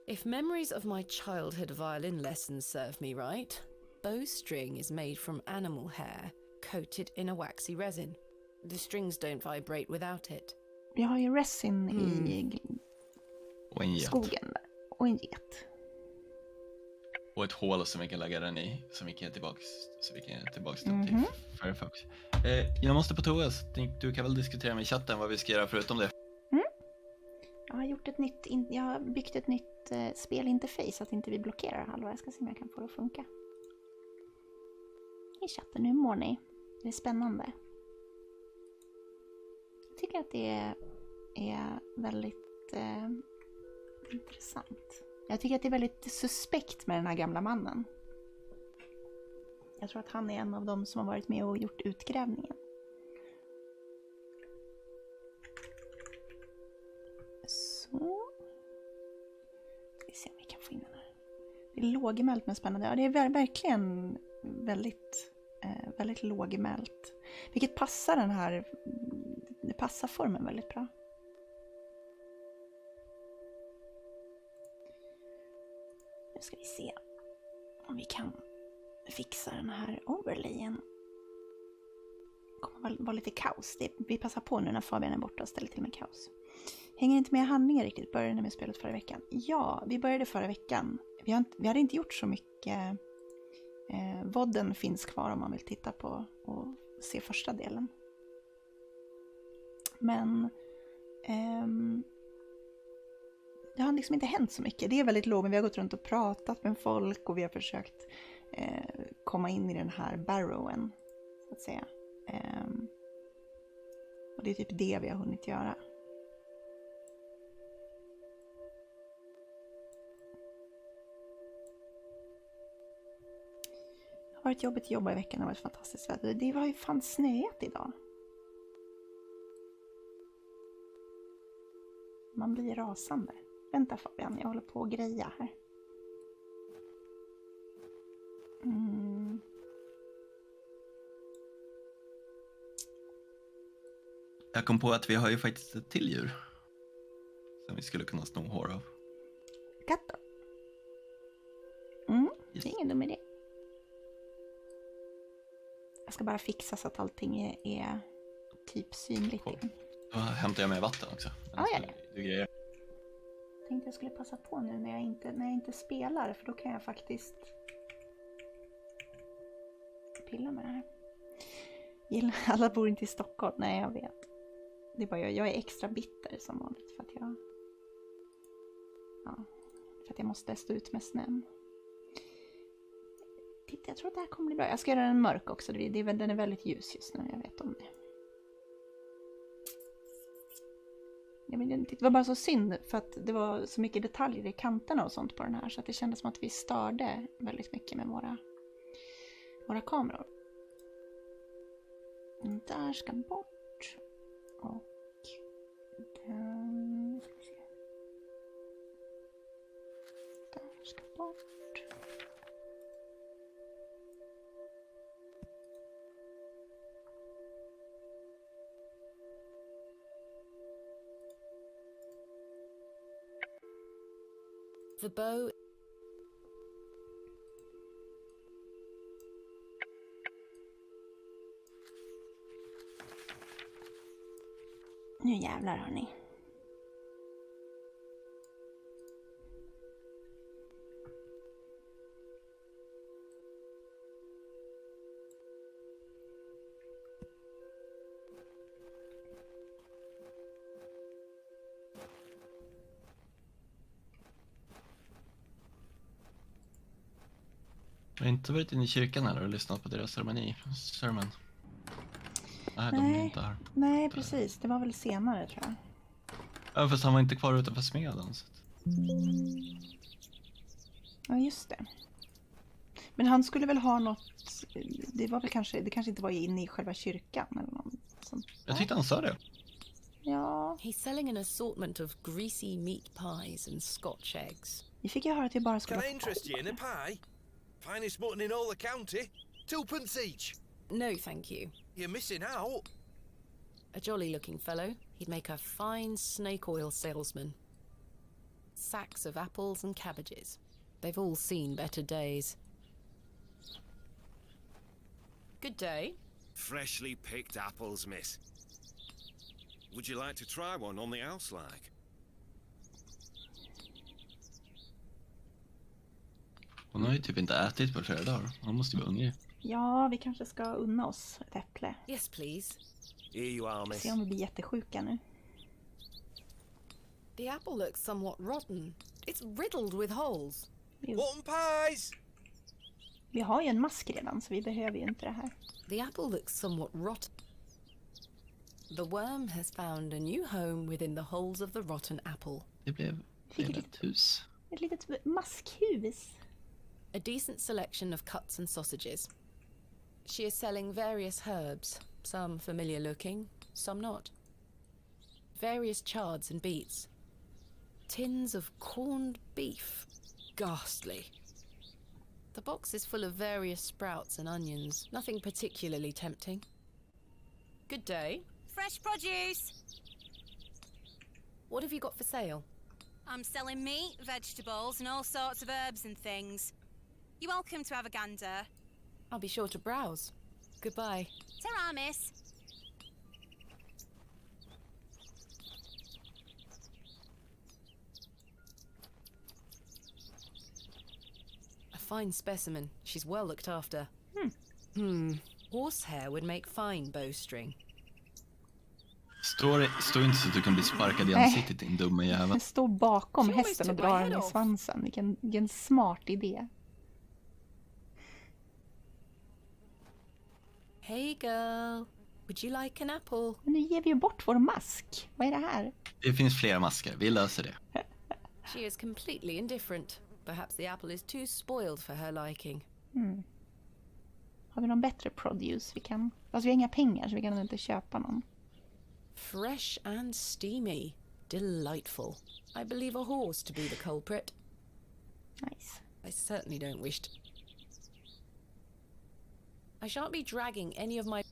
If memories of my childhood violin lessons serve me right, bowstring is made from animal hair coated in a waxy resin. The strings don't vibrate without it. Jag har ju resin i Och en get. skogen där. Och en get. Och ett hål som vi kan lägga den i, som vi kan ge tillbaks, till Firefox. Jag måste på toa, så du kan väl diskutera med chatten vad vi ska göra förutom det. Jag har gjort jag har byggt ett nytt spelinterface så att inte vi blockerar halva. Jag ska se om jag kan få det att funka. I chatten, hur mår ni? Det är spännande. Jag tycker att det är väldigt intressant. Jag tycker att det är väldigt suspekt med den här gamla mannen. Jag tror att han är en av dem som har varit med och gjort utgrävningen. Så. Ska vi se om vi kan få in den här. Det är lågmält men spännande. Ja, det är verkligen väldigt lågmält. Vilket passar den här. Det passar formen väldigt bra. Nu ska vi se om vi kan fixa den här overlayen. Det kommer vara lite kaos. Vi passar på nu när Fabian är borta och ställer till med kaos. Hänger inte med handlingen riktigt. Började ni med spelet förra veckan? Ja, vi började förra veckan. Vi hade inte gjort så mycket. Vodden finns kvar om man vill titta på och se första delen. Men det har liksom inte hänt så mycket. Det är väldigt lågt, men vi har gått runt och pratat med folk och vi har försökt komma in i den här Barrowen, så att säga. Och det är typ det vi har hunnit göra. Det har varit jobbigt att jobba i veckan, det har varit fantastiskt väder. Det var ju fan snöigt idag. Man blir rasande. Vänta Fabian, jag håller på att greja här. Jag kom på att vi har ju faktiskt ett till djur som vi skulle kunna sno hår av. Katter. Det är ingen dum idé. Jag ska bara fixa så att allting är typ synligt. Då hämtar jag med vatten också. Ja, gör det. Du grejer. Jag tänkte jag skulle passa på nu när jag inte spelar, för då kan jag faktiskt pilla med det här. Alla bor inte i Stockholm. Nej, jag vet. Det är bara jag är extra bitter som vanligt för att jag måste stå ut med snön. Titta, jag tror att det här kommer bli bra. Jag ska göra den mörk också. Den är väldigt ljus just nu, jag vet om det. Det var bara så synd för att det var så mycket detaljer i kanterna och sånt på den här, så att det kändes som att vi störde väldigt mycket med våra kameror. Den där ska bort. Och den där ska bort. The bow. Nu jävlar hörni. Jag har inte varit inne i kyrkan här och lyssnat på deras sermon. Nej, de är inte här. Nej, precis. Det var väl senare, tror jag. Ja, fast han var inte kvar utanför smeden. Så. Ja, just det. Men han skulle väl ha något... Det kanske inte var inne i själva kyrkan eller något sånt. Jag tyckte han sa det. Ja. He's selling an assortment of greasy meat pies and Scotch eggs. Vi fick ju höra att vi bara skulle... Can I interest you in a pie? Finest mutton in all the county. 2p each. No, thank you. You're missing out. A jolly-looking fellow. He'd make a fine snake oil salesman. Sacks of apples and cabbages. They've all seen better days. Good day. Freshly picked apples, miss. Would you like to try one on the house like? Hon har ju typ inte ätit på flera dagar. Hon måste ju vara hungrig. Ja, vi kanske ska unna oss ett äpple. Yes, please. Here you are, miss. Se om vi blir jättesjuka nu. The apple looks somewhat rotten. It's riddled with holes. Mutton pies! Vi har ju en mask redan, så vi behöver ju inte det här. The apple looks somewhat rotten. The worm has found a new home within the holes of the rotten apple. Det blev ett hus. Ett litet maskhus. A decent selection of cuts and sausages. She is selling various herbs, some familiar looking, some not. Various chards and beets. Tins of corned beef. Ghastly. The box is full of various sprouts and onions, nothing particularly tempting. Good day. Fresh produce. What have you got for sale? I'm selling meat, vegetables, and all sorts of herbs and things. You're welcome to have a gander. I'll be sure to browse. Goodbye. Ta-ra, miss. A fine specimen. She's well looked after. Horsehair would make fine bowstring. Står inte så att du kan bli sparkad i ansiktet, din dumma jävel. Jag står bakom hästen och drar den i svansen. Vilken smart idé. Hey girl, would you like an apple? Men nu ger vi ju bort vår mask. Vad är det här? Det finns flera masker, vi löser det. She is completely indifferent. Perhaps the apple is too spoiled for her liking. Har vi någon bättre produce? Vi har inga pengar så vi kan inte köpa någon. Fresh and steamy. Delightful. I believe a horse to be the culprit. Nice. I certainly don't wish to... I shan't be dragging any of my...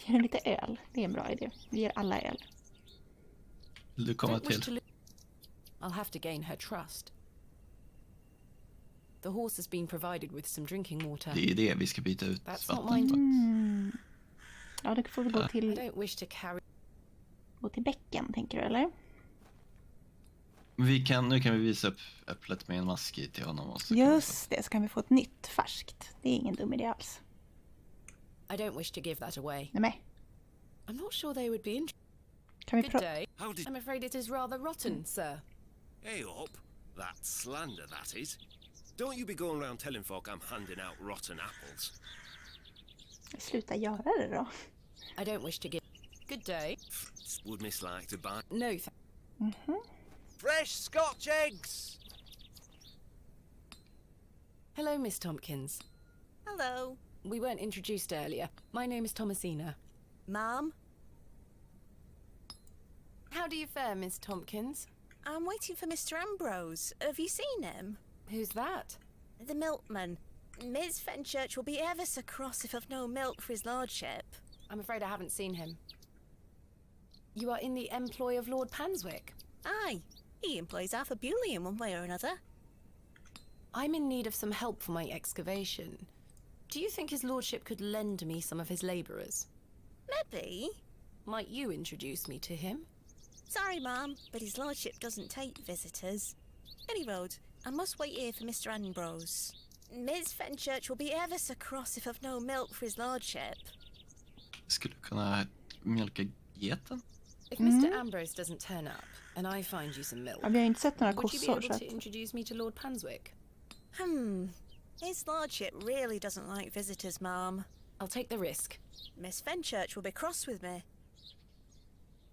Ge lite öl. Det är en bra idé. Vi ger alla öl. Du kommer till. I'll have to gain her trust. The horse has been provided with some drinking water. Det är det vi ska byta ut. That's not mine. Ja, då får vi gå till... I don't wish to carry... Gå till bäcken, tänker du, eller? Nu kan vi visa upp äpplet med en mask i till honom. Och just det, så kan vi få ett nytt färskt. Det är ingen dum idé alls. I don't wish to give that away. Nej. I'm not sure they would be interested. Kan vi Good day. I'm afraid it is rather rotten, sir. Hey up. That slander, that is. Don't you be going around telling folk I'm handing out rotten apples. Sluta göra det då. I don't wish to give... Good day. Would miss like to buy... No, Fresh Scotch eggs! Hello, Miss Tompkins. Hello. We weren't introduced earlier. My name is Thomasina. Ma'am? How do you fare, Miss Tompkins? I'm waiting for Mr. Ambrose. Have you seen him? Who's that? The milkman. Miss Fenchurch will be ever so cross if I've no milk for his lordship. I'm afraid I haven't seen him. You are in the employ of Lord Panswick? Aye. He employs Arthur Bewley in one way or another. I'm in need of some help for my excavation. Do you think his lordship could lend me some of his labourers? Maybe. Might you introduce me to him? Sorry, ma'am, but his lordship doesn't take visitors. Any road, I must wait here for Mr. Ambrose. Miss Fenchurch will be ever so cross if I've no milk for his lordship. Skulle kunna mjölka geten? If Mr. Ambrose doesn't turn up and I find you some milk, Ja, vi har inte sett några would you be kossor able så to att... introduce me to Lord Panswick? His lordship really doesn't like visitors, ma'am. I'll take the risk. Miss Fenchurch will be cross with me.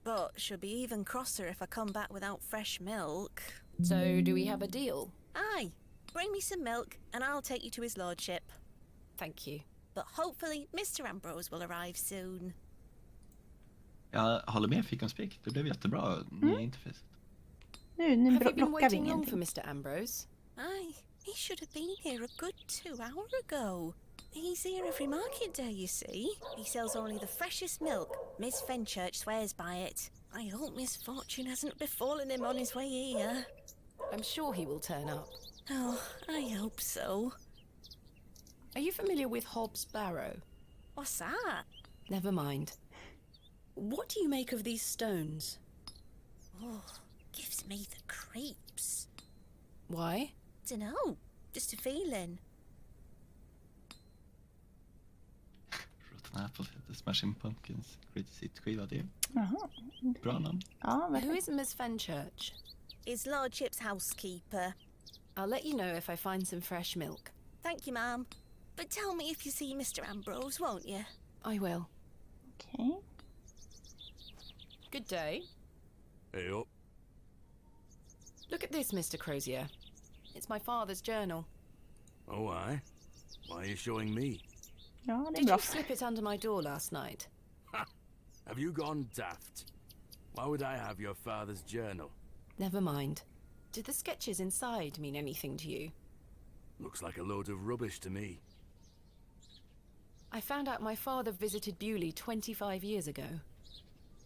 But she'll be even crosser if I come back without fresh milk. So, do we have a deal? Aye. Bring me some milk and I'll take you to his lordship. Thank you. But hopefully Mr. Ambrose will arrive soon. Jag håller med fikonspik. Det blev jättebra. Ni är inte fest. Nu Have you been blockar vi waiting long ingenting. for Mr. Ambrose? Aye. He should have been here a good 2 hours ago. He's here every market day, you see. He sells only the freshest milk. Miss Fenchurch swears by it. I hope misfortune hasn't befallen him on his way here. I'm sure he will turn up. Oh, I hope so. Are you familiar with Hobbs Barrow? What's that? Never mind. What do you make of these stones? Oh, gives me the creeps. Why? Dunno, just a feeling. Rotten Apple heter Smashing Pumpkins. Greatest Hit skiva, det är Jaha. bra namn. Ja, Who verkligen. is Miss Fenchurch? His lordship's housekeeper. I'll let you know if I find some fresh milk. Thank you, ma'am. But tell me if you see Mr. Ambrose, won't you? I will. Okej. Good day. Hey up. Look at this, Mr. Crozier. It's my father's journal. Oh, aye? Why are you showing me? Ja, det är Did bra. you slip it under my door last night? Ha! Have you gone daft? Why would I have your father's journal? Never mind. Did the sketches inside mean anything to you? Looks like a load of rubbish to me. I found out my father visited Bewley 25 years ago.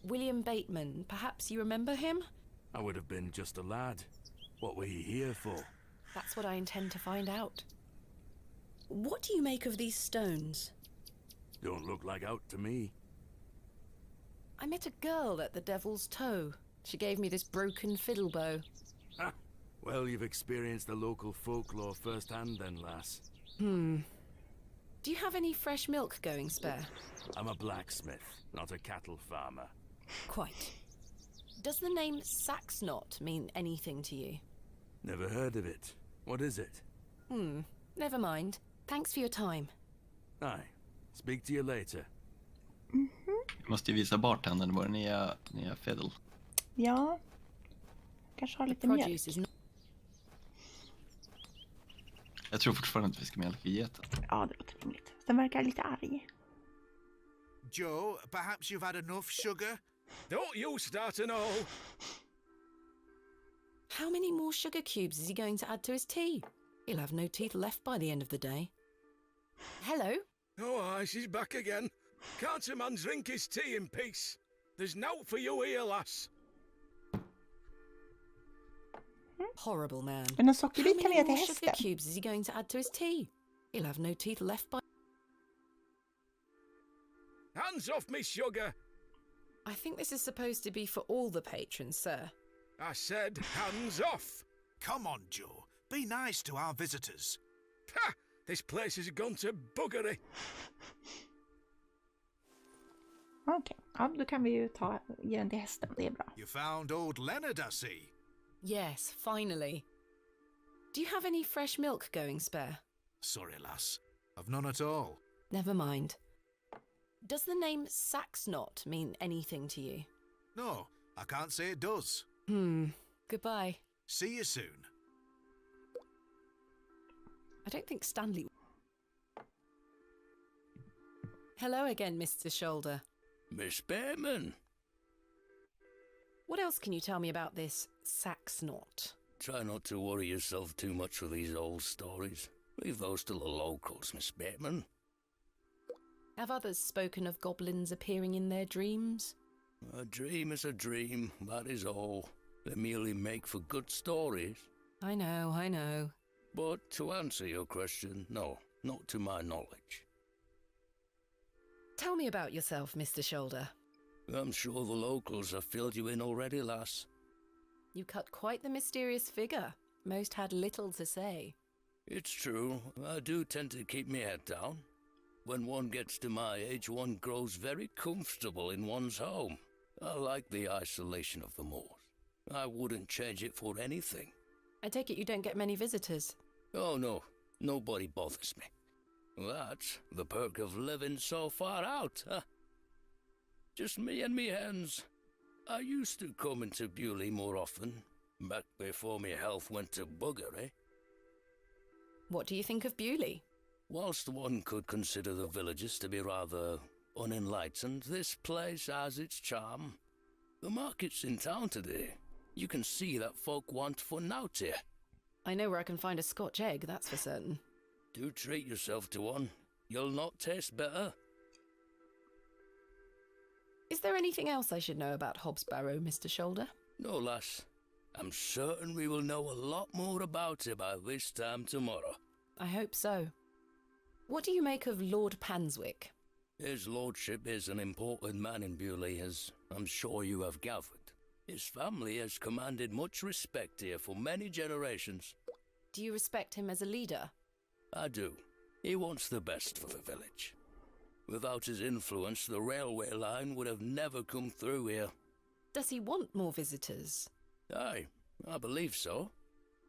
William Bateman, perhaps you remember him? I would have been just a lad. What were he here for? That's what I intend to find out. What do you make of these stones? Don't look like out to me. I met a girl at the Devil's Toe. She gave me this broken fiddle bow. Ha! Well, you've experienced the local folklore firsthand then, lass. Do you have any fresh milk going spare? I'm a blacksmith, not a cattle farmer. Quite. Does the name Saxnot mean anything to you? Never heard of it. What is it? Never mind. Thanks for your time. Aye. Speak to you later. Vi måste ju visa bartendern vår nya fiddle. Ja. Kanske har lite mjölk. Produce is not... Jag tror fortfarande att vi ska mjölka geten. Ja, det låter rimligt. Den verkar lite arg. Joe, perhaps you've had enough sugar? Don't you start an all. How many more sugar cubes is he going to add to his tea? He'll have no teeth left by the end of the day. Hello? Oh, aye, she's back again. Can't a man drink his tea in peace? There's nought for you here, lass. Horrible man. Men en sockerbit kan How vi ge many till more sugar hästen. cubes is he going to add to his tea? He'll have no teeth left by... Hands off me, sugar. I think this is supposed to be for all the patrons, sir. I said hands off. Come on, Joe. Be nice to our visitors. Ha! This place has gone to buggery. Okej, ja, då kan vi ju ge den till hästen. Det är bra. You found old Leonard, I see. Yes, finally. Do you have any fresh milk going spare? Sorry, lass. I've none at all. Never mind. Does the name Saxnot mean anything to you? No, I can't say it does. Goodbye. See you soon. I don't think Stanley... Hello again, Mr. Shoulder. Miss Bateman. What else can you tell me about this Saxnot? Try not to worry yourself too much with these old stories. Leave those to the locals, Miss Bateman. Have others spoken of goblins appearing in their dreams? A dream is a dream, that is all. They merely make for good stories. I know. But to answer your question, no, not to my knowledge. Tell me about yourself, Mr. Shoulder. I'm sure the locals have filled you in already, lass. You cut quite the mysterious figure. Most had little to say. It's true, I do tend to keep my head down. When one gets to my age, one grows very comfortable in one's home. I like the isolation of the moors. I wouldn't change it for anything. I take it you don't get many visitors. Oh no, nobody bothers me. That's the perk of living so far out, huh? Just me and me hens. I used to come into Bewley more often, back before my health went to buggery. What do you think of Bewley? Whilst one could consider the villages to be rather unenlightened, this place has its charm. The market's in town today. You can see that folk want fun out here. I know where I can find a Scotch egg, that's for certain. Do treat yourself to one. You'll not taste better. Is there anything else I should know about Hobbs Barrow, Mr. Shoulder? No, lass. I'm certain we will know a lot more about it by this time tomorrow. I hope so. What do you make of Lord Panswick? His lordship is an important man in Bewley, as I'm sure you have gathered. His family has commanded much respect here for many generations. Do you respect him as a leader? I do. He wants the best for the village. Without his influence, the railway line would have never come through here. Does he want more visitors? Aye, I believe so.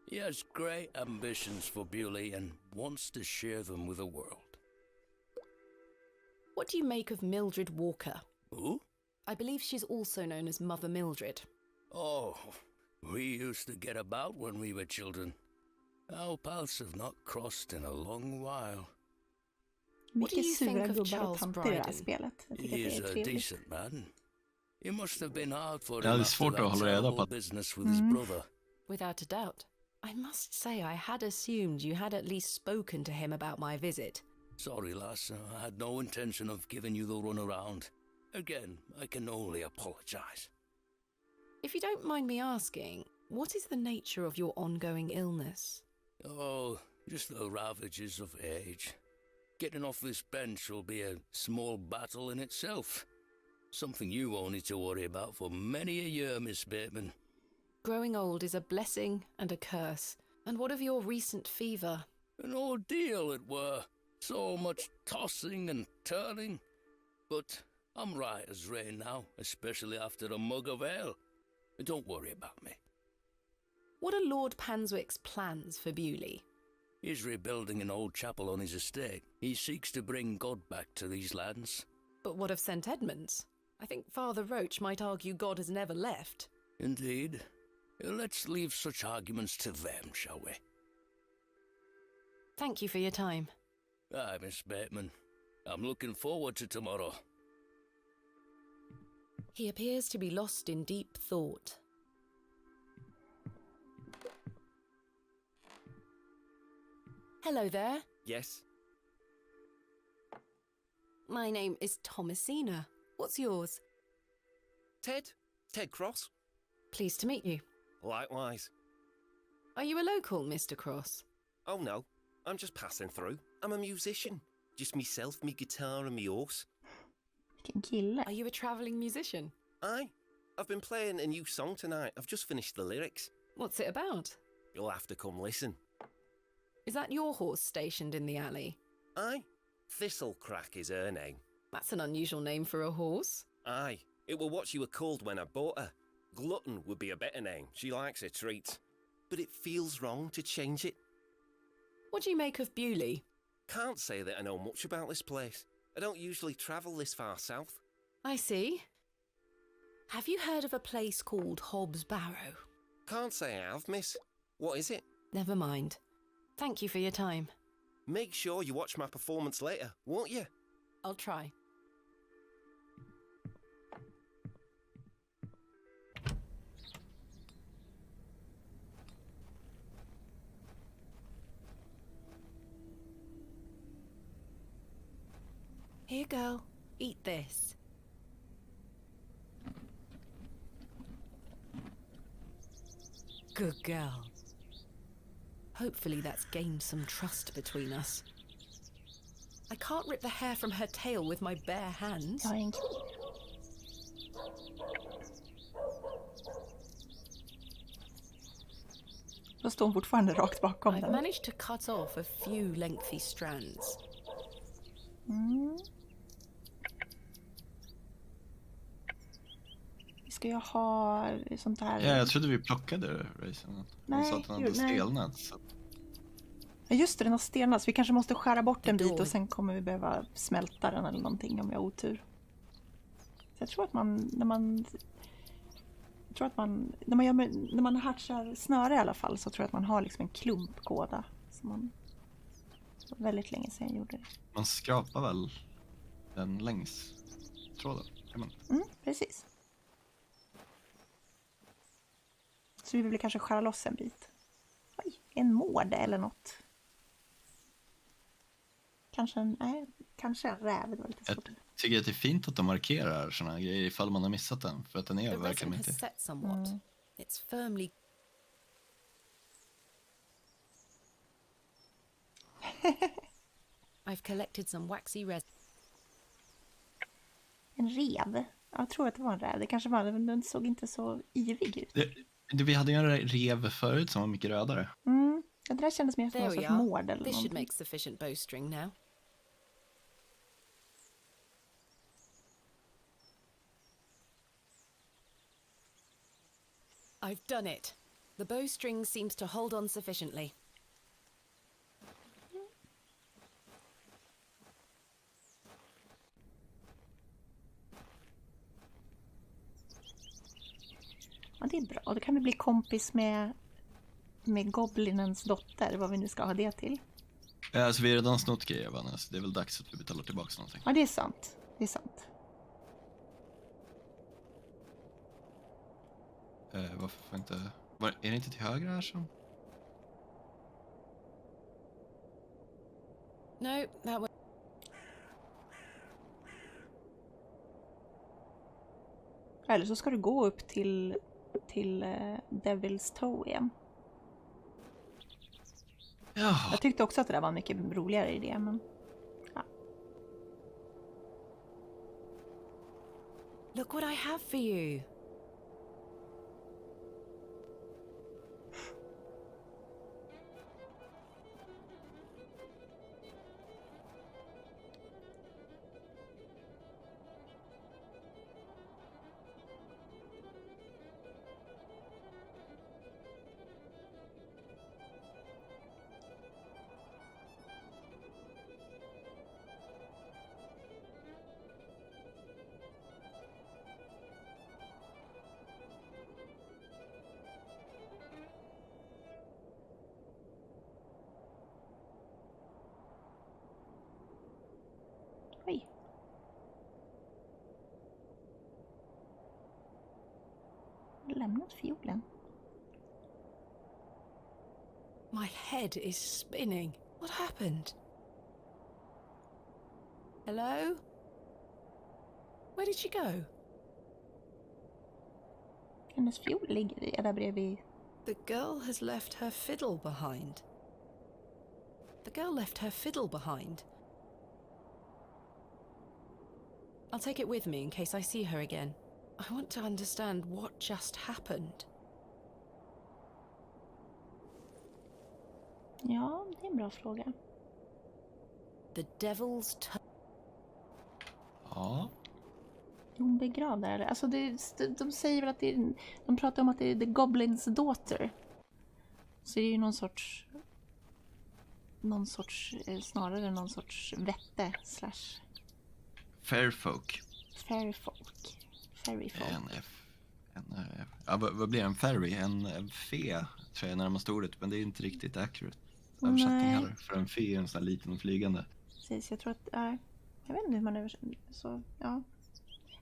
He has great ambitions for Bewley and wants to share them with the world. What do you make of Mildred Walker? Who? I believe she's also known as Mother Mildred. Oh, we used to get about when we were children. Our paths have not crossed in a long while. What do you think of Charles Bryden? He is a decent man. It must have been hard for Ja, him det är after svårt att that hålla reda på terrible att... business with his brother. Without a doubt. I must say I had assumed you had at least spoken to him about my visit. Sorry, lass. I had no intention of giving you the runaround. Again, I can only apologize. If you don't mind me asking, what is the nature of your ongoing illness? Oh, just the ravages of age. Getting off this bench will be a small battle in itself. Something you won't need to worry about for many a year, Miss Bateman. Growing old is a blessing and a curse. And what of your recent fever? An ordeal it were. So much tossing and turning. But I'm right as rain now, especially after a mug of ale. Don't worry about me. What are Lord Panswick's plans for Bewley? He's rebuilding an old chapel on his estate. He seeks to bring God back to these lands. But what of St. Edmunds? I think Father Roach might argue God has never left. Indeed. Let's leave such arguments to them, shall we? Thank you for your time. Aye, Miss Bateman. I'm looking forward to tomorrow. He appears to be lost in deep thought. Hello there. Yes? My name is Thomasina. What's yours? Ted? Ted Cross? Pleased to meet you. Likewise. Are you a local, Mr. Cross? Oh no, I'm just passing through. I'm a musician. Just myself, me guitar and me horse. Vilken kille. Are you a travelling musician? Aye. I've been playing a new song tonight. I've just finished the lyrics. What's it about? You'll have to come listen. Is that your horse stationed in the alley? Aye. Thistlecrack is her name. That's an unusual name for a horse. Aye. It were what she were called when I bought her. Glutton would be a better name. She likes her treats. But it feels wrong to change it. What do you make of Bewley? Can't say that I know much about this place. I don't usually travel this far south. I see. Have you heard of a place called Hobbs Barrow? Can't say I have, miss. What is it? Never mind. Thank you for your time. Make sure you watch my performance later, won't you? I'll try. Here, girl. Eat this. Good girl. Hopefully that's gained some trust between us. I can't rip the hair from her tail with my bare hands. Thank you. Då står hon fortfarande rakt bakom I've den. managed to cut off a few lengthy strands. Mm. Vi ska ju ha sånt här... Ja, jag trodde vi plockade racen. Nej, sa att den hade stelnat. Så. Ja, just det, den har stelnat. Så vi kanske måste skära bort en bit och sen kommer vi behöva smälta den eller någonting om jag har otur. Så jag tror att när man hatchar snöre i alla fall så tror jag att man har liksom en klumpkåda som man väldigt länge sedan gjorde det. Man skrapar väl den längs tråden? Precis. Så vi vill kanske skära loss en bit. Oj, en mård eller något. Kanske en räv. Det var lite svårt. Jag tycker att det är fint att de markerar såna grejer ifall man har missat den. För att den är verkligen inte... It's firmly... I've collected some waxy resin. En rev? Jag tror att det var en räv. Det kanske var, men den såg inte så ivrig ut. Vi hade ju en rev förut som var mycket rödare. Det där kändes mer som en sorts mård eller This should någonting. make sufficient bowstring now. I've done it. The bowstring seems to hold on sufficiently. Ja, det är bra. Då kan vi bli kompis med Goblinens dotter, vad vi nu ska ha det till. Alltså vi har redan snott grejer, Vanna, så det är väl dags att vi betalar tillbaka någonting. Ja, det är sant. Det är sant. Varför får inte... Är det inte till höger här som... No, that was... Eller så ska du gå upp till Devil's Toe igen. Jaha. Jag tyckte också att det där var en mycket roligare idé, men... Ja. Look what I have for you. lämnat fiolen? My head is spinning. What happened? Hello? Where did she go? Hennes fiol ligger där bredvid. The girl has left her fiddle behind. The girl left her fiddle behind. I'll take it with me in case I see her again. I want to understand what just happened. Ja, det är en bra fråga. The devil's Ja. Hon begravd där, eller? Alltså de säger väl att det är, de pratar om att det är The Goblin's Daughter. Så det är ju någon sorts snarare någon sorts vette slash Fairfolk. Fairyfolk. Vad blir en fairy? En fe, tror jag, närmast ordet. Men det är inte riktigt accurate översättning heller. För en fe är en sån här liten och flygande. Precis, jag tror att... jag vet inte hur man översätter. Så, ja.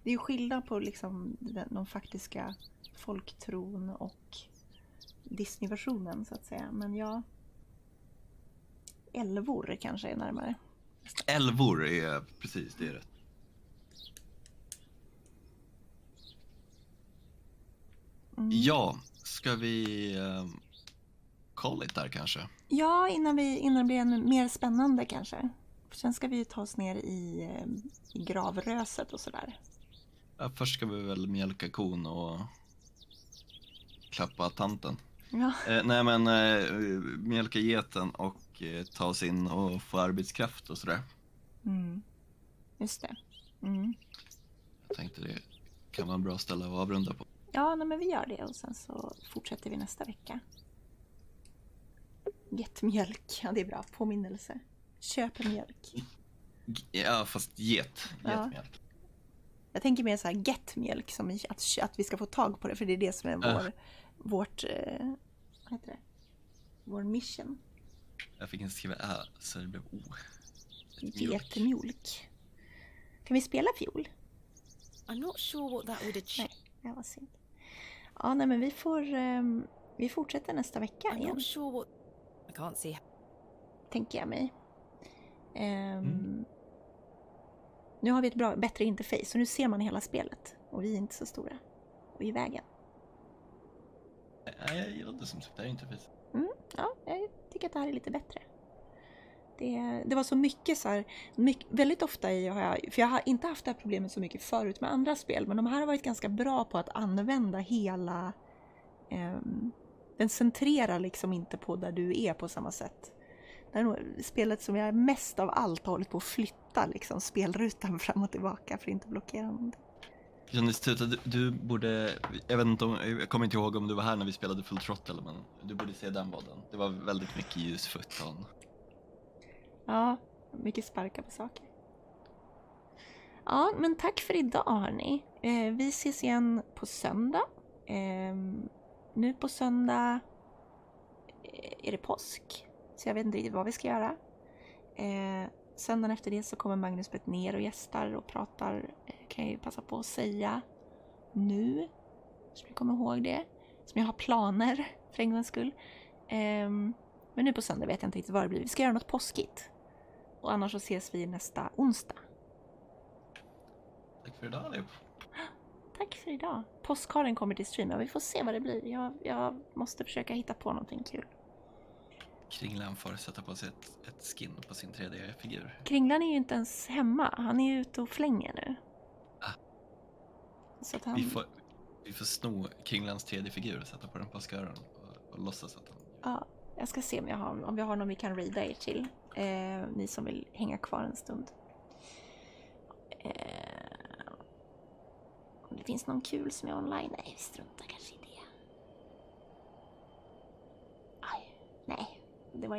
Det är ju skillnad på liksom de faktiska folktron och Disney-versionen, så att säga. Men ja... Älvor kanske är närmare. Älvor är precis, det är rätt. Ja, ska vi kolla lite där kanske? Ja, innan det blir ännu mer spännande kanske. Sen ska vi ju ta oss ner i gravröset och sådär. Ja, först ska vi väl mjölka kon och klappa tanten. Ja. Mjölka geten och ta oss in och få arbetskraft och sådär. Just det. Jag tänkte det kan vara en bra ställe att avrunda på. Ja, men vi gör det och sen så fortsätter vi nästa vecka. Get mjölk, ja det är bra, påminnelse. Köp mjölk. Ja, fast getmjölk. Jag tänker mer så här get mjölk, som att vi ska få tag på det, för det är det som är vårt vad heter det? Vår mission. Jag fick inte skriva så det blev Getmjölk. Kan vi spela fiol? I'm not sure what that would achieve. Nej, det var synd. Ja, nej, men vi fortsätter nästa vecka I'm igen. not sure what... I can't see. Tänker jag mig. Nu har vi ett bättre interface, så nu ser man hela spelet. Och vi är inte så stora. Och i vägen. Jag gillar det som sagt, det är interface. Ja, jag tycker att det här är lite bättre. Det var så mycket så här, väldigt ofta för jag har inte haft det här problemet så mycket förut med andra spel, men de här har varit ganska bra på att använda hela den centrerar liksom inte på där du är på samma sätt. Det är nog spelet som jag mest av allt har hållit på att flytta liksom spelrutan fram och tillbaka för att inte blockera någonting. Jonas Tuta, du borde, jag kommer inte ihåg om du var här när vi spelade Full Throttle, men du borde se den podden. Det var väldigt mycket ljusfutton. Ja, mycket sparka på saker. Ja, men tack för idag hörni. Vi ses igen på söndag. Nu på söndag är det påsk. Så jag vet inte riktigt vad vi ska göra. Söndagen efter det så kommer Magnus Bett ner och gästar och pratar. Kan jag ju passa på att säga nu. Så jag kommer ihåg det. Som jag har planer för en gångs skull. Men nu på söndag vet jag inte riktigt vad det blir. Vi ska göra något påskigt. Och annars så ses vi nästa onsdag. Tack för idag allihop. Tack för idag. Påskharen kommer till streamen. Vi får se vad det blir. Jag måste försöka hitta på någonting kul. Kringlan får sätta på sig ett skin på sin 3D-figur. Kringlan är ju inte ens hemma. Han är ju ute och flänger nu. Så att vi får sno Kringlans 3D-figur och sätta på den på skören och låtsas att han... Ja, jag ska se om vi har någon vi kan raida er till. Ni som vill hänga kvar en stund. Om det finns någon kul som är online. Nej, vi struntar kanske i det. Nej, det var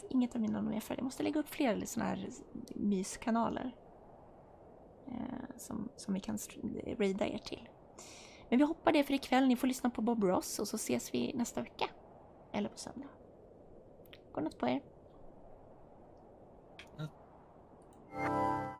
inget av mina mer för. Jag måste lägga upp fler såna här myskanaler. Som vi kan raida er till. Men vi hoppar det för ikväll. Ni får lyssna på Bob Ross och så ses vi nästa vecka. Eller på söndag. Godnatt på er.